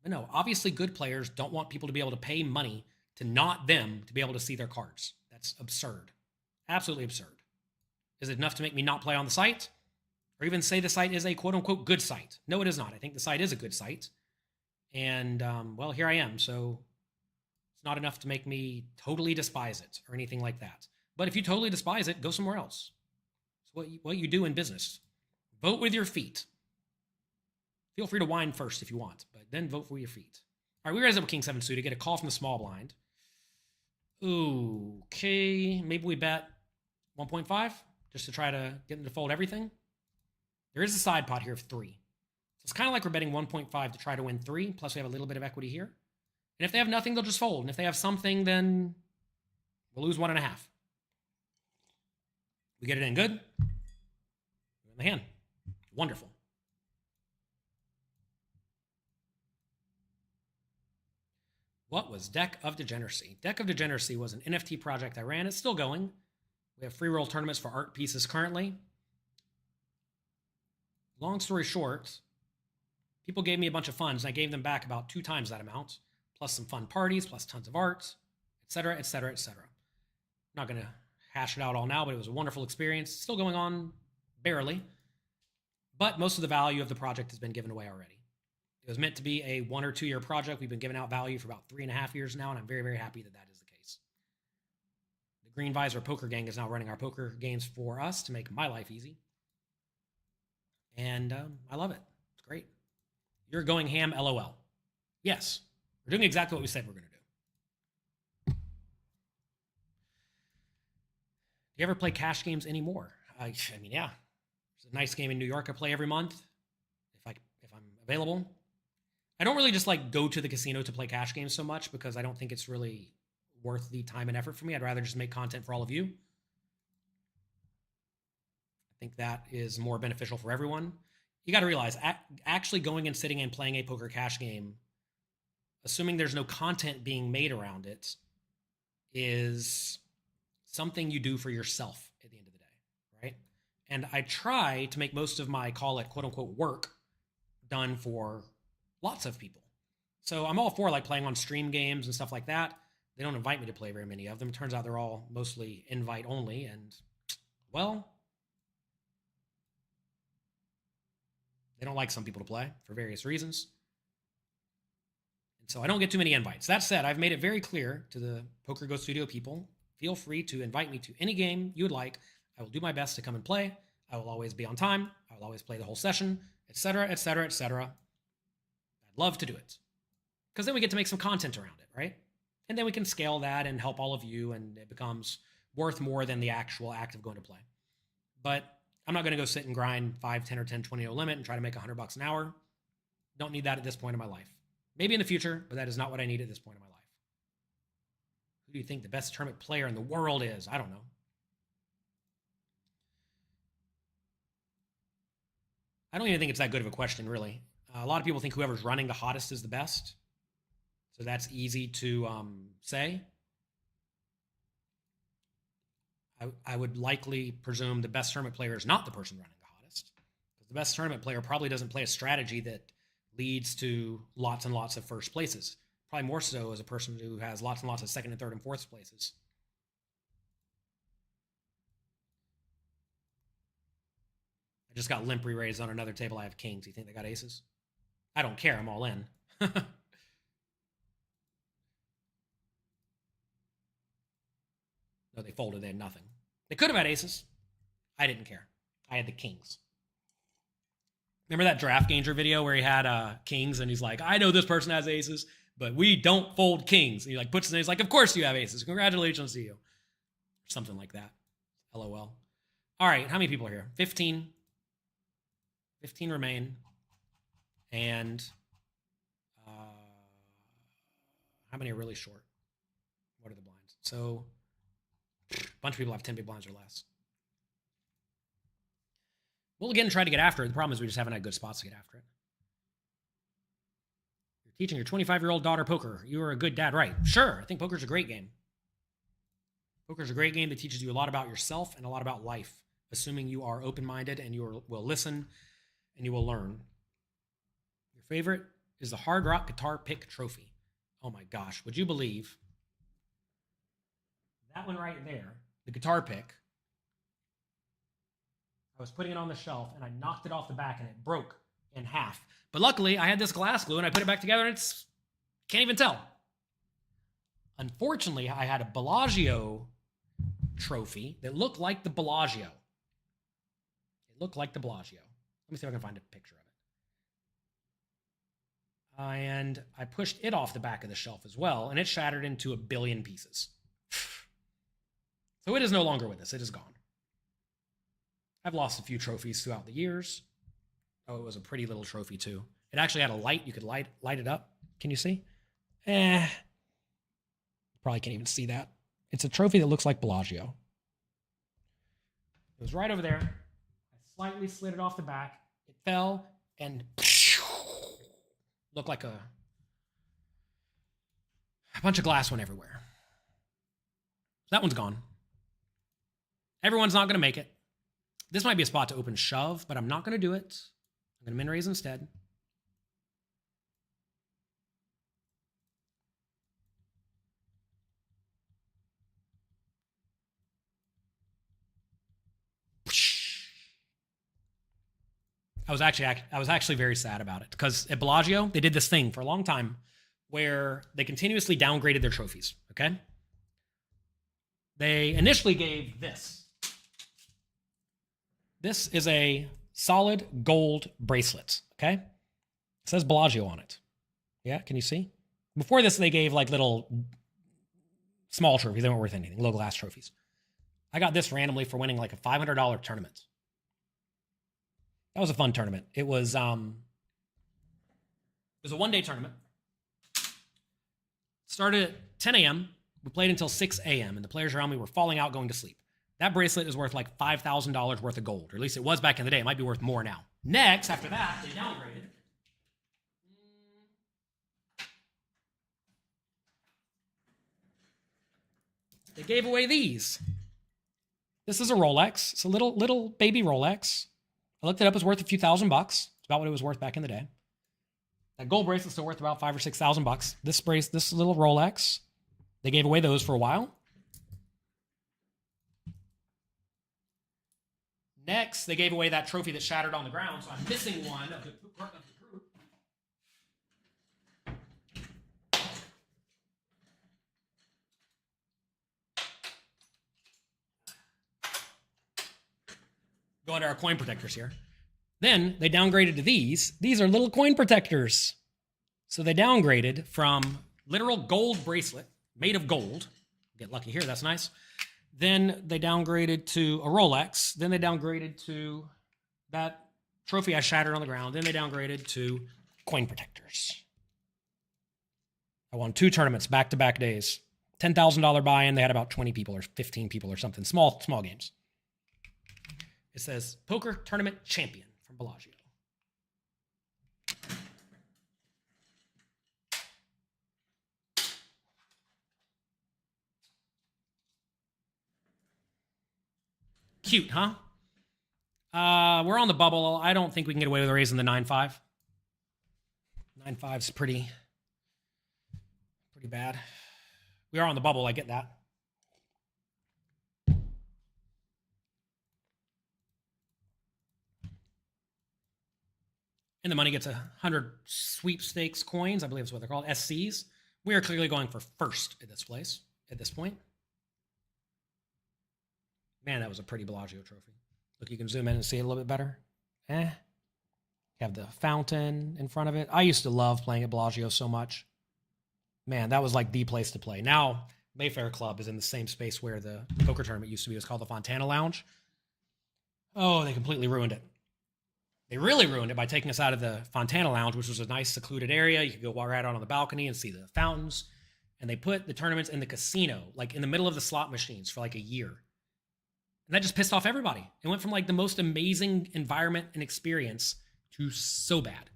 But no, obviously good players don't want people to be able to pay money to not them to be able to see their cards. That's absurd. Absolutely absurd. Is it enough to make me not play on the site? Or even say the site is a quote-unquote good site? No, it is not. I think the site is a good site. And, well, here I am. So it's not enough to make me totally despise it or anything like that. But if you totally despise it, go somewhere else. It's what you do in business. Vote with your feet. Feel free to whine first if you want, but then vote with your feet. All right, we raise up a King 7 suited, get a call from the small blind. Ooh, okay, maybe we bet 1.5 just to try to get them to fold everything. There is a side pot here of 3. So it's kind of like we're betting 1.5 to try to win 3, plus we have a little bit of equity here. And if they have nothing, they'll just fold. And if they have something, then we'll lose 1.5. We get it in good. In the hand. Wonderful. What was Deck of Degeneracy? Deck of Degeneracy was an NFT project I ran. It's still going. We have free roll tournaments for art pieces currently. Long story short, people gave me a bunch of funds, and I gave them back about 2 times that amount, plus some fun parties, plus tons of art, etc., etc., etc. I'm not going to hash it out all now, but it was a wonderful experience. Still going on barely. But most of the value of the project has been given away already. It was meant to be a 1 or 2 year project. We've been giving out value for about 3.5 years now, and I'm very, very happy that that is the case. The Green Visor Poker Gang is now running our poker games for us to make my life easy. And I love it. It's great. You're going ham, LOL. Yes, we're doing exactly what we said we're going to do. Do you ever play cash games anymore? I mean, yeah. There's a nice game in New York I play every month if I'm available. I don't really just like go to the casino to play cash games so much because I don't think it's really worth the time and effort for me. I'd rather just make content for all of you. I think that is more beneficial for everyone. You got to realize, actually going and sitting and playing a poker cash game, assuming there's no content being made around it, is something you do for yourself at the end of the day, right? And I try to make most of my, call it quote unquote work, done for lots of people. So I'm all for like playing on stream games and stuff like that. They don't invite me to play very many of them. It turns out they're all mostly invite only. And well, they don't like some people to play for various reasons. And so I don't get too many invites. That said, I've made it very clear to the Poker Go Studio people, feel free to invite me to any game you would like. I will do my best to come and play. I will always be on time. I will always play the whole session, etc., etc., etc. I'd love to do it. Because then we get to make some content around it, right? And then we can scale that and help all of you, and it becomes worth more than the actual act of going to play. But I'm not going to go sit and grind 5, 10, or 10, 20 no limit and try to make $100 an hour. Don't need that at this point in my life. Maybe in the future, but that is not what I need at this point in my life. Who do you think the best tournament player in the world is? I don't know. I don't even think it's that good of a question, really. A lot of people think whoever's running the hottest is the best. So that's easy to say. I would likely presume the best tournament player is not the person running the hottest. Because the best tournament player probably doesn't play a strategy that leads to lots and lots of first places. Probably more so as a person who has lots and lots of second and third and fourth places. I just got limp re-raised on another table. I have kings. You think they got aces? I don't care. I'm all in. but they folded. They had nothing. They could have had aces. I didn't care. I had the kings. Remember that Draft Ganger video where he had kings and he's like, I know this person has aces, but we don't fold kings. And he like puts it in, he's like, of course you have aces. Congratulations to you. Something like that. LOL. All right, how many people are here? 15. 15 remain. And how many are really short? What are the blinds? So a bunch of people have 10 big blinds or less. We'll again try to get after it. The problem is we just haven't had good spots to get after it. You're teaching your 25-year-old daughter poker. You are a good dad, right? Sure, I think poker's a great game. Poker's a great game that teaches you a lot about yourself and a lot about life, assuming you are open-minded and you will listen and you will learn. Your favorite is the Hard Rock Guitar Pick Trophy. Oh my gosh, would you believe that one right there, the guitar pick, I was putting it on the shelf and I knocked it off the back and it broke in half. But luckily I had this glass glue and I put it back together and it's, can't even tell. Unfortunately, I had a Bellagio trophy that looked like the Bellagio. It looked like the Bellagio. Let me see if I can find a picture of it. And I pushed it off the back of the shelf as well, and it shattered into a billion pieces. So it is no longer with us. It is gone. I've lost a few trophies throughout the years. Oh, it was a pretty little trophy too. It actually had a light. You could light it up. Can you see? Probably can't even see that. It's a trophy that looks like Bellagio. It was right over there. I slightly slid it off the back. It fell and looked like a bunch of glass went everywhere. That one's gone. Everyone's not going to make it. This might be a spot to open shove, but I'm not going to do it. I'm going to min raise instead. I was actually very sad about it because at Bellagio, they did this thing for a long time where they continuously downgraded their trophies, okay? They initially gave this. This is a solid gold bracelet, okay? It says Bellagio on it. Yeah, can you see? Before this, they gave like little small trophies. They weren't worth anything, low glass trophies. I got this randomly for winning like a $500 tournament. That was a fun tournament. It was a one-day tournament. Started at 10 a.m. We played until 6 a.m. and the players around me were falling out, going to sleep. That bracelet is worth like $5,000 worth of gold, or at least it was back in the day. It might be worth more now. Next, after that, they downgraded. They gave away these. This is a Rolex. It's a little baby Rolex. I looked it up. It's worth a few $1,000. It's about what it was worth back in the day. That gold bracelet's still worth about $5,000 or $6,000. This little Rolex, they gave away those for a while. Next, they gave away that trophy that shattered on the ground, so I'm missing one of the group. Go into our coin protectors here. Then they downgraded to these. These are little coin protectors. So they downgraded from literal gold bracelet made of gold. Get lucky here, that's nice. Then they downgraded to a Rolex. Then they downgraded to that trophy I shattered on the ground. Then they downgraded to coin protectors. I won 2 tournaments back-to-back days. $10,000 buy-in. They had about 20 people or 15 people or something. Small games. It says Poker Tournament Champion from Bellagio. Cute, huh? We're on the bubble. I don't think we can get away with raising the 9-5. 9-5's pretty bad. We are on the bubble, I get that. And the money gets 100 sweepstakes coins. I believe that's what they're called, SCs. We are clearly going for first at this place, at this point. Man, that was a pretty Bellagio trophy. Look, you can zoom in and see it a little bit better. You have the fountain in front of it. I used to love playing at Bellagio so much. Man, that was like the place to play. Now, Mayfair Club is in the same space where the poker tournament used to be. It was called the Fontana Lounge. Oh, they completely ruined it. They really ruined it by taking us out of the Fontana Lounge, which was a nice secluded area. You could go walk right out on the balcony and see the fountains. And they put the tournaments in the casino, like in the middle of the slot machines for like a year. And that just pissed off everybody. It went from like the most amazing environment and experience to so bad.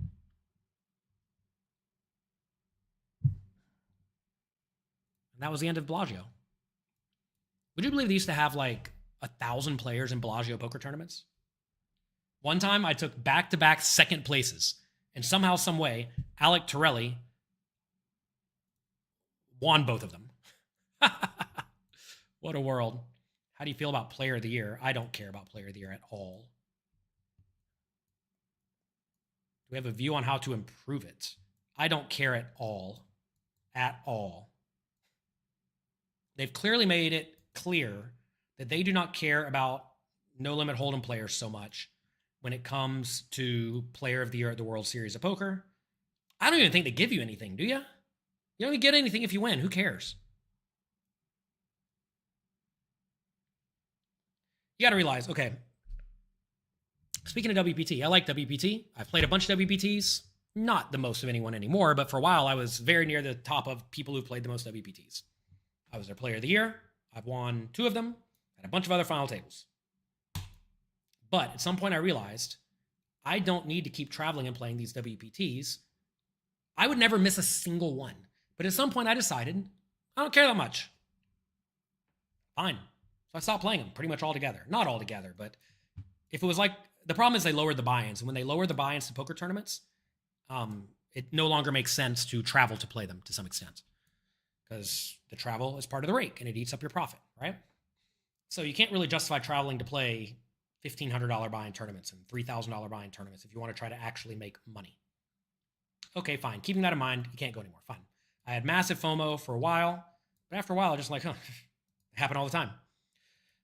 And that was the end of Bellagio. Would you believe they used to have like 1,000 players in Bellagio poker tournaments? One time I took back-to-back second places, and somehow, some way, Alec Torelli won both of them. What a world. How do you feel about Player of the Year? I don't care about Player of the Year at all. Do we have a view on how to improve it? I don't care at all. At all. They've clearly made it clear that they do not care about No Limit Hold'em players so much when it comes to Player of the Year at the World Series of Poker. I don't even think they give you anything, do you? You don't even get anything if you win. Who cares? You got to realize, okay, speaking of WPT, I like WPT. I've played a bunch of WPTs. Not the most of anyone anymore, but for a while I was very near the top of people who played the most WPTs. I was their Player of the Year. I've won 2 of them and a bunch of other final tables. But at some point I realized I don't need to keep traveling and playing these WPTs. I would never miss a single one. But at some point I decided I don't care that much. Fine. So I stopped playing them pretty much altogether. Not altogether, but if it was like, the problem is they lowered the buy-ins. And when they lower the buy-ins to poker tournaments, it no longer makes sense to travel to play them to some extent. Because the travel is part of the rake and it eats up your profit, right? So you can't really justify traveling to play $1,500 buy-in tournaments and $3,000 buy-in tournaments if you want to try to actually make money. Okay, fine. Keeping that in mind, you can't go anymore. Fine. I had massive FOMO for a while, but after a while, I just like, it happened all the time.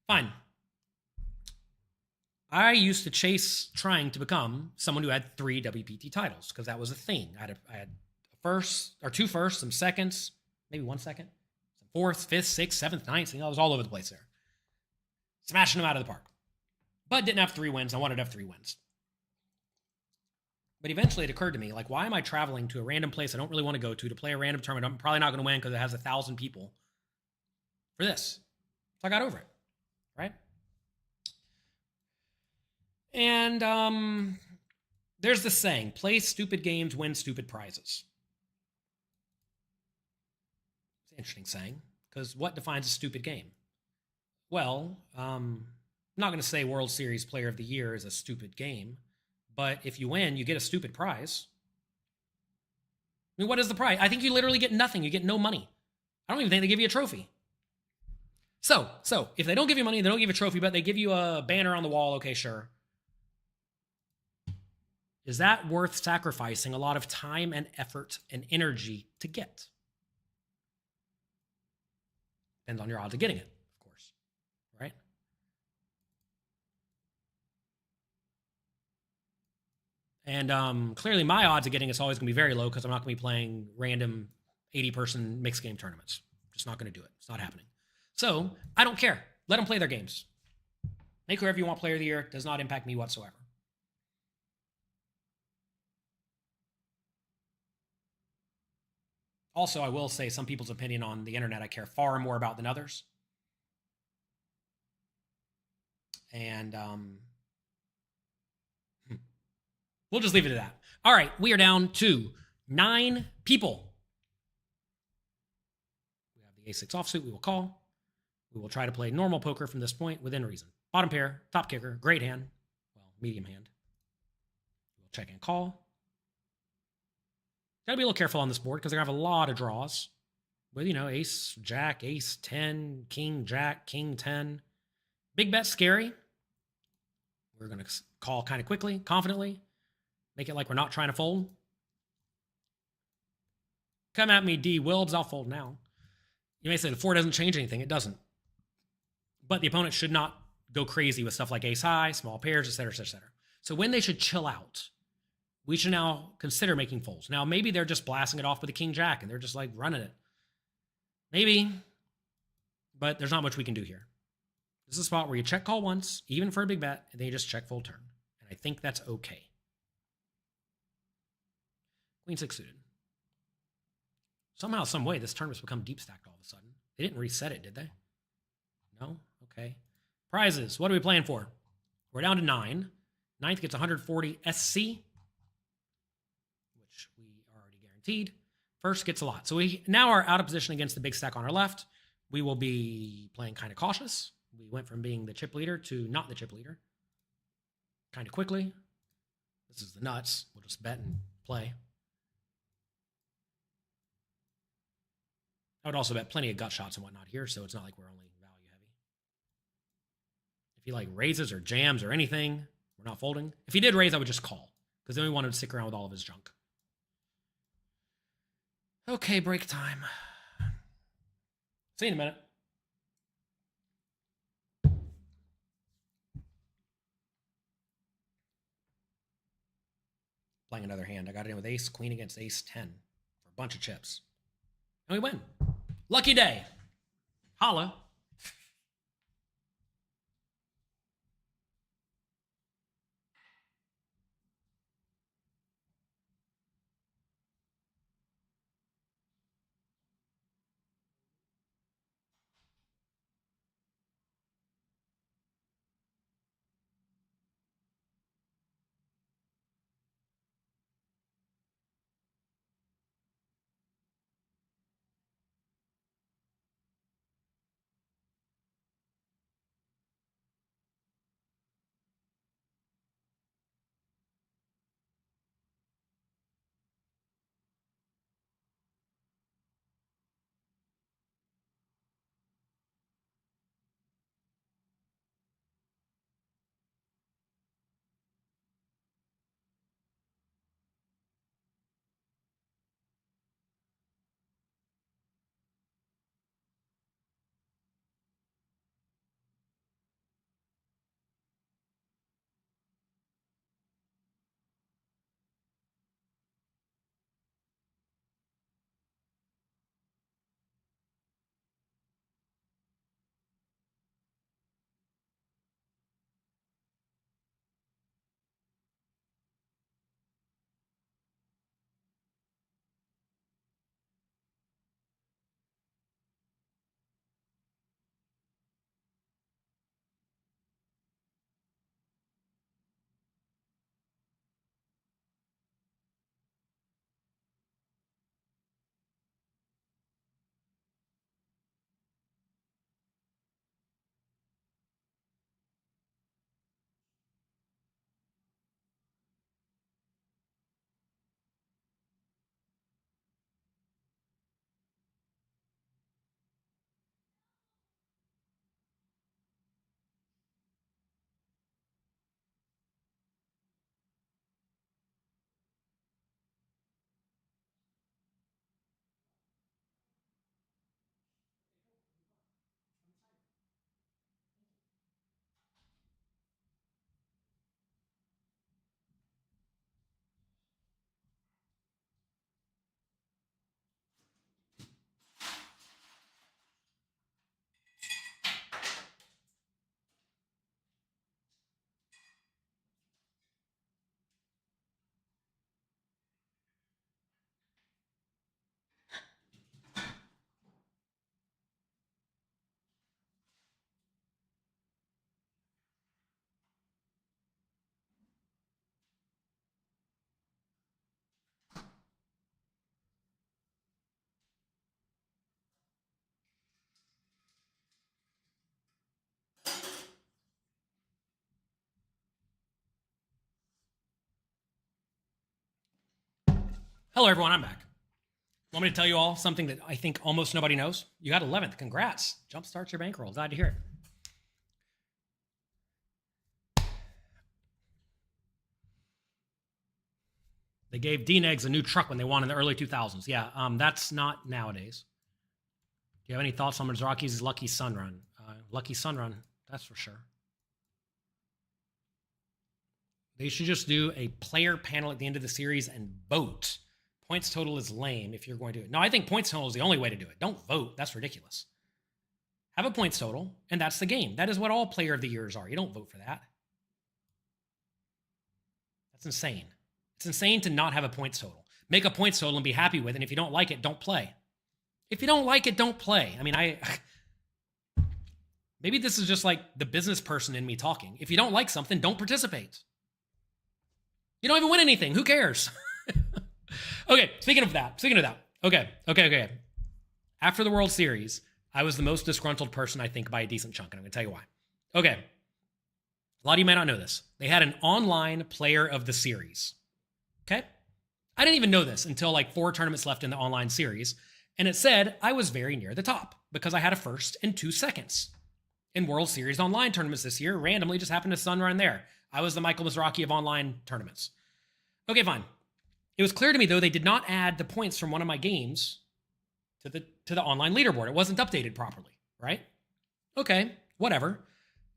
Fine. I used to chase trying to become someone who had 3 WPT titles because that was a thing. I had a first, or 2 firsts, some seconds, maybe 1 second, some 4th, 5th, 6th, 7th, 9th. I was all over the place there. Smashing them out of the park. But didn't have 3 wins. I wanted to have 3 wins. But eventually it occurred to me, like, why am I traveling to a random place I don't really want to go to play a random tournament I'm probably not going to win because it has 1,000 people for this? So I got over it, right? And there's this saying, play stupid games, win stupid prizes. It's an interesting saying, because what defines a stupid game? Well, I'm not going to say World Series Player of the Year is a stupid game, but if you win, you get a stupid prize. I mean, what is the prize? I think you literally get nothing. You get no money. I don't even think they give you a trophy. So if they don't give you money, they don't give you a trophy, but they give you a banner on the wall, okay, sure. Is that worth sacrificing a lot of time and effort and energy to get? Depends on your odds of getting it, of course, right? And clearly my odds of getting it's always going to be very low because I'm not going to be playing random 80-person mixed game tournaments. Just not going to do it. It's not happening. So I don't care. Let them play their games. Make whoever you want Player of the Year. Does not impact me whatsoever. Also, I will say some people's opinion on the internet I care far more about than others. And we'll just leave it at that. All right, we are down to 9 people. We have the A6 offsuit we will call. We will try to play normal poker from this point within reason. Bottom pair, top kicker, great hand. Well, medium hand. We'll check and call. Got to be a little careful on this board because they're going to have a lot of draws. With, you know, ace, jack, ace, 10, king, jack, king, 10. Big bet, scary. We're going to call kind of quickly, confidently. Make it like we're not trying to fold. Come at me, D. Wilbs. I'll fold now. You may say the 4 doesn't change anything. It doesn't. But the opponent should not go crazy with stuff like ace high, small pairs, et cetera, et cetera, et cetera. So when they should chill out, we should now consider making folds. Now, maybe they're just blasting it off with a king jack and they're just like running it. Maybe, but there's not much we can do here. This is a spot where you check call once, even for a big bet, and then you just check full turn. And I think that's okay. Queen six suited. Somehow, some way, this turn has become deep stacked all of a sudden. They didn't reset it, did they? No? Okay. Prizes. What are we playing for? We're down to 9. Ninth gets 140 SC, which we are already guaranteed. First gets a lot. So we now are out of position against the big stack on our left. We will be playing kind of cautious. We went from being the chip leader to not the chip leader kind of quickly. This is the nuts. We'll just bet and play. I would also bet plenty of gut shots and whatnot here, so it's not like we're only value heavy. If he like raises or jams or anything, we're not folding. If he did raise, I would just call, because then we wanted to stick around with all of his junk. Okay, break time. See you in a minute. Playing another hand. I got it in with ace, queen against ace 10 for a bunch of chips. And we win. Lucky day. Holla. Hello, everyone. I'm back. Want me to tell you all something that I think almost nobody knows? You got 11th. Congrats. Jumpstart your bankroll. Glad to hear it. They gave D-Negs a new truck when they won in the early 2000s. Yeah, that's not nowadays. Do you have any thoughts on Mizrachi's Lucky Sun Run? Lucky Sun Run, that's for sure. They should just do a player panel at the end of the series and vote. Points total is lame if you're going to. No, I think points total is the only way to do it. Don't vote. That's ridiculous. Have a points total, and that's the game. That is what all player of the years are. You don't vote for that. That's insane. It's insane to not have a points total. Make a points total and be happy with it. And if you don't like it, don't play. If you don't like it, don't play. I mean, maybe this is just like the business person in me talking. If you don't like something, don't participate. You don't even win anything. Who cares? Okay, speaking of that. Okay. After the World Series, I was the most disgruntled person, I think, by a decent chunk, and I'm going to tell you why. Okay. A lot of you may not know this. They had an online player of the series. Okay? I didn't even know this until like 4 tournaments left in the online series, and it said I was very near the top because I had a first and 2 seconds. In World Series online tournaments this year, randomly just happened to sun run there. I was the Michael Mizrachi of online tournaments. Okay, fine. It was clear to me, though, they did not add the points from one of my games to the online leaderboard. It wasn't updated properly, right? Okay, whatever.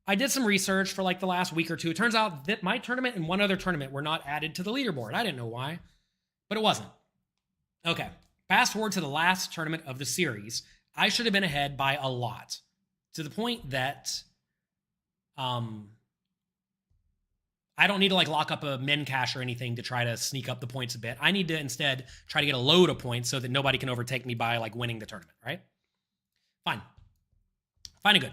I did some research for like the last week or two. It turns out that my tournament and one other tournament were not added to the leaderboard. I didn't know why, but it wasn't. Okay, fast forward to the last tournament of the series. I should have been ahead by a lot, to the point that I don't need to like lock up a min cash or anything to try to sneak up the points a bit. I need to instead try to get a load of points so that nobody can overtake me by like winning the tournament, right? Fine. Fine and good.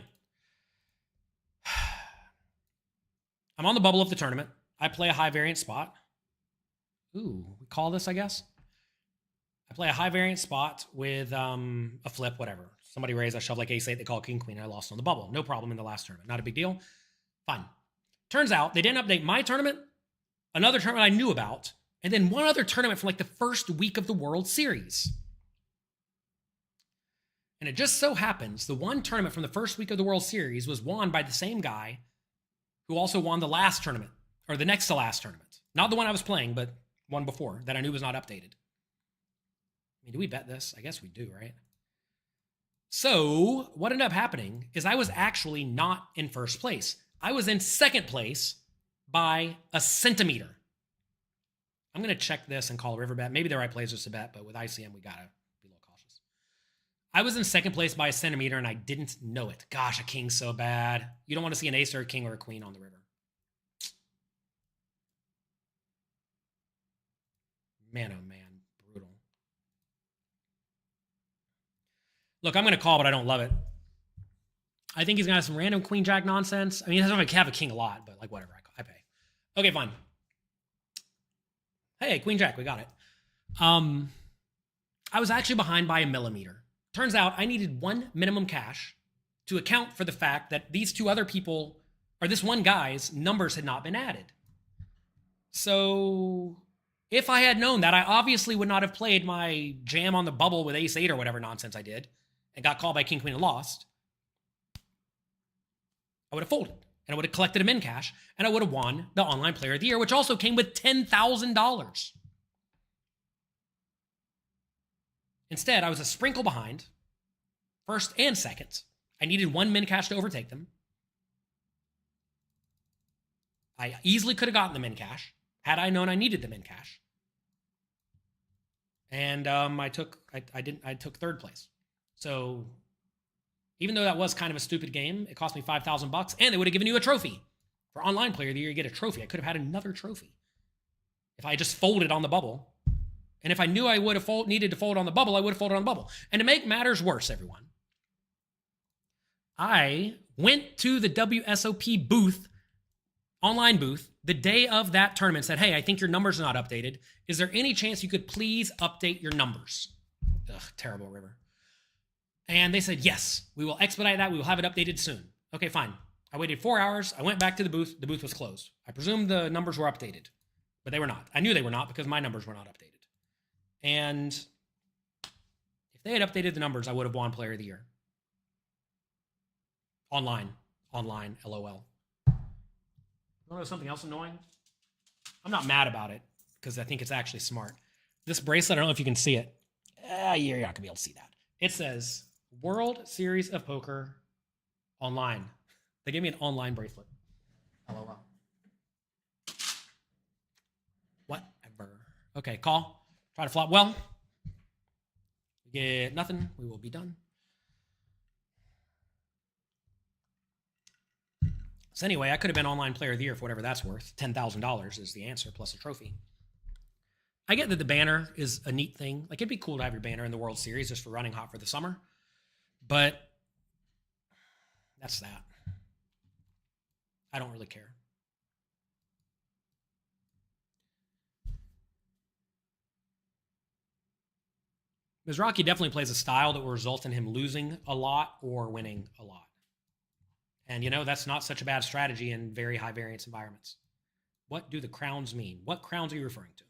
I'm on the bubble of the tournament. I play a high variance spot. Ooh, we call this, I guess. I play a high variance spot with a flip, whatever. Somebody raised, I shove like ace-8, they call king-queen, I lost on the bubble. No problem in the last tournament. Not a big deal. Fine. Turns out they didn't update my tournament, another tournament I knew about, and then one other tournament from like the first week of the World Series. And it just so happens the one tournament from the first week of the World Series was won by the same guy who also won the last tournament, or the next to last tournament. Not the one I was playing, but one before that I knew was not updated. I mean, do we bet this? I guess we do, right? So what ended up happening is I was actually not in first place. I was in second place by a centimeter. I'm going to check this and call a river bet. Maybe the right place is to bet, but with ICM, we got to be a little cautious. I was in second place by a centimeter, and I didn't know it. Gosh, a king's so bad. You don't want to see an ace or a king or a queen on the river. Man, oh man, brutal. Look, I'm going to call, but I don't love it. I think he's going to have some random queen jack nonsense. I mean, he doesn't have a king a lot, but like whatever, I pay. Okay, fine. Hey, queen jack, we got it. I was actually behind by a millimeter. Turns out I needed 1 minimum cash to account for the fact that these 2 other people, or this one guy's numbers had not been added. So if I had known that, I obviously would not have played my jam on the bubble with ace-8 or whatever nonsense I did and got called by king queen and lost. I would have folded, and I would have collected a min cash, and I would have won the Online Player of the Year, which also came with $10,000. Instead, I was a sprinkle behind, first and second. I needed 1 min cash to overtake them. I easily could have gotten the min cash had I known I needed the min cash. And I took third place. So even though that was kind of a stupid game, it cost me $5,000, and they would have given you a trophy. For Online Player of the Year, you get a trophy. I could have had another trophy if I just folded on the bubble. And if I knew I would have needed to fold on the bubble, I would have folded on the bubble. And to make matters worse, everyone, I went to the WSOP booth, online booth, the day of that tournament, said, hey, I think your numbers are not updated. Is there any chance you could please update your numbers? Ugh, terrible river. And they said, yes, we will expedite that. We will have it updated soon. Okay, fine. I waited 4 hours. I went back to the booth. The booth was closed. I presumed the numbers were updated, but they were not. I knew they were not because my numbers were not updated. And if they had updated the numbers, I would have won Player of the Year. Online, LOL. You want to know something else annoying? I'm not mad about it because I think it's actually smart. This bracelet, I don't know if you can see it. You're not going to be able to see that. It says World Series of Poker Online. They gave me an online bracelet. LOL. Okay, call. Try to flop well. We get nothing. We will be done. So anyway, I could have been online player of the year for whatever that's worth. $10,000 is the answer, plus a trophy. I get that the banner is a neat thing. Like, it'd be cool to have your banner in the World Series just for running hot for the summer. But that's that. I don't really care. Mizrachi definitely plays a style that will result in him losing a lot or winning a lot. And, you know, that's not such a bad strategy in very high variance environments. What do the crowns mean? What crowns are you referring to?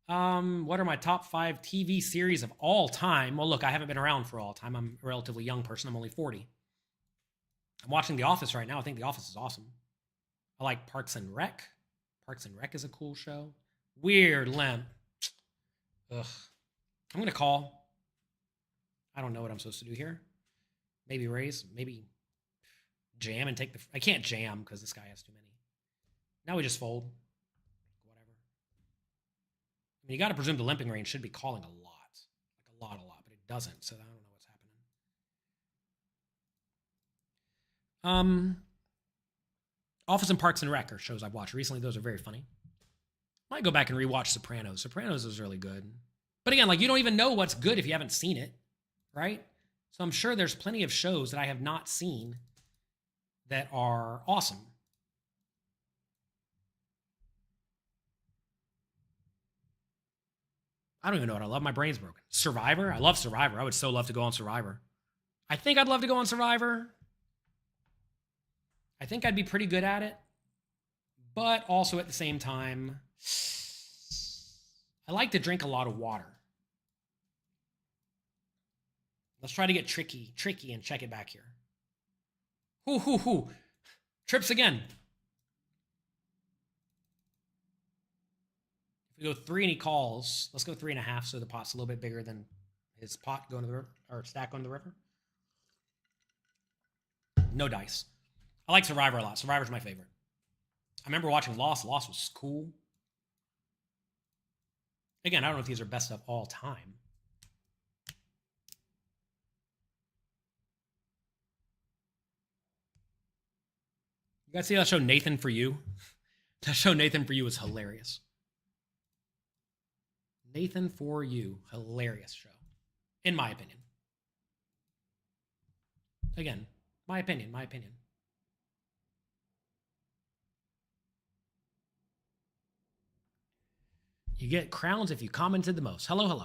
What are my top 5 TV series of all time? Well, look, I haven't been around for all time. I'm a relatively young person. I'm only 40. I'm watching The Office right now. I think The Office is awesome. I like Parks and Rec. Parks and Rec is a cool show. Weird Limp. Ugh. I'm going to call. I don't know what I'm supposed to do here. Maybe raise. Maybe jam and take the... I can't jam because this guy has too many. Now we just fold. Whatever. I mean, you got to presume the limping range should be calling a lot. Like a lot, but it doesn't. So I don't know what's happening. Office and Parks and Rec are shows I've watched recently. Those are very funny. Might go back and rewatch Sopranos. Sopranos is really good. But again, like, you don't even know what's good if you haven't seen it, right? So I'm sure there's plenty of shows that I have not seen that are awesome. I don't even know what I love. My brain's broken. Survivor? I love Survivor. I would so love to go on Survivor. I think I'd love to go on Survivor. I think I'd be pretty good at it. But also at the same time, I like to drink a lot of water. Let's try to get tricky and check it back here. Hoo. Trips again. If we go 3 and he calls, let's go 3.5 so the pot's a little bit bigger than his pot going to the river, or stack going to the river. No dice. I like Survivor a lot. Survivor's my favorite. I remember watching Lost. Lost was cool. Again, I don't know if these are best of all time. You guys see that show Nathan For You? That show Nathan For You was hilarious. Nathan For You. Hilarious show. In my opinion. Again, my opinion. You get crowns if you commented the most. Hello.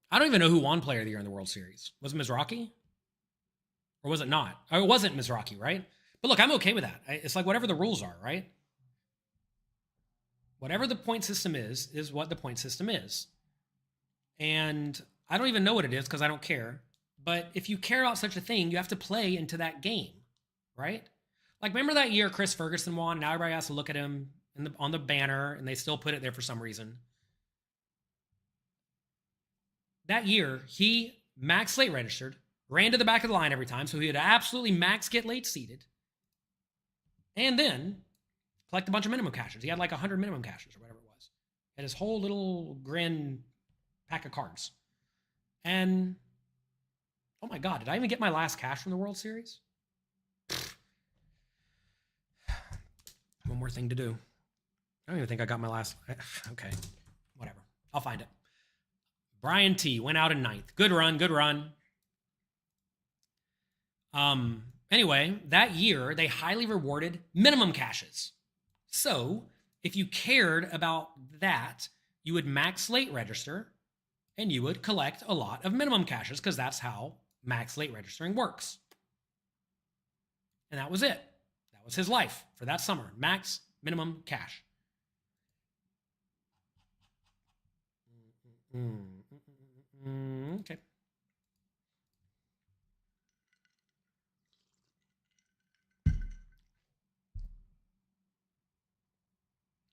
I don't even know who won Player of the Year in the World Series. Was it Mizrachi? Or was it not? Or it wasn't Mizrachi, right? But look, I'm okay with that. It's like whatever the rules are, right? Whatever the point system is what the point system is. And I don't even know what it is because I don't care. But if you care about such a thing, you have to play into that game, right? Like, remember that year Chris Ferguson won? Now everybody has to look at him on the banner, and they still put it there for some reason. That year, he max late registered, ran to the back of the line every time, so he would absolutely max get late seated, and then collect a bunch of minimum cashes. He had like 100 minimum cashes or whatever it was. He had his whole little grand pack of cards. And, oh my God, did I even get my last cash from the World Series? One more thing to do. I don't even think I got my last. Okay, whatever. I'll find it. Brian T. went out in 9th. Good run. Anyway, that year, they highly rewarded minimum cashes. So, if you cared about that, you would max late register, and you would collect a lot of minimum cashes, because that's how max late registering works. And that was it. That was his life for that summer. Max minimum cash. Okay.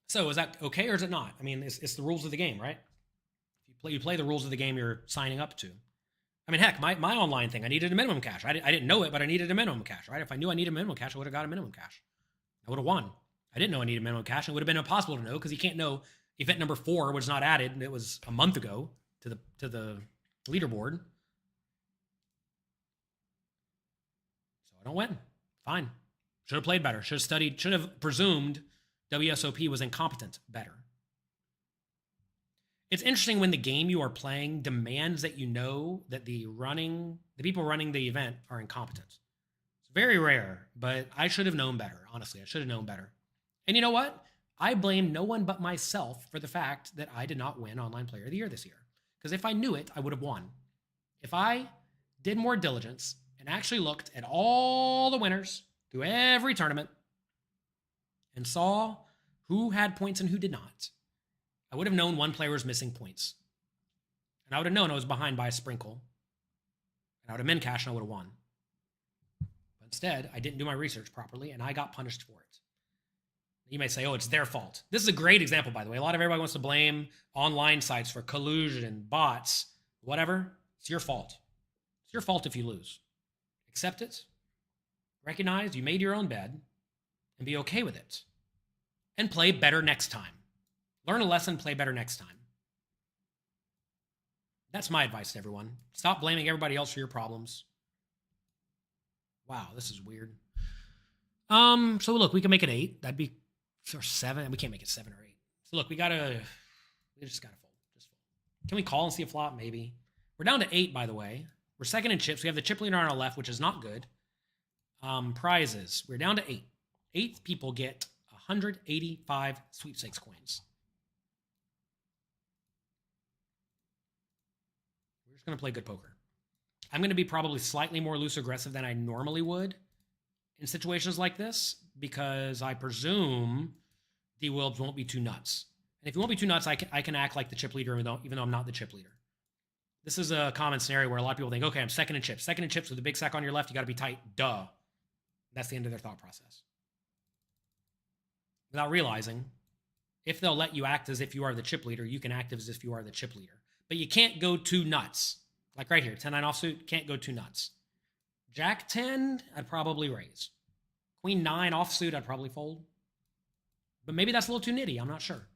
So is that okay or is it not? I mean, it's the rules of the game, right? You play the rules of the game you're signing up to. I mean, heck, my online thing, I needed a minimum cash. I didn't know it, but I needed a minimum cash, right? If I knew I needed a minimum cash, I would have got a minimum cash. I would have won. I didn't know I needed a minimum cash. It would have been impossible to know because you can't know event number 4 was not added and it was a month ago to the leaderboard. So I don't win. Fine. Should have played better. Should have studied. Should have presumed WSOP was incompetent better. It's interesting when the game you are playing demands that you know that the people running the event are incompetent. It's very rare, but I should have known better. Honestly, I should have known better. And you know what? I blame no one but myself for the fact that I did not win Online Player of the Year this year. Because if I knew it, I would have won. If I did more diligence and actually looked at all the winners through every tournament and saw who had points and who did not, I would have known one player was missing points. And I would have known I was behind by a sprinkle. And I would have min cash and I would have won. But instead, I didn't do my research properly and I got punished for it. You may say, oh, it's their fault. This is a great example, by the way. A lot of everybody wants to blame online sites for collusion, bots, whatever. It's your fault. It's your fault if you lose. Accept it. Recognize you made your own bed and be okay with it. And play better next time. Learn a lesson, play better next time. That's my advice to everyone. Stop blaming everybody else for your problems. Wow, this is weird. So look, we can make it 8. That'd be or 7. We can't make it 7 or 8. So look, we just gotta fold. Just fold. Can we call and see a flop? Maybe. We're down to 8, by the way. We're second in chips. We have the chip leader on our left, which is not good. Prizes. We're down to 8. 8th people get 185 sweepstakes coins. We're just gonna play good poker. I'm gonna be probably slightly more loose aggressive than I normally would in situations like this, because I presume D-Wilbs won't be too nuts. And if he won't be too nuts, I can act like the chip leader even though I'm not the chip leader. This is a common scenario where a lot of people think, okay, I'm second in chips. Second in chips with a big stack on your left, you got to be tight. Duh. That's the end of their thought process. Without realizing, if they'll let you act as if you are the chip leader, you can act as if you are the chip leader. But you can't go too nuts. Like right here, 10-9 offsuit, can't go too nuts. Jack 10, I'd probably raise. Queen 9 offsuit, I'd probably fold. But maybe that's a little too nitty. I'm not sure.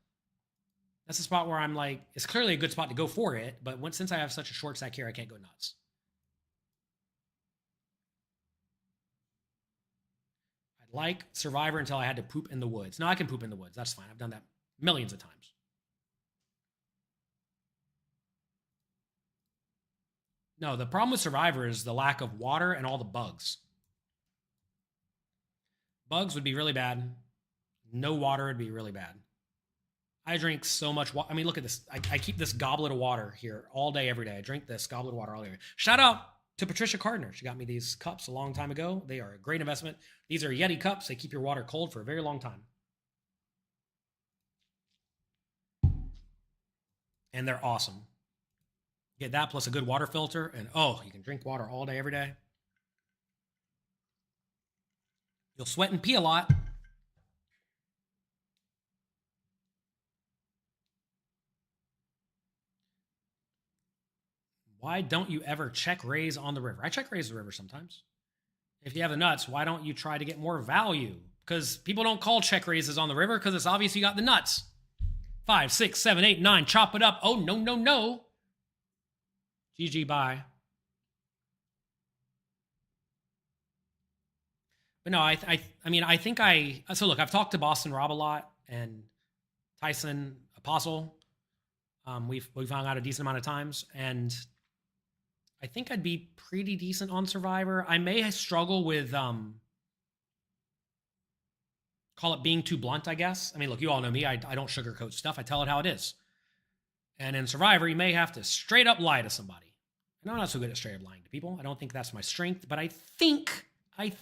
That's a spot where I'm like, it's clearly a good spot to go for it, but since I have such a short stack here, I can't go nuts. I'd like Survivor until I had to poop in the woods. No, I can poop in the woods. That's fine. I've done that millions of times. No, the problem with Survivor is the lack of water and all the bugs. Bugs would be really bad. No water would be really bad. I drink so much water. I mean, look at this. I keep this goblet of water here all day, every day. I drink this goblet of water all day. Shout out to Patricia Cardner. She got me these cups a long time ago. They are a great investment. These are Yeti cups. They keep your water cold for a very long time. And they're awesome. Get that plus a good water filter, and oh, you can drink water all day, every day. You'll sweat and pee a lot. Why don't you ever check raise on the river? I check raise the river sometimes. If you have the nuts, why don't you try to get more value? Because people don't call check raises on the river because it's obvious you got the nuts. 5, 6, 7, 8, 9, chop it up. Oh, no, no, no. GG, bye. But no, I think so look, I've talked to Boston Rob a lot and Tyson Apostle. We've hung out a decent amount of times, and I think I'd be pretty decent on Survivor. I may struggle with call it being too blunt, I guess. I mean, look, you all know me. I don't sugarcoat stuff. I tell it how it is. And in Survivor, you may have to straight up lie to somebody. And I'm not so good at straight up lying to people. I don't think that's my strength, but I think I'd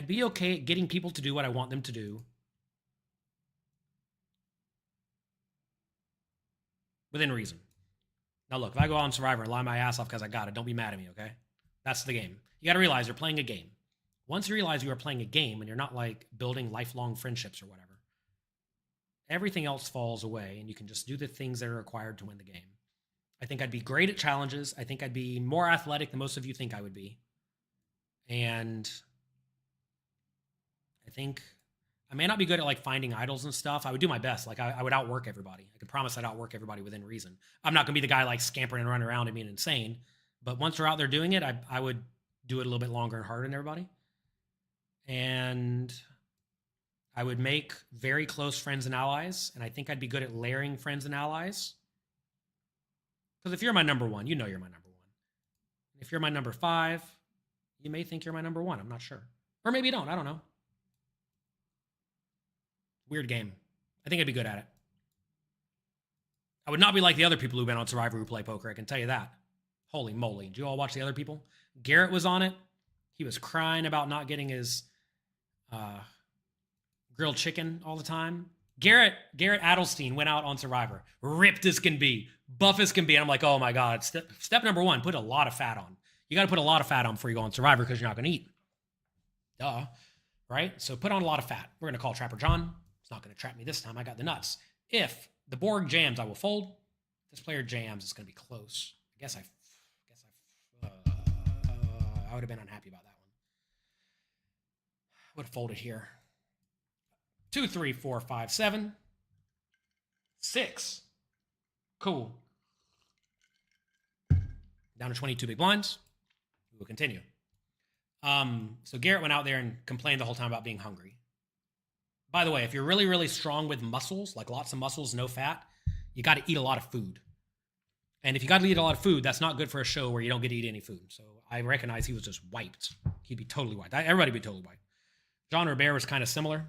be okay at getting people to do what I want them to do within reason. Now, look, if I go on Survivor and lie my ass off because I got it, don't be mad at me, okay? That's the game. You got to realize you're playing a game. Once you realize you are playing a game and you're not like building lifelong friendships or whatever, everything else falls away and you can just do the things that are required to win the game. I think I'd be great at challenges. I think I'd be more athletic than most of you think I would be. And I think I may not be good at like finding idols and stuff. I would do my best. Like I would outwork everybody. I could promise I'd outwork everybody within reason. I'm not going to be the guy like scampering and running around and being insane. But once we're out there doing it, I would do it a little bit longer and harder than everybody. And I would make very close friends and allies. And I think I'd be good at layering friends and allies. Because if you're my number one, you know you're my number one. If you're my number 5, you may think you're my number 1. I'm not sure. Or maybe you don't. I don't know. Weird game. I think I'd be good at it. I would not be like the other people who've been on Survivor who play poker. I can tell you that. Holy moly. Did you all watch the other people? Garrett was on it. He was crying about not getting his grilled chicken all the time. Garrett Adelstein went out on Survivor. Ripped as can be. Buff as can be. And I'm like, oh my God. Step number 1, put a lot of fat on. You got to put a lot of fat on before you go on Survivor because you're not going to eat. Duh. Right? So put on a lot of fat. We're going to call Trapper John. It's not going to trap me this time. I got the nuts. If the board jams, I will fold. If this player jams, it's going to be close. I would have been unhappy about that one. Would have folded here. 2, 3, 4, 5, 7, 6. Cool. Down to 22 big blinds. We will continue. So Garrett went out there and complained the whole time about being hungry. By the way, if you're really, really strong with muscles, like lots of muscles, no fat, you got to eat a lot of food. And if you got to eat a lot of food, that's not good for a show where you don't get to eat any food. So I recognize he was just wiped. He'd be totally wiped. Everybody would be totally wiped. John Robert was kind of similar.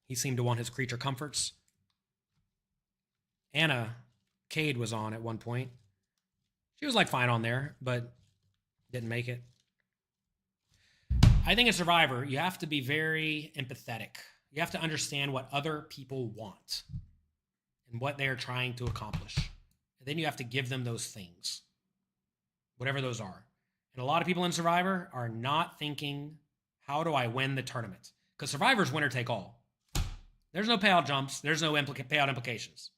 He seemed to want his creature comforts. Anna Cade was on at one point. She was like fine on there, but didn't make it. I think in Survivor, you have to be very empathetic. You have to understand what other people want and what they're trying to accomplish. And then you have to give them those things, whatever those are. And a lot of people in Survivor are not thinking, how do I win the tournament? Because Survivor's winner take all. There's no payout jumps. There's no payout implications.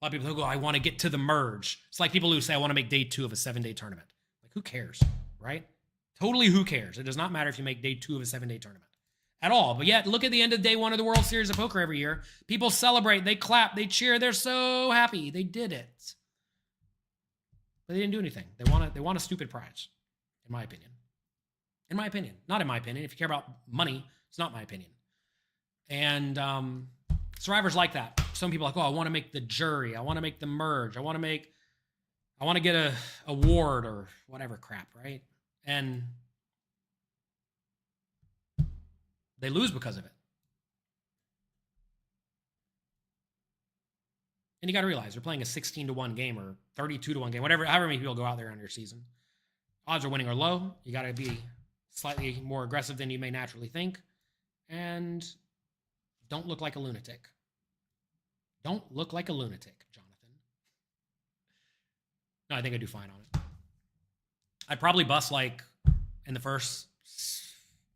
A lot of people who go, I want to get to the merge. It's like people who say, I want to make day 2 of a 7-day tournament. Like, who cares, right? Totally who cares? It does not matter if you make day 2 of a 7-day tournament at all. But yet, look at the end of day 1 of the World Series of Poker every year. People celebrate, they clap, they cheer. They're so happy. They did it. But they didn't do anything. They want a stupid prize, in my opinion. In my opinion. Not in my opinion. If you care about money, it's not my opinion. And Survivor's like that. Some people are like, oh, I want to make the jury. I want to make the merge. I want to get a award or whatever crap, right? And they lose because of it. And you got to realize you're playing a 16-1 game or 32-1 game, however many people go out there on your season. Odds of winning are low. You got to be slightly more aggressive than you may naturally think. And don't look like a lunatic. Don't look like a lunatic, Jonathan. No, I think I do fine on it. I'd probably bust like in the first,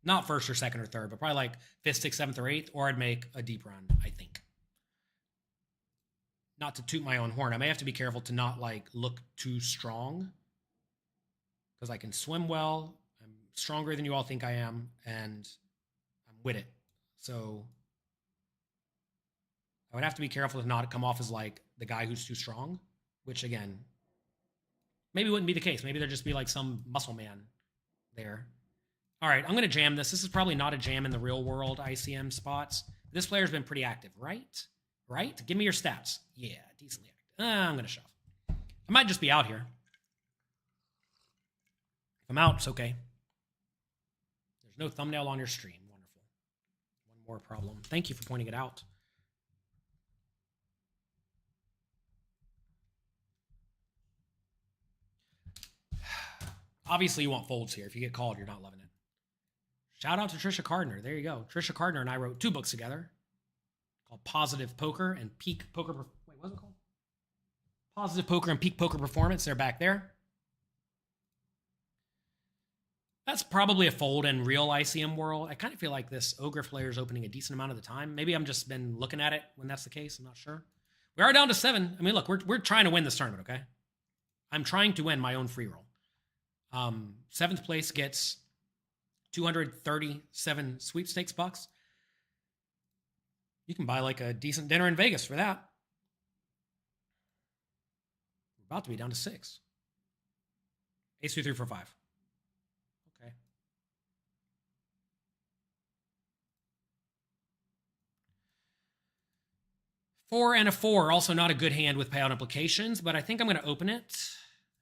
not first or second or third, but probably like 5th, 6th, 7th, or 8th, or I'd make a deep run, I think. Not to toot my own horn. I may have to be careful to not like look too strong because I can swim well. I'm stronger than you all think I am, and I'm with it. So I would have to be careful to not come off as like the guy who's too strong, which again, maybe wouldn't be the case. Maybe there'd just be like some muscle man there. All right, I'm going to jam this. This is probably not a jam in the real world ICM spots. This player's been pretty active, right? Right? Give me your stats. Yeah, decently active. I'm going to shove. I might just be out here. If I'm out, it's okay. There's no thumbnail on your stream. Wonderful. One more problem. Thank you for pointing it out. Obviously, you want folds here. If you get called, you're not loving it. Shout out to Trisha Cardner. There you go. Trisha Cardner and I wrote 2 books together called Positive Poker and Peak Poker. Wait, what's it called? Positive Poker and Peak Poker Performance. They're back there. That's probably a fold in real ICM world. I kind of feel like this Ogre player is opening a decent amount of the time. Maybe I'm just been looking at it when that's the case. I'm not sure. We are down to 7. I mean, look, we're trying to win this tournament, okay? I'm trying to win my own free roll. 7th place gets 237 sweepstakes bucks. You can buy like a decent dinner in Vegas for that. We're about to be down to 6. Ace 2 3 4 5. Okay. Four and a 4, also not a good hand with payout implications, but I think I'm going to open it.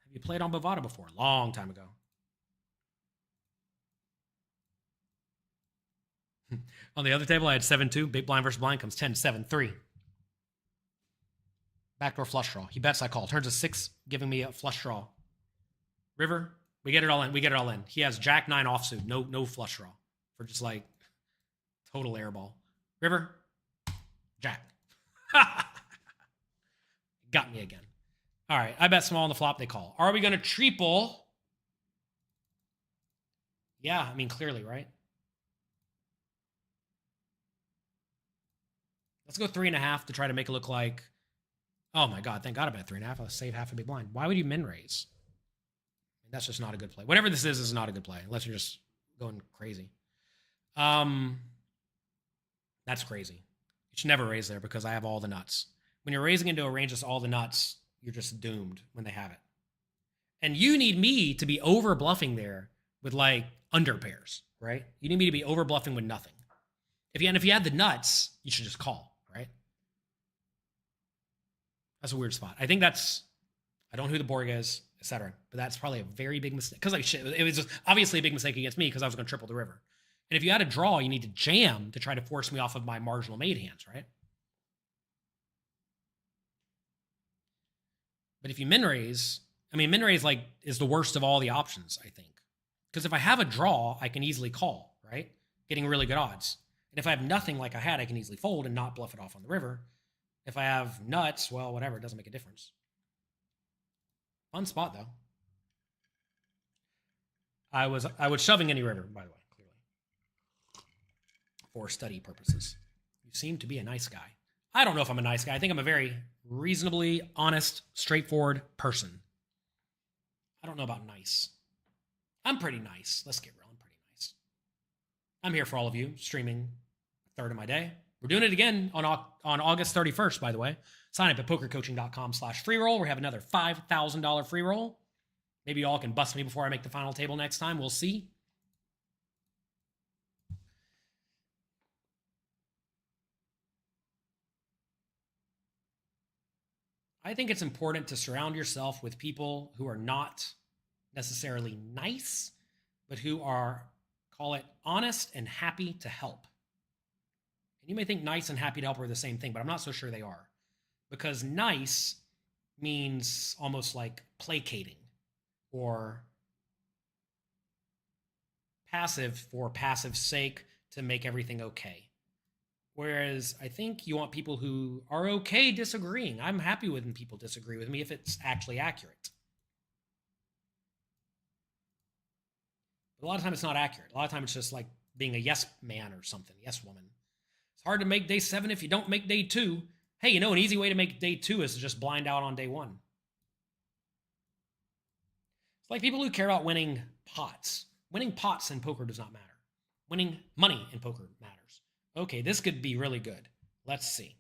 Have you played on Bovada before? Long time ago. On the other table, I had 7-2. Big blind versus blind comes 10-7-3. Backdoor flush draw. He bets, I call. Turns a 6, giving me a flush draw. River, we get it all in. We get it all in. He has Jack 9 offsuit. No flush draw. For just like total airball. River, Jack. Got me again. All right, I bet small on the flop. They call. Are we going to triple? Yeah, I mean, clearly, right? Let's go 3.5 to try to make it look like, oh my God, thank God I bet 3.5. I'll save half a big blind. Why would you min raise? That's just not a good play. Whatever this is not a good play, unless you're just going crazy. That's crazy. You should never raise there because I have all the nuts. When you're raising into a range that's all the nuts, you're just doomed when they have it. And you need me to be over bluffing there with like under pairs, right? You need me to be over bluffing with nothing. If you had the nuts, you should just call, right? That's a weird spot. I think that's, I don't know who the Borg is, etc. But that's probably a very big mistake. Because like shit, it was just obviously a big mistake against me because I was going to triple the river. And if you had a draw, you need to jam to try to force me off of my marginal made hands, right? But if you min raise, I mean, min raise like is the worst of all the options, I think. Because if I have a draw, I can easily call, right? Getting really good odds. And if I have nothing like I had, I can easily fold and not bluff it off on the river. If I have nuts, well, whatever, it doesn't make a difference. Fun spot, though. I was shoving any river, by the way, clearly. For study purposes. You seem to be a nice guy. I don't know if I'm a nice guy. I think I'm a very reasonably honest, straightforward person. I don't know about nice. I'm pretty nice. Let's get real. I'm pretty nice. I'm here for all of you, streaming a third of my day. We're doing it again on August 31st, by the way. Sign up at pokercoaching.com/freeroll. We have another $5,000 free roll. Maybe you all can bust me before I make the final table next time. We'll see. I think it's important to surround yourself with people who are not necessarily nice, but who are, call it, honest and happy to help. And you may think nice and happy to help are the same thing, but I'm not so sure they are. Because nice means almost like placating or passive for passive's sake to make everything okay. Whereas I think you want people who are okay disagreeing. I'm happy when people disagree with me if it's actually accurate. But a lot of time it's not accurate. A lot of time it's just like being a yes man or something, yes woman. It's hard to make day 7 if you don't make day 2. Hey, you know, an easy way to make day 2 is to just blind out on day 1. It's like people who care about winning pots. Winning pots in poker does not matter. Winning money in poker matters. Okay, this could be really good. Let's see.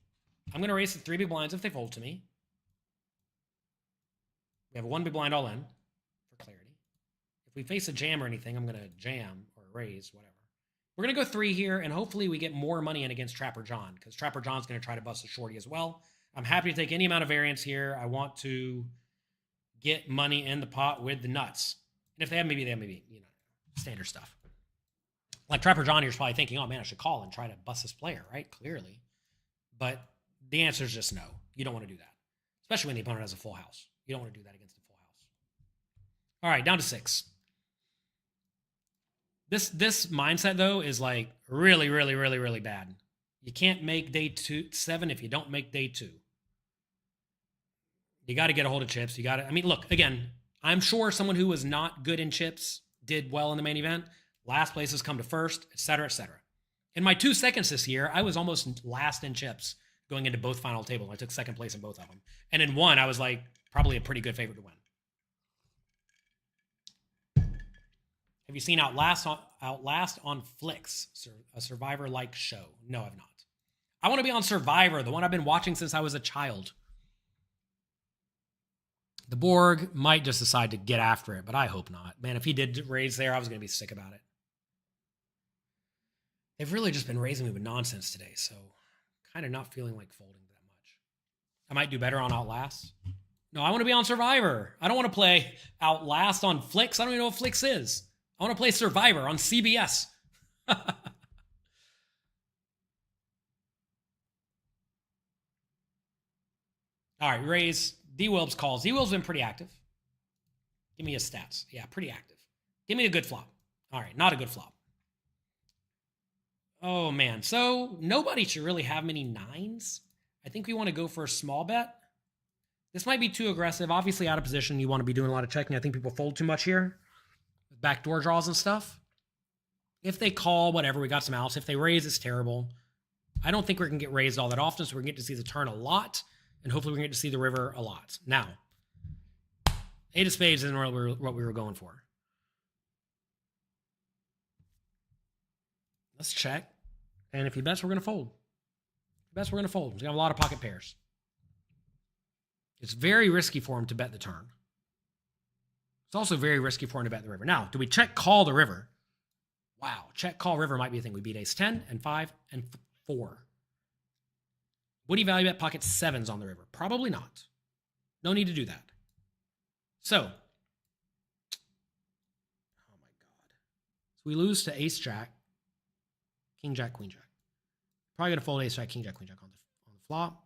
I'm going to raise the 3 big blinds if they fold to me. We have a 1 big blind all in for clarity. If we face a jam or anything, I'm going to jam or raise, whatever. We're going to go 3 here, and hopefully we get more money in against Trapper John, because Trapper John's going to try to bust a shorty as well. I'm happy to take any amount of variance here. I want to get money in the pot with the nuts. And if they have maybe, you know, standard stuff. Like Trapper John here's probably thinking, oh man, I should call and try to bust this player, right? Clearly. But the answer is just no. You don't want to do that. Especially when the opponent has a full house. You don't want to do that against a full house. All right, down to 6. This mindset, though, is like really, really, really, really bad. You can't make day 7 if you don't make day 2. You got to get a hold of chips. You got to, I mean, look, again, I'm sure someone who was not good in chips did well in the main event. Last places come to first, et cetera, et cetera. In my 2 seconds this year, I was almost last in chips going into both final tables. I took second place in both of them. And in one, I was like probably a pretty good favorite to win. Have you seen Outlast on Flix, a Survivor-like show? No, I've not. I want to be on Survivor, the one I've been watching since I was a child. The Borg might just decide to get after it, but I hope not. Man, if he did raise there, I was going to be sick about it. They've really just been raising me with nonsense today, so kind of not feeling like folding that much. I might do better on Outlast. No, I want to be on Survivor. I don't want to play Outlast on Flix. I don't even know what Flix is. I want to play Survivor on CBS. All right, raise. D-Wilbs calls. D-Wilbs been pretty active. Give me his stats. Yeah, pretty active. Give me a good flop. All right, not a good flop. Oh, man. So nobody should really have many nines. I think we want to go for a small bet. This might be too aggressive. Obviously, out of position, you want to be doing a lot of checking. I think people fold too much here. Backdoor draws and stuff. If they call, whatever, we got some outs. If they raise, it's terrible. I don't think we're going to get raised all that often, so we're going to get to see the turn a lot, and hopefully we're going to get to see the river a lot. Now, 8 of spades isn't what we were going for. Let's check. And if he bets, we're going to fold. If he bets, we're going to fold. He's going to have a lot of pocket pairs. It's very risky for him to bet the turn. It's also very risky for him to bet the river. Now, do we check call the river? Wow, check call river might be a thing. We beat ace 10 and 5 and 4. Would he value bet pocket 7s on the river? Probably not. No need to do that. So, oh my God. So we lose to ace jack, king jack, queen jack. Probably going to fold ace jack, king jack, queen jack on the flop.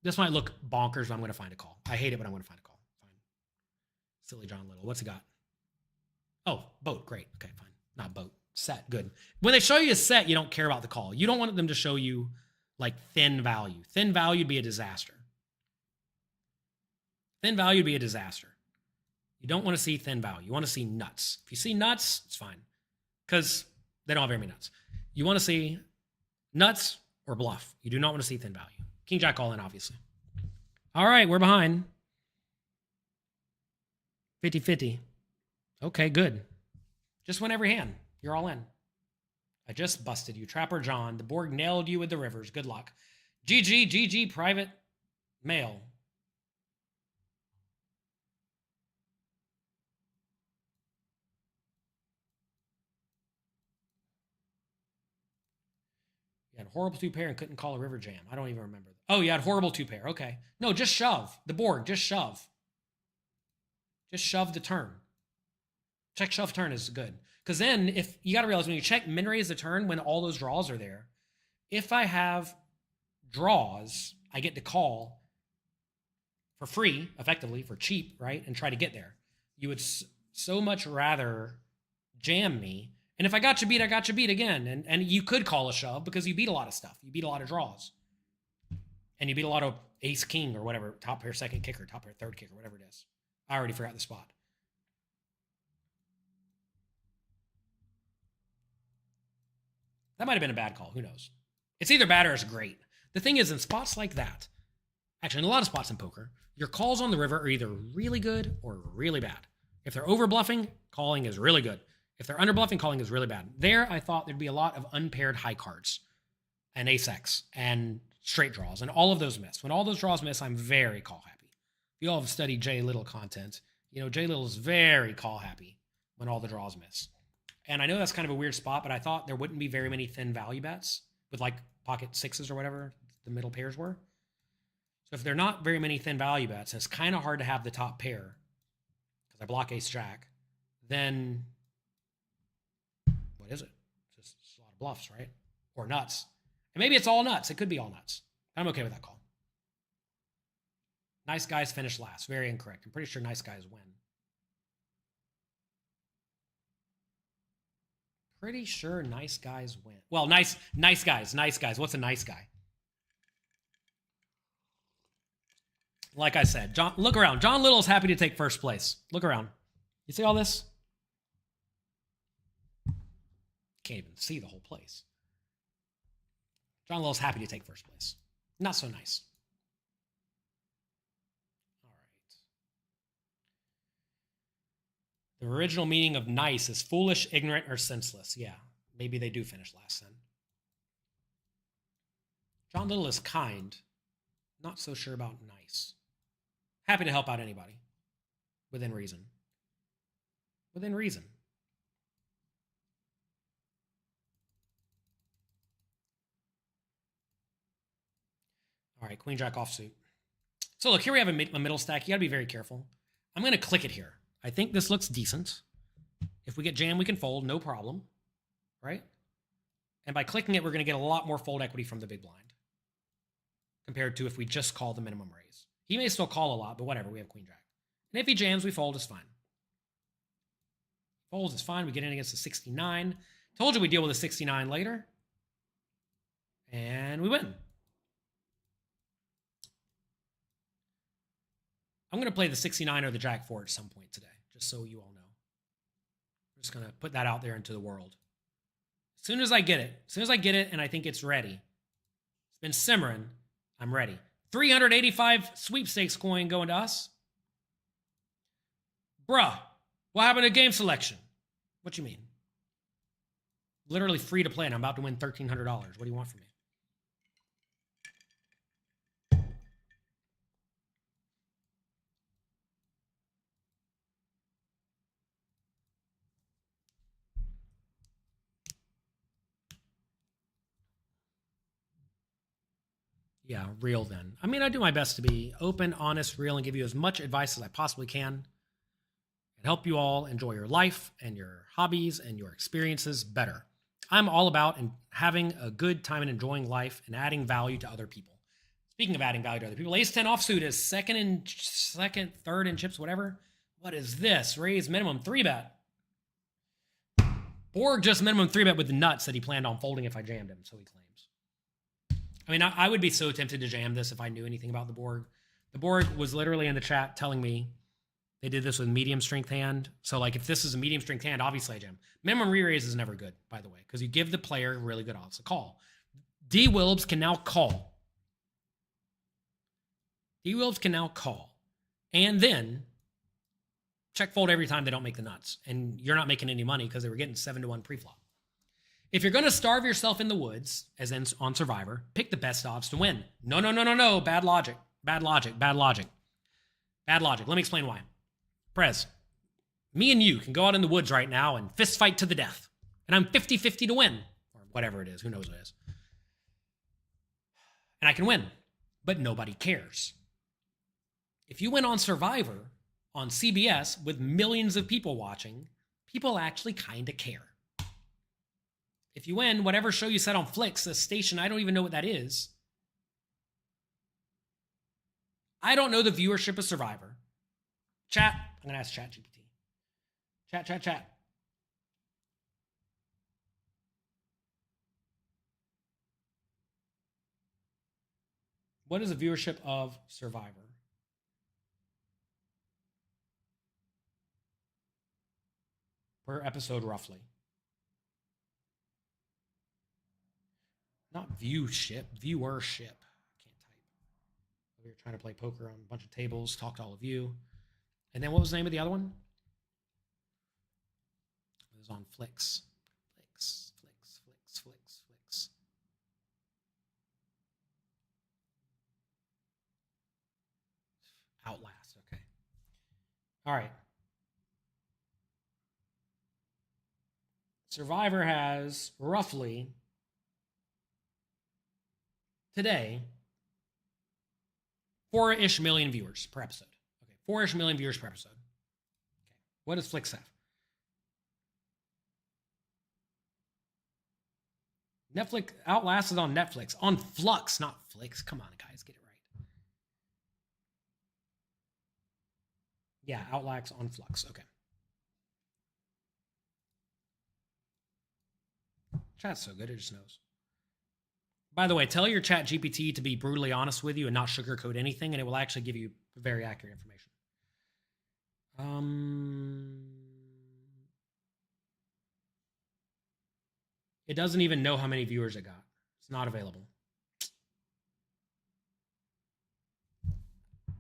This might look bonkers, but I'm going to find a call. I hate it, but I'm going to find a call. Silly John Little. What's he got? Oh, boat. Great. Okay, fine. Not boat. Set. Good. When they show you a set, you don't care about the call. You don't want them to show you like thin value. Thin value would be a disaster. Thin value would be a disaster. You don't want to see thin value. You want to see nuts. If you see nuts, it's fine because they don't have very many nuts. You want to see nuts or bluff. You do not want to see thin value. King jack all in, obviously. All right, we're behind. 50-50. Okay, good. Just win every hand. You're all in. I just busted you. Trapper John. The Borg nailed you with the rivers. Good luck. GG, private mail. You had horrible 2-pair and couldn't call a river jam. I don't even remember. Oh, you had horrible 2-pair. Okay. No, just shove. The Borg, just shove. Just shove the turn. Check shove turn is good. Because then if you got to realize when you check min raise the turn, when all those draws are there, if I have draws, I get to call for free, effectively, for cheap, right? And try to get there. You would so much rather jam me. And if I got you beat, I got you beat again. And you could call a shove because you beat a lot of stuff. You beat a lot of draws. And you beat a lot of ace king or whatever, top pair second kicker, top pair third kicker, whatever it is. I already forgot the spot. That might have been a bad call. Who knows? It's either bad or it's great. The thing is, in spots like that, actually in a lot of spots in poker, your calls on the river are either really good or really bad. If they're over bluffing, calling is really good. If they're under bluffing, calling is really bad. There, I thought there'd be a lot of unpaired high cards and ace-x and straight draws, and all of those miss. When all those draws miss, I'm very call happy. If you all have studied Jay Little content, you know Jay Little is very call happy when all the draws miss. And I know that's kind of a weird spot, but I thought there wouldn't be very many thin value bets with like pocket 6s or whatever the middle pairs were. So if they're not very many thin value bets, and it's kind of hard to have the top pair because I block ace jack, then what is it? It's just a lot of bluffs, right? Or nuts. And maybe it's all nuts. It could be all nuts. I'm okay with that call. Nice guys finish last. Very incorrect. I'm pretty sure nice guys win. Pretty sure nice guys win. Well, nice guys. What's a nice guy? Like I said, John, look around. John Little's happy to take first place. Look around. You see all this? Can't even see the whole place. John Little's happy to take first place. Not so nice. All right. The original meaning of nice is foolish, ignorant, or senseless. Yeah, maybe they do finish last then. John Little is kind. Not so sure about nice. Happy to help out anybody. Within reason. Within reason. All right, Queen Jack offsuit. So look, here we have a middle stack. You got to be very careful. I'm going to click it here. I think this looks decent. If we get jammed, we can fold, no problem, right? And by clicking it, we're going to get a lot more fold equity from the big blind compared to if we just call the minimum raise. He may still call a lot, but whatever, we have Queen Jack. And if he jams, we fold, it's fine. Folds is fine. We get in against a 69. Told you we deal with a 69 later. And we win. I'm going to play the 69 or the Jack 4 at some point today, just so you all know. I'm just going to put that out there into the world. As soon as I get it and I think it's ready, it's been simmering, I'm ready. 385 sweepstakes coin going to us. Bruh, what happened to game selection? What you mean? Literally free to play and I'm about to win $1,300. What do you want from me? Yeah, real then. I mean, I do my best to be open, honest, real, and give you as much advice as I possibly can and help you all enjoy your life and your hobbies and your experiences better. I'm all about having a good time and enjoying life and adding value to other people. Speaking of adding value to other people, ace 10 offsuit is second, third in chips, whatever. What is this? Raise minimum 3-bet. Borg just minimum 3-bet with the nuts that he planned on folding if I jammed him, so he claims. I mean, I would be so tempted to jam this if I knew anything about the Borg. The Borg was literally in the chat telling me they did this with medium strength hand. So like if this is a medium strength hand, obviously I jam. Minimum re-raise is never good, by the way, because you give the player really good odds to call. D. Wilbs can now call. D. Wilbs can now call. And then check fold every time they don't make the nuts. And you're not making any money because they were getting 7-1 pre-flop. If you're going to starve yourself in the woods, as in on Survivor, pick the best odds to win. No. Bad logic. Bad logic. Bad logic. Bad logic. Let me explain why. Prez, me and you can go out in the woods right now and fist fight to the death. And I'm 50-50 to win. Or whatever it is. Who knows what it is. And I can win. But nobody cares. If you win on Survivor, on CBS, with millions of people watching, people actually kind of care. If you win, whatever show you set on Flix, a station, I don't even know what that is. I don't know the viewership of Survivor. Chat, I'm going to ask ChatGPT. Chat. What is the viewership of Survivor? Per episode, roughly. Not viewership. I can't type. We were trying to play poker on a bunch of tables, talk to all of you. And then what was the name of the other one? It was on Flix. Flix. Outlast, okay. All right. Survivor has roughly today 4-ish million viewers per episode. Okay, 4-ish million viewers per episode. Okay, what does Flix have? Netflix Outlast is on Netflix. On Flux, not Flix. Come on, guys, get it right. Yeah, Outlast on Flux. Okay. Chat's so good, it just knows. By the way, tell your chat GPT to be brutally honest with you and not sugarcoat anything, and it will actually give you very accurate information. It doesn't even know how many viewers it got. It's not available.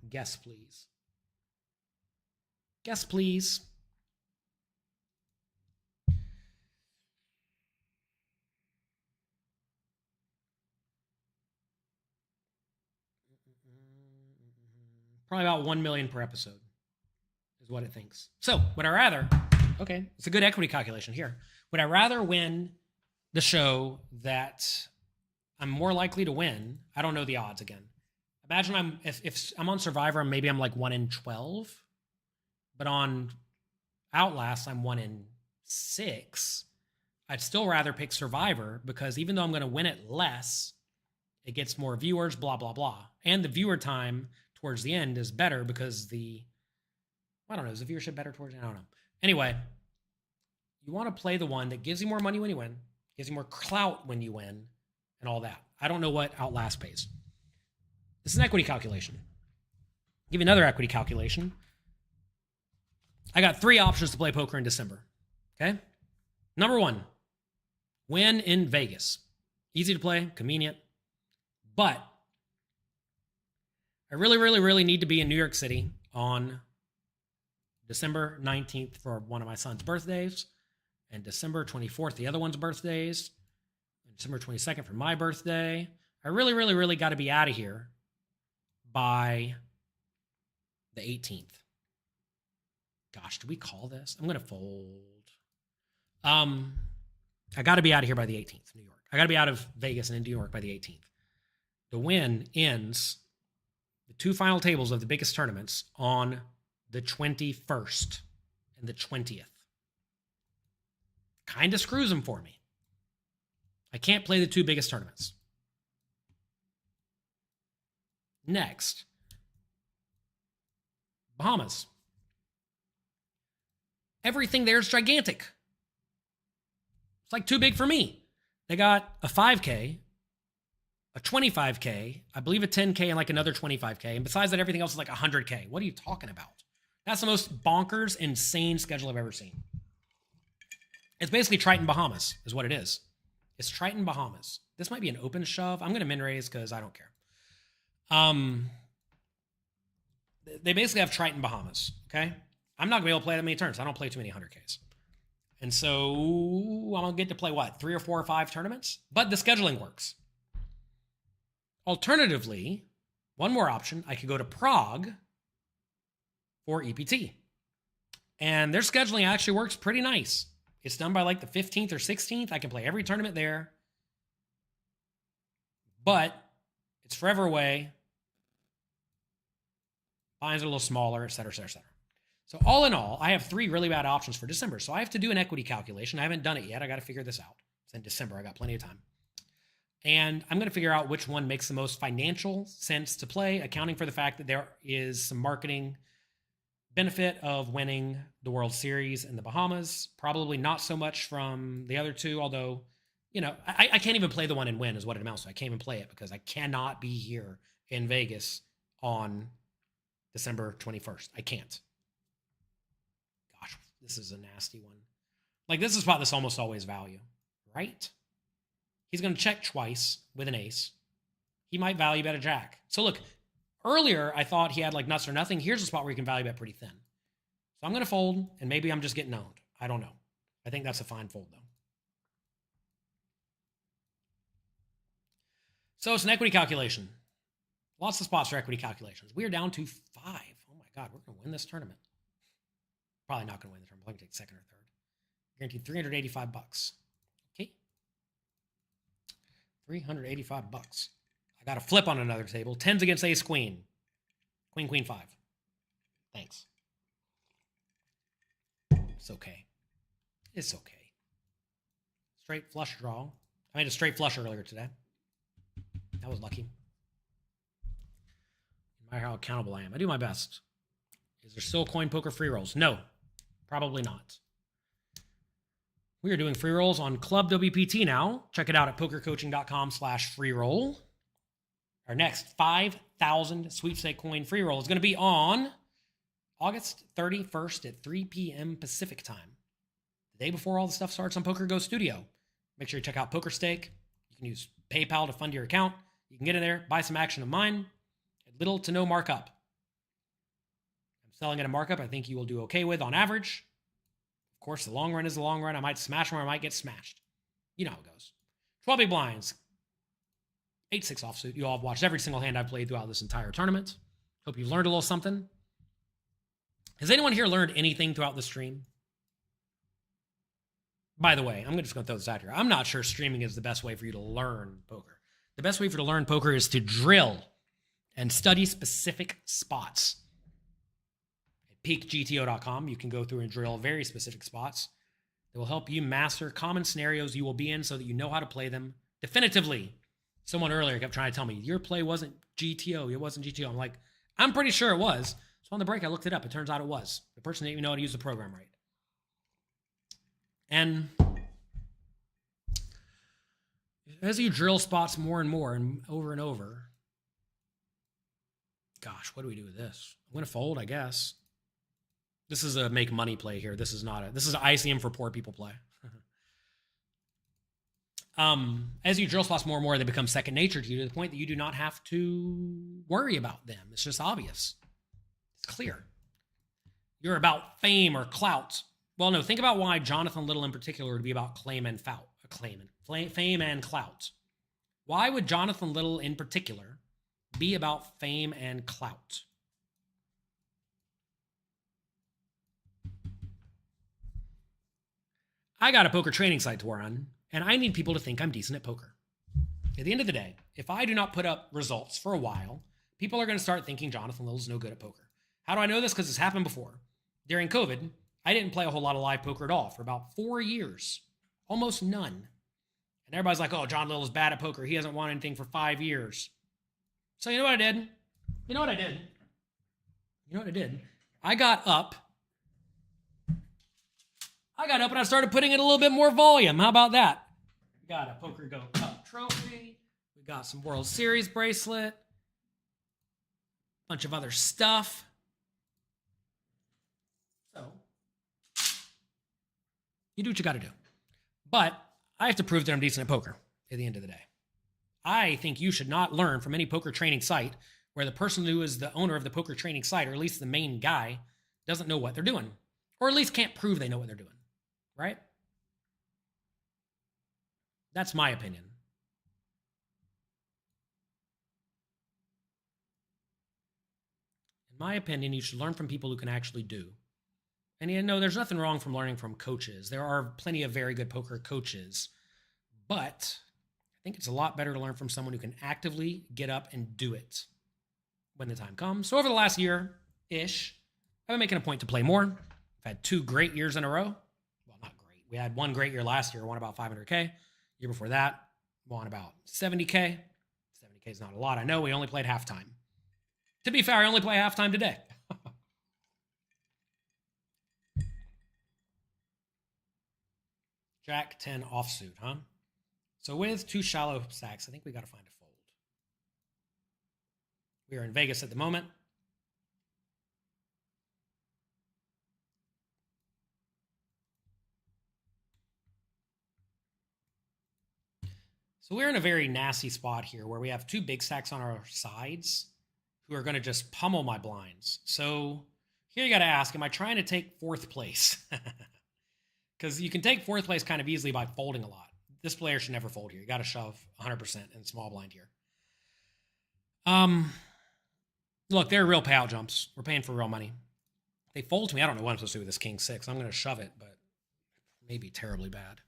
Guess, please. Guess, please. Probably about 1 million per episode is what it thinks. So would I rather, okay, it's a good equity calculation here. Would I rather win the show that I'm more likely to win? I don't know the odds again. Imagine if I'm on Survivor, maybe I'm like 1 in 12, but on Outlast, I'm 1 in 6. I'd still rather pick Survivor because even though I'm going to win it less, it gets more viewers, blah, blah, blah. And the viewer time towards the end is better because I don't know, is the viewership better towards the end? I don't know. Anyway, you want to play the one that gives you more money when you win, gives you more clout when you win, and all that. I don't know what Outlast pays. This is an equity calculation. I'll give you another equity calculation. I got 3 options to play poker in December. Okay? Number 1, win in Vegas. Easy to play, convenient. But I really, really, really need to be in New York City on December 19th for one of my son's birthdays, and December 24th, the other one's birthdays, and December 22nd for my birthday. I really, really, really got to be out of here by the 18th. Gosh, do we call this? I'm going to fold. I got to be out of here by the 18th, New York. I got to be out of Vegas and in New York by the 18th. The win ends the 2 final tables of the biggest tournaments on the 21st and the 20th. Kind of screws them for me. I can't play the 2 biggest tournaments. Next, Bahamas. Everything there is gigantic. It's like too big for me. They got a 5K, a 25K, I believe a 10K, and like another 25K. And besides that, everything else is like 100K. What are you talking about? That's the most bonkers, insane schedule I've ever seen. It's basically Triton Bahamas is what it is. It's Triton Bahamas. This might be an open shove. I'm going to min raise because I don't care. They basically have Triton Bahamas, okay? I'm not going to be able to play that many turns. I don't play too many 100Ks. And so I'm going to get to play, what, 3 or 4 or 5 tournaments? But the scheduling works. Alternatively, one more option, I could go to Prague for EPT. And their scheduling actually works pretty nice. It's done by like the 15th or 16th. I can play every tournament there. But it's forever away. Fines are a little smaller, et cetera, et cetera, et cetera. So all in all, I have 3 really bad options for December. So I have to do an equity calculation. I haven't done it yet. I got to figure this out. It's in December. I got plenty of time. And I'm going to figure out which one makes the most financial sense to play, accounting for the fact that there is some marketing benefit of winning the World Series in the Bahamas. Probably not so much from the other 2, although, you know, I can't even play the one and win is what it amounts to. I can't even play it because I cannot be here in Vegas on December 21st. I can't. Gosh, this is a nasty one. Like, this is a spot that's almost always value, right? He's going to check twice with an ace. He might value bet a jack. So look, earlier I thought he had like nuts or nothing. Here's a spot where you can value bet pretty thin. So I'm going to fold, and maybe I'm just getting owned. I don't know. I think that's a fine fold, though. So it's an equity calculation. Lots of spots for equity calculations. We are down to 5. Oh my God, we're going to win this tournament. Probably not going to win the tournament. I'm going to take 2nd or 3rd. Guaranteed $385. Okay. $385. I got a flip on another table. 10s against ace queen. Queen, queen, 5. Thanks. It's okay. It's okay. Straight flush draw. I made a straight flush earlier today. That was lucky. No matter how accountable I am. I do my best. Is there still coin poker free rolls? No. Probably not. We are doing free rolls on ClubWPT now. Check it out at pokercoaching.com/freeroll. Our next 5,000 sweepstake coin free roll is going to be on August 31st at 3 p.m. Pacific time. The day before all the stuff starts on Poker Go Studio. Make sure you check out PokerStake. You can use PayPal to fund your account. You can get in there, buy some action of mine at little to no markup. I'm selling at a markup I think you will do okay with on average. Of course, the long run is the long run. I might smash or I might get smashed. You know how it goes. 12 big blinds. 8-6 offsuit. You all have watched every single hand I've played throughout this entire tournament. Hope you've learned a little something. Has anyone here learned anything throughout the stream? By the way, I'm just going to throw this out here. I'm not sure streaming is the best way for you to learn poker. The best way for you to learn poker is to drill and study specific spots. At peakgto.com, you can go through and drill very specific spots that will help you master common scenarios you will be in so that you know how to play them definitively. Someone earlier kept trying to tell me, your play wasn't GTO. It wasn't GTO. I'm like, I'm pretty sure it was. So on the break, I looked it up. It turns out it was. The person didn't even know how to use the program right. And as you drill spots more and over, gosh, what do we do with this? I'm going to fold, I guess. This is a make money play here. This is not this is an ICM for poor people play. As you drill spots more and more, they become second nature to you to the point that you do not have to worry about them. It's just obvious. It's clear. You're about fame or clout. Well, no, think about why Jonathan Little in particular would be about fame and clout. Why would Jonathan Little in particular be about fame and clout? I got a poker training site to run, and I need people to think I'm decent at poker. At the end of the day, if I do not put up results for a while, people are going to start thinking Jonathan Little's no good at poker. How do I know this? Because it's happened before. During COVID, I didn't play a whole lot of live poker at all for about 4 years. Almost none. And everybody's like, oh, John Little's bad at poker. He hasn't won anything for 5 years. So you know what I did? I got up and I started putting in a little bit more volume. How about that? We got a Poker Go Cup trophy. We got some World Series bracelet. Bunch of other stuff. So, you do what you got to do. But I have to prove that I'm decent at poker at the end of the day. I think you should not learn from any poker training site where the person who is the owner of the poker training site, or at least the main guy, doesn't know what they're doing. Or at least can't prove they know what they're doing. Right? That's my opinion. In my opinion, you should learn from people who can actually do. And you know, there's nothing wrong from learning from coaches. There are plenty of very good poker coaches. But I think it's a lot better to learn from someone who can actively get up and do it when the time comes. So over the last year-ish, I've been making a point to play more. I've had 2 great years in a row. Well, not great. We had 1 great year last year, won about 500K. Year before that, won about 70K. 70K is not a lot. I know we only played halftime. To be fair, I only play halftime today. Jack 10 offsuit, huh? So with 2 shallow stacks, I think we got to find a fold. We are in Vegas at the moment. So we're in a very nasty spot here where we have 2 big stacks on our sides who are going to just pummel my blinds. So here you got to ask, am I trying to take 4th place? Because you can take 4th place kind of easily by folding a lot. This player should never fold here. You got to shove 100% in small blind here. Look, they're real payout jumps. We're paying for real money. They fold to me. I don't know what I'm supposed to do with this king 6. I'm going to shove it, but maybe terribly bad.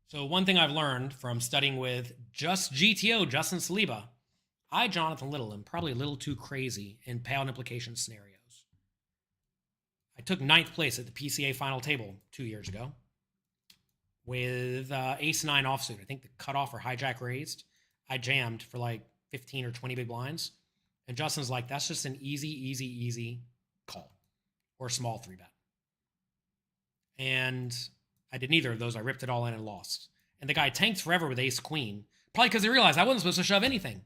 So one thing I've learned from studying with just GTO, Justin Saliba, I, Jonathan Little, am probably a little too crazy in payout implication scenarios. I took 9th place at the PCA final table 2 years ago with ace-9 offsuit. I think the cutoff or hijack raised. I jammed for like 15 or 20 big blinds. And Justin's like, that's just an easy call or small 3-bet. And I did neither of those. I ripped it all in and lost. And the guy tanked forever with ace-queen, probably because he realized I wasn't supposed to shove anything.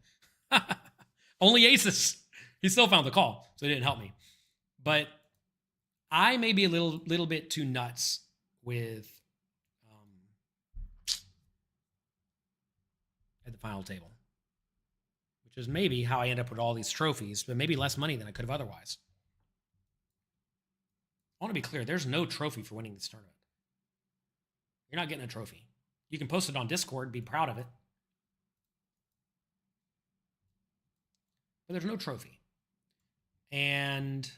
Only aces. He still found the call, so it didn't help me. But I may be a little bit too nuts with at the final table, which is maybe how I end up with all these trophies, but maybe less money than I could have otherwise. I want to be clear. There's no trophy for winning this tournament. You're not getting a trophy. You can post it on Discord, be proud of it. But there's no trophy. And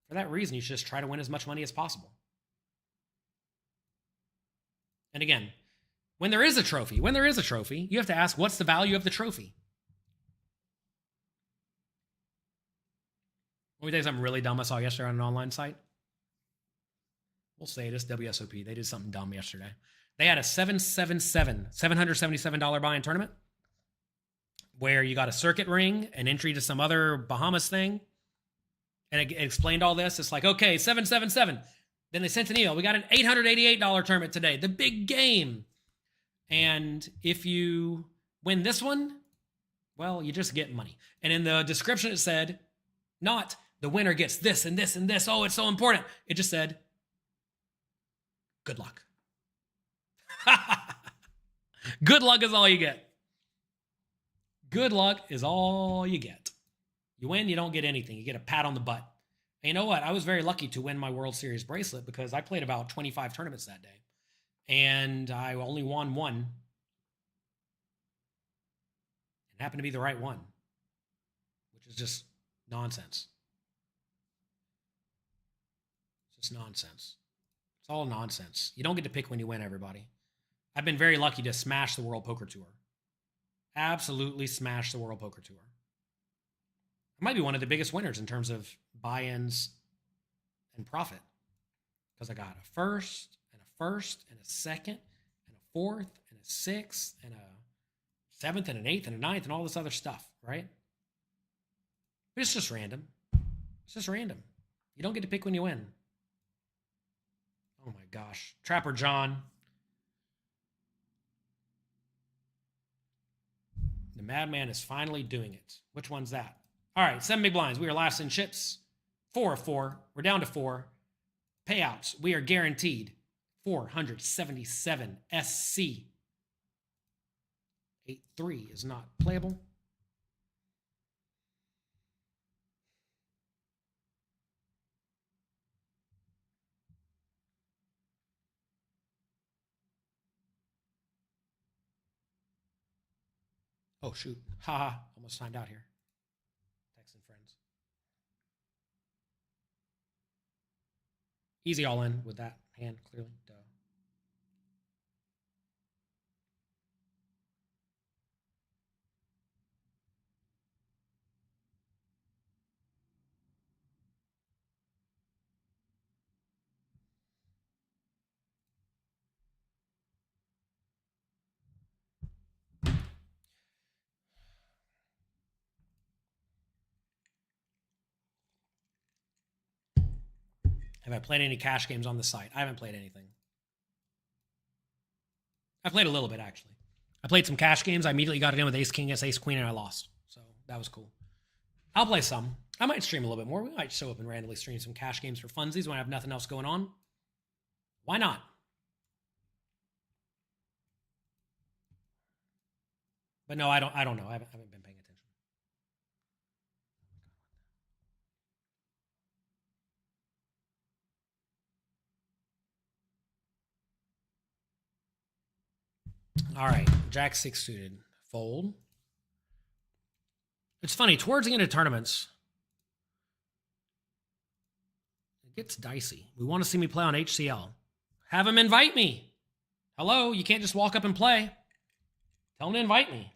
for that reason, you should just try to win as much money as possible. And again, when there is a trophy, you have to ask, what's the value of the trophy? Let me tell you something really dumb I saw yesterday on an online site. We'll say this, WSOP. They did something dumb yesterday. They had a $777 buy-in tournament where you got a circuit ring, an entry to some other Bahamas thing, and it explained all this. It's like, okay, 777. Then they sent an email. We got an $888 tournament today, the big game. And if you win this one, well, you just get money. And in the description, it said, not the winner gets this and this and this. Oh, it's so important. It just said, good luck. Good luck is all you get. Good luck is all you get. You win, you don't get anything. You get a pat on the butt. And you know what? I was very lucky to win my World Series bracelet because I played about 25 tournaments that day. And I only won one. It happened to be the right one, which is just nonsense. It's just nonsense. It's all nonsense. You don't get to pick when you win, everybody. I've been very lucky to smash the World Poker Tour. Absolutely smash the World Poker Tour. I might be one of the biggest winners in terms of buy-ins and profit because I got a first and a second and a fourth and a sixth and a seventh and an eighth and a ninth and all this other stuff, right? But it's just random. It's just random. You don't get to pick when you win. Oh my gosh. Trapper John. The madman is finally doing it. Which one's that? All right, 7 big blinds. We are last in chips. 4 of 4. We're down to 4. Payouts. We are guaranteed 477 SC. 8-3 is not playable. Oh, shoot. Haha. Almost timed out here. Texting friends. Easy all in with that hand, clearly. Duh. Have I played any cash games on the site? I haven't played anything. I played a little bit, actually. I played some cash games. I immediately got it in with Ace King, Ace Queen, and I lost. So that was cool. I'll play some. I might stream a little bit more. We might show up and randomly stream some cash games for funsies when I have nothing else going on. Why not? But no, I don't know. I haven't been paying attention. All right, Jack 6 suited. Fold. It's funny, towards the end of tournaments, it gets dicey. We want to see me play on HCL. Have him invite me. Hello, you can't just walk up and play. Tell him to invite me.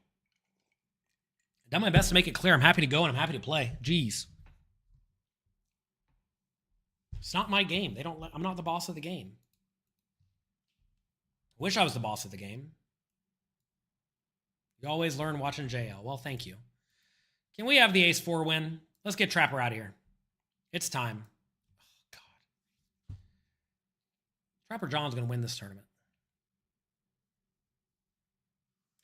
I've done my best to make it clear I'm happy to go and I'm happy to play. Jeez. It's not my game. I'm not the boss of the game. I wish I was the boss of the game. You always learn watching JL. Well, thank you. Can we have the Ace-4 win? Let's get Trapper out of here. It's time. Oh, God. Trapper John's going to win this tournament.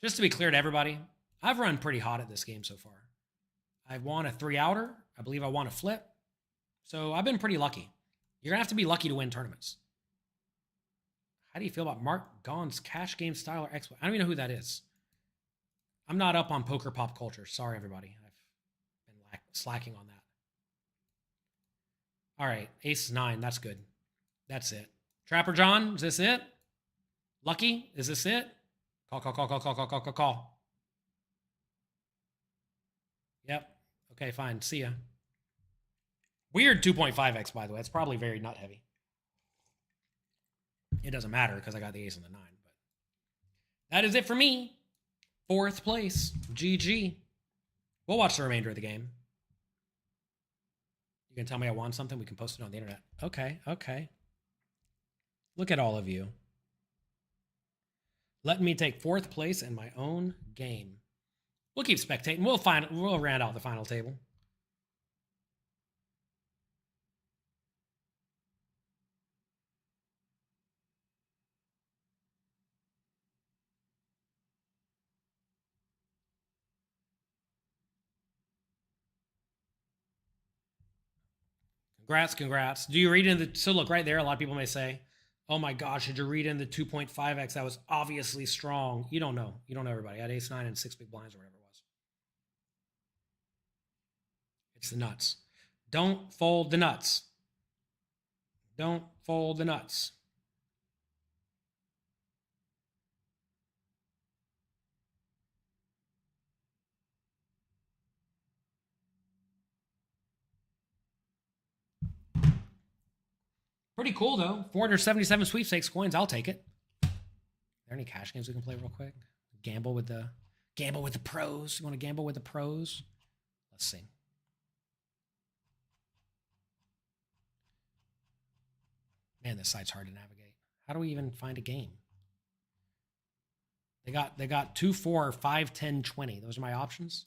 Just to be clear to everybody, I've run pretty hot at this game so far. I've won a 3-outer. I believe I won a flip. So I've been pretty lucky. You're going to have to be lucky to win tournaments. How do you feel about Mark Gaughan's cash game style or exploit? I don't even know who that is. I'm not up on poker pop culture. Sorry, everybody. I've been slacking on that. All right, ace 9. That's good. That's it. Trapper John, is this it? Lucky, is this it? Call, call, call, call, call, call, call, call, call. Yep. Okay, fine. See ya. Weird 2.5x, by the way. It's probably very nut heavy. It doesn't matter because I got the ace and the 9. But that is it for me. 4th place. GG. We'll watch the remainder of the game. You can tell me I won something. We can post it on the internet. Okay, okay. Look at all of you. Let me take 4th place in my own game. We'll keep spectating. We'll round out the final table. Congrats, congrats. Do you read in the... So look, right there, a lot of people may say, oh my gosh, did you read in the 2.5x? That was obviously strong. You don't know. You don't know everybody. I had ace 9 and 6 big blinds or whatever it was. It's the nuts. Don't fold the nuts. Don't fold the nuts. Pretty cool, though. 477 sweepstakes coins. I'll take it. Are there any cash games we can play real quick? Gamble with the pros. You want to gamble with the pros? Let's see. Man, this site's hard to navigate. How do we even find a game? They got 2, 4, 5, 10, 20. Those are my options.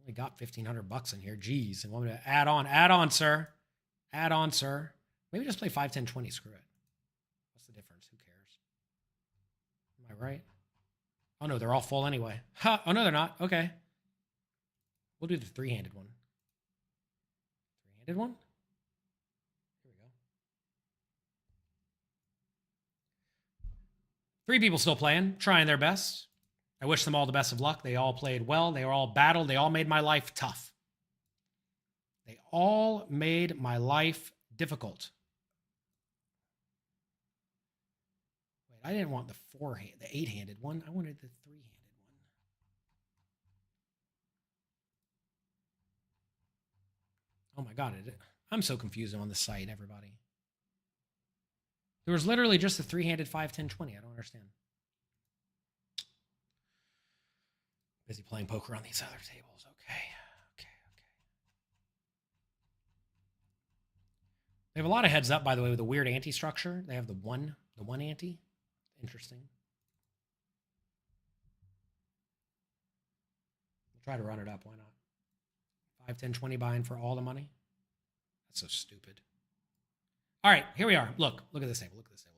I got $1,500 in here. Jeez. And want me to add on, sir. Add on, sir. Maybe just play 5, 10, 20. Screw it. What's the difference? Who cares? Am I right? Oh, no, they're all full anyway. Ha! Oh, no, they're not. Okay. We'll do the 3-handed one. 3-handed one? Here we go. 3 people still playing, trying their best. I wish them all the best of luck. They all played well. They were all battled. They all made my life tough. They all made my life difficult. Wait, I didn't want the 8-handed one. I wanted the 3-handed one. Oh my God. I'm so confused on the site, everybody. There was literally just a 3-handed 5, 10, 20. I don't understand. Busy playing poker on these other tables. Okay. They have a lot of heads up, by the way, with a weird ante structure. They have the one ante. Interesting. We'll try to run it up. Why not? 5, 10, 20 buying for all the money. That's so stupid. All right, here we are. Look at this table. Look at this table.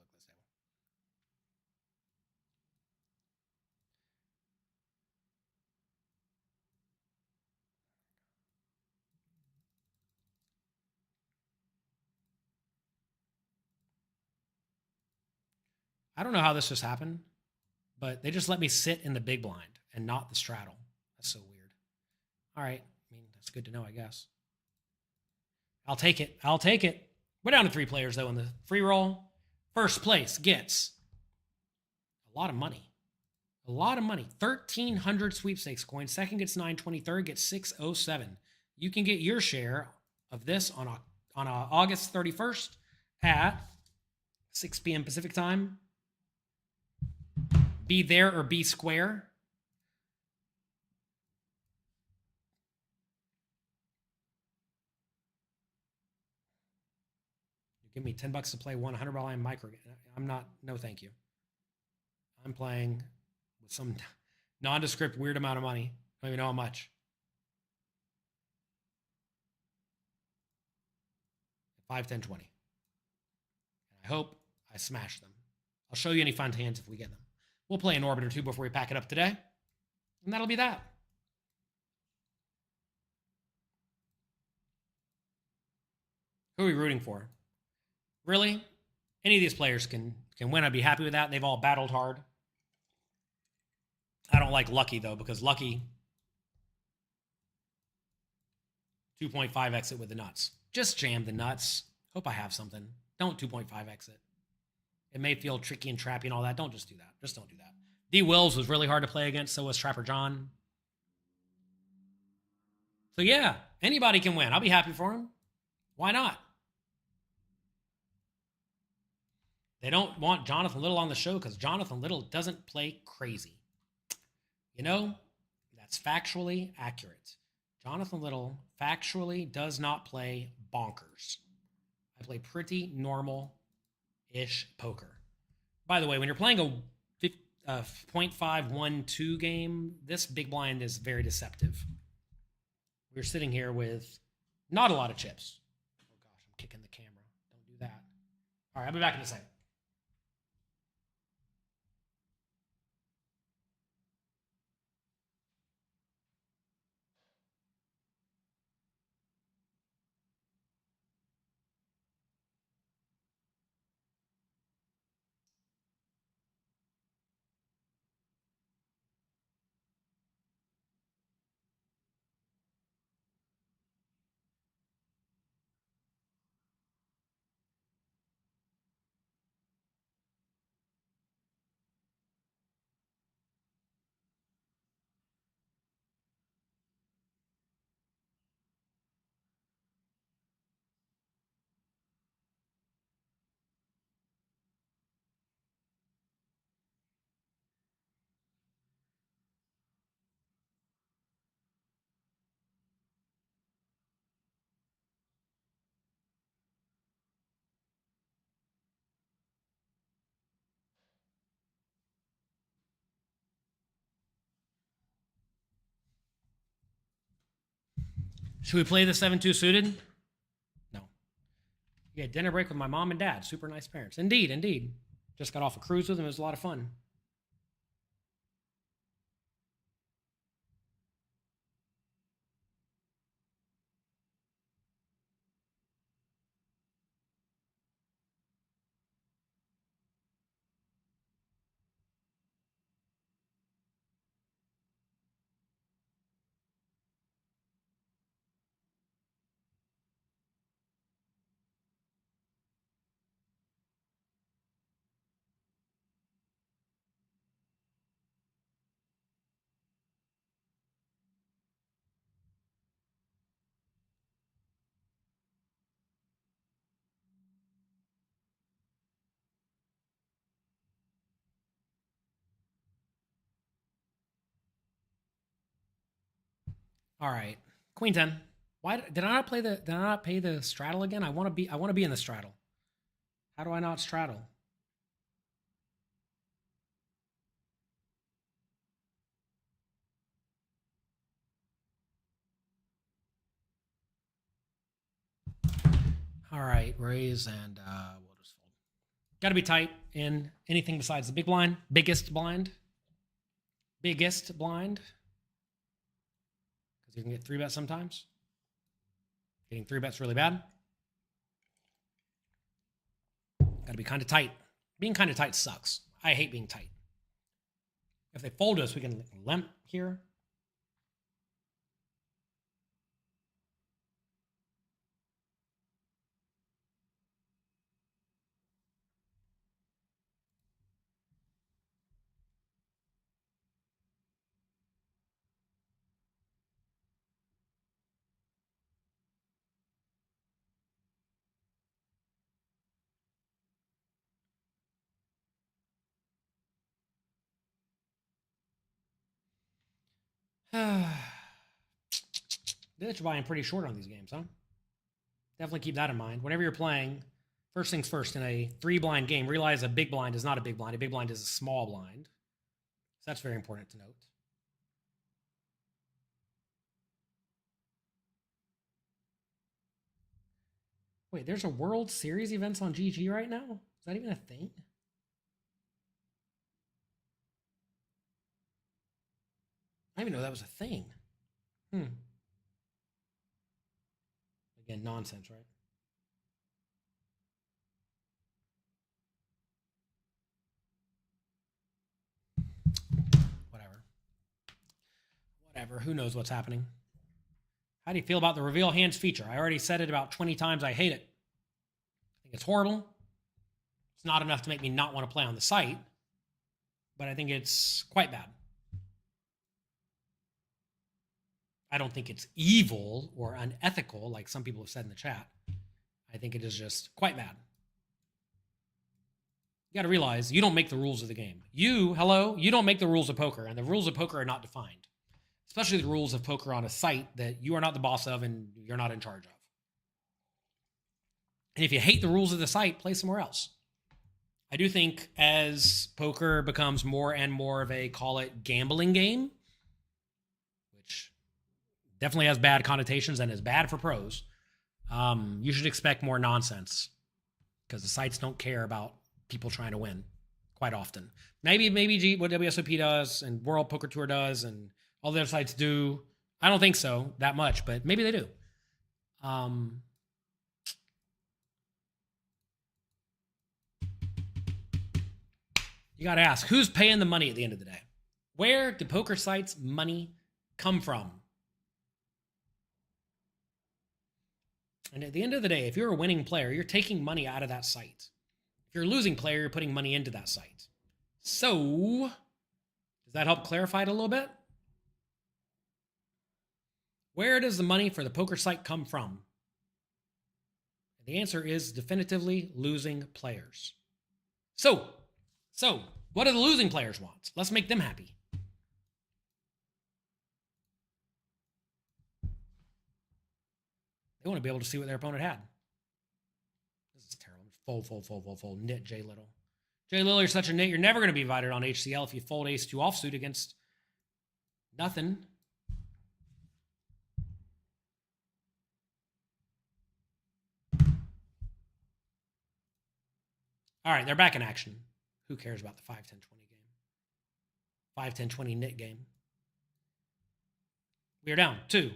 I don't know how this just happened, but they just let me sit in the big blind and not the straddle. That's so weird. All right. I mean, that's good to know, I guess. I'll take it. We're down to 3 players, though, in the free roll. First place gets a lot of money. 1,300 sweepstakes coins. Second gets 920. Third gets 607. You can get your share of this on August 31st at 6 p.m. Pacific time. Be there or be square. You give me $10 to play $100 micro. I'm not. No, thank you. I'm playing with some nondescript weird amount of money. I don't even know how much. 5, 10, 20. I hope I smash them. I'll show you any fun hands if we get them. We'll play an orbit or 2 before we pack it up today. And that'll be that. Who are we rooting for? Really? Any of these players can win. I'd be happy with that. They've all battled hard. I don't like Lucky, though, because Lucky 2.5 exit with the nuts. Just jam the nuts. Hope I have something. Don't 2.5 exit. It may feel tricky and trappy and all that. Don't just do that. Just don't do that. D. Wills was really hard to play against. So was Trapper John. So yeah, anybody can win. I'll be happy for him. Why not? They don't want Jonathan Little on the show because Jonathan Little doesn't play crazy. You know, that's factually accurate. Jonathan Little factually does not play bonkers. I play pretty normal-ish poker. By the way, when you're playing a 0.512 game, this big blind is very deceptive. We're sitting here with not a lot of chips. Oh gosh, I'm kicking the camera. Don't do that. All right, I'll be back in a second. Should we play the 7-2 suited? No. Yeah, dinner break with my mom and dad. Super nice parents. Indeed, indeed. Just got off a cruise with them. It was a lot of fun. All right. Queen 10. Why did I not play the did I not pay the straddle again? I want to be in the straddle. How do I not straddle? All right, raise and we'll just fold. Got to be tight in anything besides the big blind, biggest blind. Biggest blind. Because you can get 3-bet sometimes. Getting 3-bets really bad. Got to be kind of tight. Being kind of tight sucks. I hate being tight. If they fold us, we can limp here. You're buying pretty short on these games, huh? Definitely keep that in mind. Whenever you're playing, first things first, in a 3-blind game, realize a big blind is not a big blind. A big blind is a small blind. So that's very important to note. Wait, there's a World Series events on GG right now? Is that even a thing? I didn't even know that was a thing. Again, nonsense, right? Whatever. Who knows what's happening? How do you feel about the reveal hands feature? I already said it about 20 times. I hate it. I think it's horrible. It's not enough to make me not want to play on the site, but I think it's quite bad. I don't think it's evil or unethical, like some people have said in the chat. I think it is just quite bad. You got to realize you don't make the rules of the game. You don't make the rules of poker, and the rules of poker are not defined, especially the rules of poker on a site that you are not the boss of and you're not in charge of. And if you hate the rules of the site, play somewhere else. I do think as poker becomes more and more of a, call it, gambling game, which definitely has bad connotations and is bad for pros, you should expect more nonsense because the sites don't care about people trying to win quite often. Maybe what WSOP does and World Poker Tour does and all the other sites do. I don't think so that much, but maybe they do. You got to ask, who's paying the money at the end of the day? Where do poker sites' money come from? And at the end of the day, if you're a winning player, you're taking money out of that site. If you're a losing player, you're putting money into that site. So, does that help clarify it a little bit? Where does the money for the poker site come from? And the answer is definitively losing players. So, what do the losing players want? Let's make them happy. They want to be able to see what their opponent had. This is terrible. Fold. Nit J Little. J Little, you're such a nit. You're never going to be invited on HCL if you fold ace-2 offsuit against nothing. All right, they're back in action. Who cares about the 5-10-20 game? 5-10-20 nit game. We are down 2.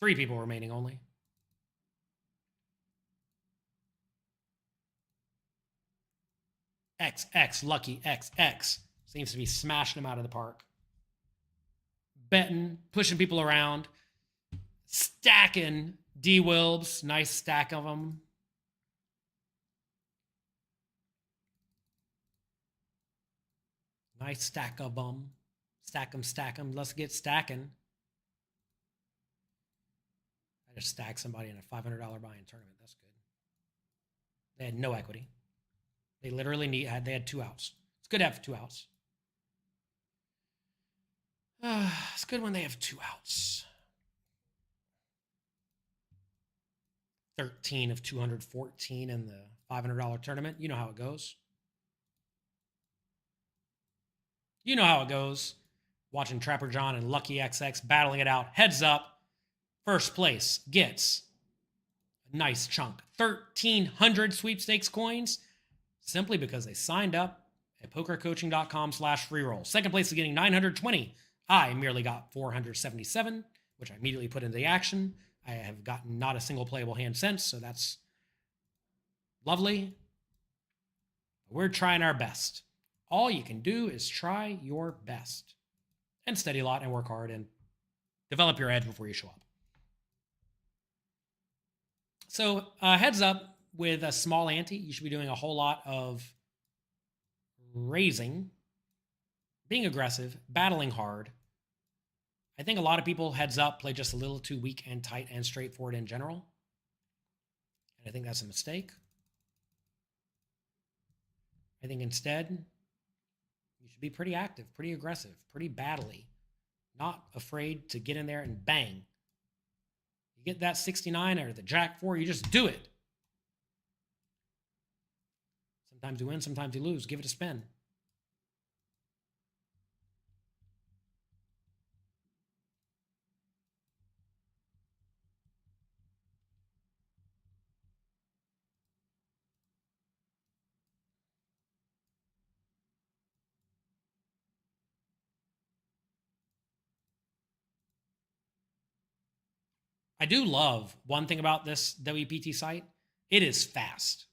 3 people remaining only. XX, lucky XX. Seems to be smashing them out of the park. Betting, pushing people around. Stacking D-Wilbs. Nice stack of them. Nice stack of them. Stack them. Let's get stacking. I just stacked somebody in a $500 buy-in tournament. That's good. They had no equity. They literally they had 2 outs. It's good to have 2 outs. It's good when they have 2 outs. 13 of 214 in the $500 tournament. You know how it goes. You know how it goes. Watching Trapper John and Lucky XX battling it out. Heads up. First place gets a nice chunk. 1,300 sweepstakes coins simply because they signed up at pokercoaching.com/freeroll. Second place is getting 920. I merely got 477, which I immediately put into the action. I have gotten not a single playable hand since, so that's lovely. We're trying our best. All you can do is try your best and study a lot and work hard and develop your edge before you show up. So heads up, with a small ante, you should be doing a whole lot of raising, being aggressive, battling hard. I think a lot of people, heads up, play just a little too weak and tight and straightforward in general. And I think that's a mistake. I think instead, you should be pretty active, pretty aggressive, pretty battly, not afraid to get in there and bang. You get that 69 or the Jack 4, you just do it. Sometimes you win, sometimes you lose. Give it a spin. I do love one thing about this WPT site. It is fast.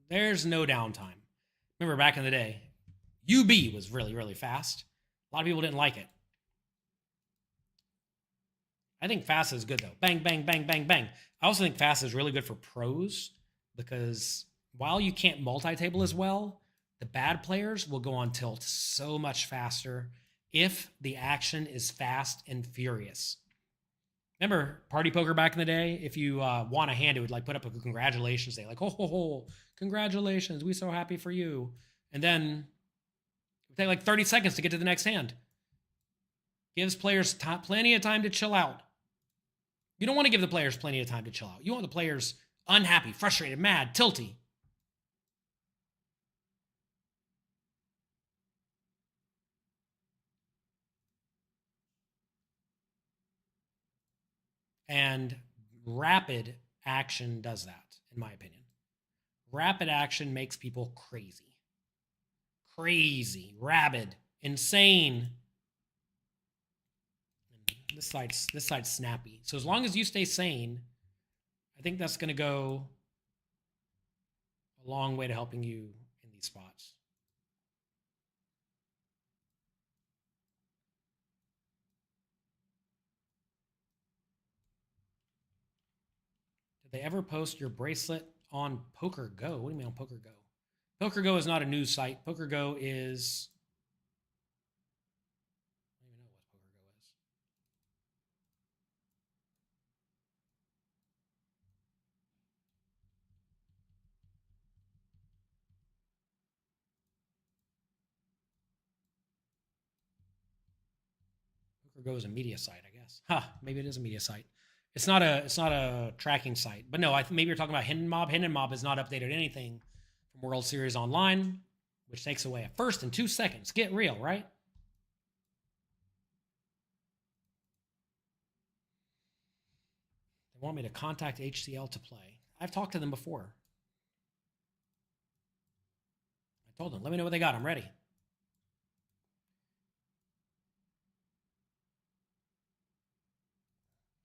There's no downtime. Remember back in the day, UB was really, really fast. A lot of people didn't like it. I think fast is good though. Bang, bang, bang, bang, bang. I also think fast is really good for pros because while you can't multi-table as well, the bad players will go on tilt so much faster if the action is fast and furious. Remember party poker back in the day? If you won a hand, it would like put up a congratulations day, like, oh, congratulations, we so happy for you. And then it would take like 30 seconds to get to the next hand. Gives players plenty of time to chill out. You don't want to give the players plenty of time to chill out. You want the players unhappy, frustrated, mad, tilty. And rapid action does that, in my opinion. Rapid action makes people crazy. Crazy, rabid, insane. This side's snappy. So as long as you stay sane, I think that's going to go a long way to helping you in these spots. Did they ever post your bracelet on PokerGo? What do you mean on PokerGo? PokerGo is not a news site. PokerGo is... I don't even know what PokerGo is. PokerGo is a media site, I guess. Maybe it is a media site. It's not a tracking site. But no, maybe you're talking about Hidden Mob. Hidden Mob has not updated anything from World Series Online, which takes away a first and 2 seconds. Get real, right? They want me to contact HCL to play. I've talked to them before. I told them, let me know what they got. I'm ready.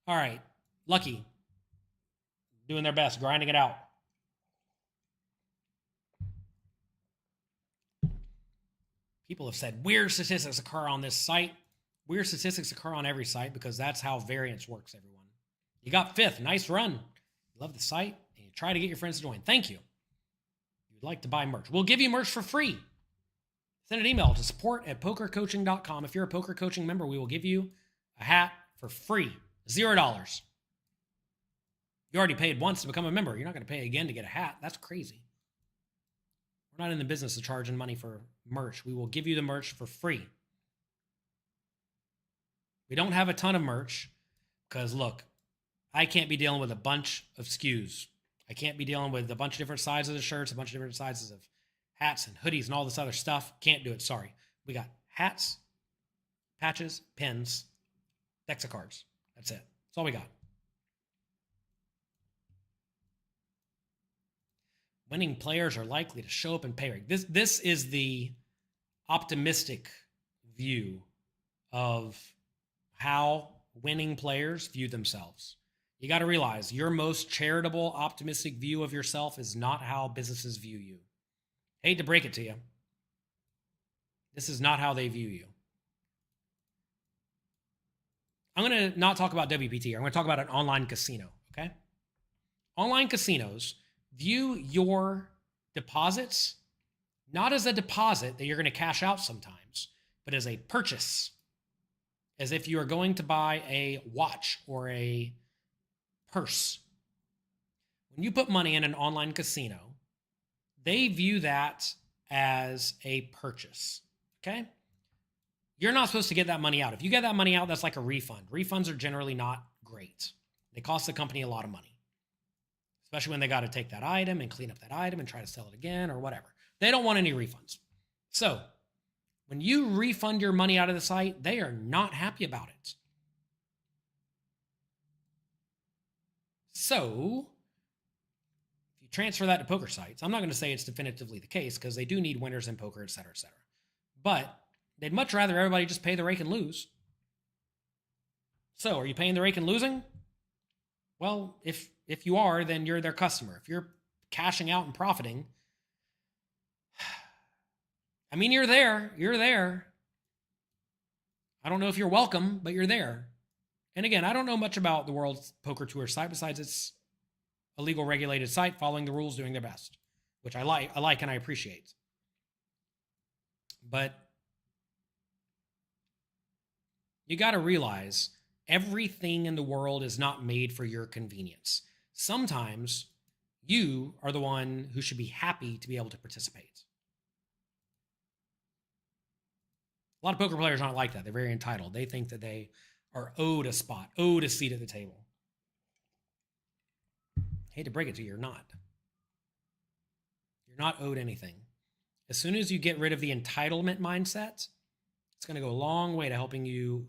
All right. Lucky. Doing their best, grinding it out. People have said weird statistics occur on this site. Weird statistics occur on every site because that's how variance works, everyone. You got 5th. Nice run. Love the site. And you try to get your friends to join. Thank you. You'd like to buy merch. We'll give you merch for free. Send an email to support@pokercoaching.com. If you're a Poker Coaching member, we will give you a hat for free. $0. You already paid once to become a member. You're not going to pay again to get a hat. That's crazy. We're not in the business of charging money for merch. We will give you the merch for free. We don't have a ton of merch because, look, I can't be dealing with a bunch of SKUs. I can't be dealing with a bunch of different sizes of shirts, a bunch of different sizes of hats and hoodies and all this other stuff. Can't do it. Sorry. We got hats, patches, pins, decks of cards. That's it. That's all we got. Winning players are likely to show up in pay rate. This is the optimistic view of how winning players view themselves. You got to realize your most charitable, optimistic view of yourself is not how businesses view you. Hate to break it to you. This is not how they view you. I'm going to not talk about WPT. I'm going to talk about an online casino, okay? Online casinos view your deposits not as a deposit that you're going to cash out sometimes, but as a purchase, as if you are going to buy a watch or a purse. When you put money in an online casino, they view that as a purchase, okay? You're not supposed to get that money out. If you get that money out, that's like a refund. Refunds are generally not great. They cost the company a lot of money, especially when they got to take that item and clean up that item and try to sell it again or whatever. They don't want any refunds. So when you refund your money out of the site, they are not happy about it. So if you transfer that to poker sites, I'm not going to say it's definitively the case because they do need winners in poker, et cetera, et cetera. But they'd much rather everybody just pay the rake and lose. So are you paying the rake and losing? Well, if you are, then you're their customer. If you're cashing out and profiting, I mean, you're there. I don't know if you're welcome, but you're there. And again, I don't know much about the World Poker Tour site besides it's a legal regulated site following the rules, doing their best, which I like and I appreciate. But you got to realize everything in the world is not made for your convenience. Sometimes you are the one who should be happy to be able to participate. A lot of poker players aren't like that. They're very entitled. They think that they are owed a spot, owed a seat at the table. Hate to break it to you, you're not. You're not owed anything. As soon as you get rid of the entitlement mindset, it's going to go a long way to helping you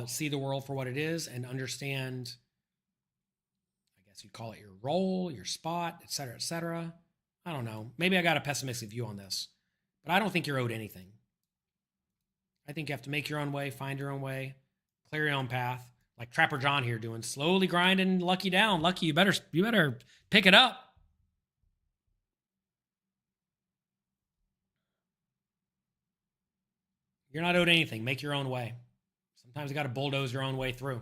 see the world for what it is and understand, I guess you'd call it your role, your spot, et cetera, et cetera. I don't know. Maybe I got a pessimistic view on this, but I don't think you're owed anything. I think you have to make your own way, find your own way, clear your own path. Like Trapper John here doing, slowly grinding Lucky down. Lucky, you better pick it up. You're not owed anything. Make your own way. Sometimes you got to bulldoze your own way through.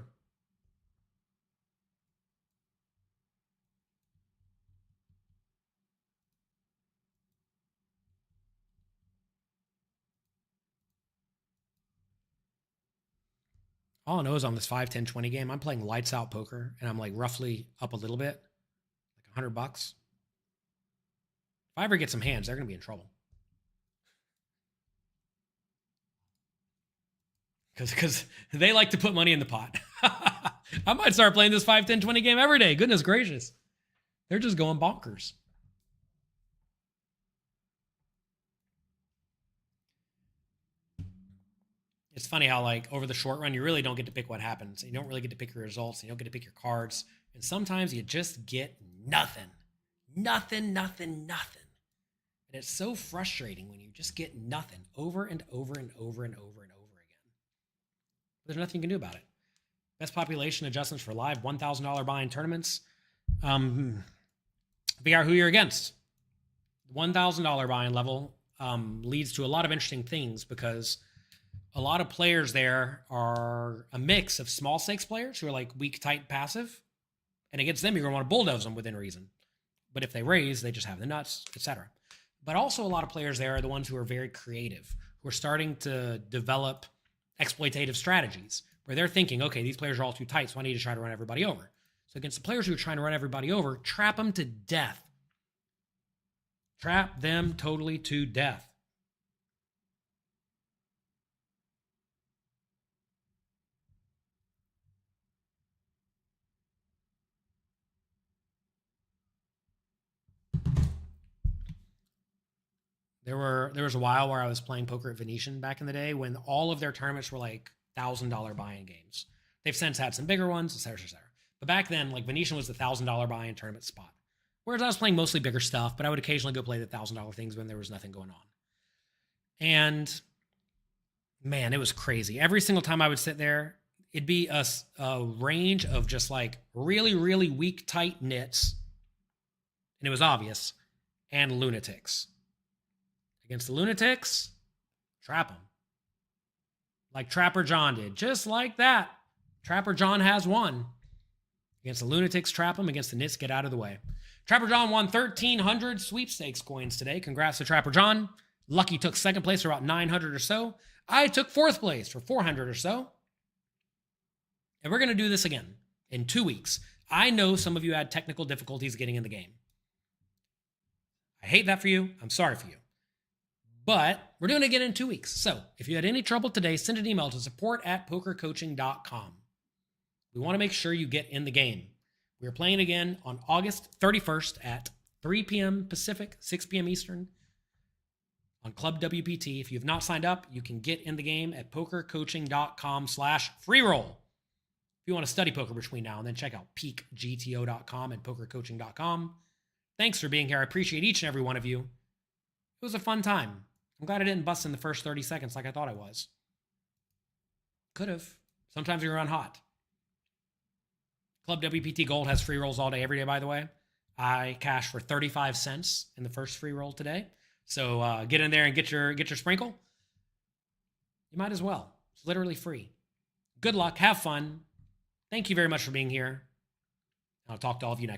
All I know is on this 5, 10, 20 game, I'm playing lights out poker, and I'm like roughly up a little bit, like $100. If I ever get some hands, they're going to be in trouble. Because they like to put money in the pot. I might start playing this 5, 10, 20 game every day. Goodness gracious. They're just going bonkers. It's funny how, like, over the short run, you really don't get to pick what happens. You don't really get to pick your results. You don't get to pick your cards. And sometimes you just get nothing. Nothing. And it's so frustrating when you just get nothing over and over and over and over and over again. There's nothing you can do about it. Best population adjustments for live $1,000 buy-in tournaments. Figure out who you're against. $1,000 buy-in level leads to a lot of interesting things because a lot of players there are a mix of small stakes players who are like weak, tight, passive. And against them, you're going to want to bulldoze them within reason. But if they raise, they just have the nuts, etc. But also a lot of players there are the ones who are very creative, who are starting to develop exploitative strategies where they're thinking, okay, these players are all too tight, so I need to try to run everybody over. So against the players who are trying to run everybody over, trap them to death. Trap them totally to death. There was a while where I was playing poker at Venetian back in the day when all of their tournaments were like $1,000 buy-in games. They've since had some bigger ones, et cetera, et cetera. But back then, like Venetian was the $1,000 buy-in tournament spot. Whereas I was playing mostly bigger stuff, but I would occasionally go play the $1,000 things when there was nothing going on. And man, it was crazy. Every single time I would sit there, it'd be a range of just like really, really weak, tight nits. And it was obvious. And lunatics. Against the lunatics, trap them. Like Trapper John did. Just like that. Trapper John has won. Against the lunatics, trap them. Against the nits, get out of the way. Trapper John won 1,300 sweepstakes coins today. Congrats to Trapper John. Lucky took second place for about 900 or so. I took fourth place for 400 or so. And we're going to do this again in 2 weeks. I know some of you had technical difficulties getting in the game. I hate that for you. I'm sorry for you. But we're doing it again in 2 weeks. So if you had any trouble today, send an email to support@pokercoaching.com. We want to make sure you get in the game. We're playing again on August 31st at 3 p.m. Pacific, 6 p.m. Eastern on ClubWPT. If you have not signed up, you can get in the game at pokercoaching.com/freeroll. If you want to study poker between now and then, check out peakgto.com and pokercoaching.com. Thanks for being here. I appreciate each and every one of you. It was a fun time. I'm glad I didn't bust in the first 30 seconds like I thought I was. Could have. Sometimes you run hot. Club WPT Gold has free rolls all day, every day, by the way. I cashed for 35 cents in the first free roll today. So get in there and get your sprinkle. you might as well. It's literally free. Good luck. Have fun. Thank you very much for being here. I'll talk to all of you next time.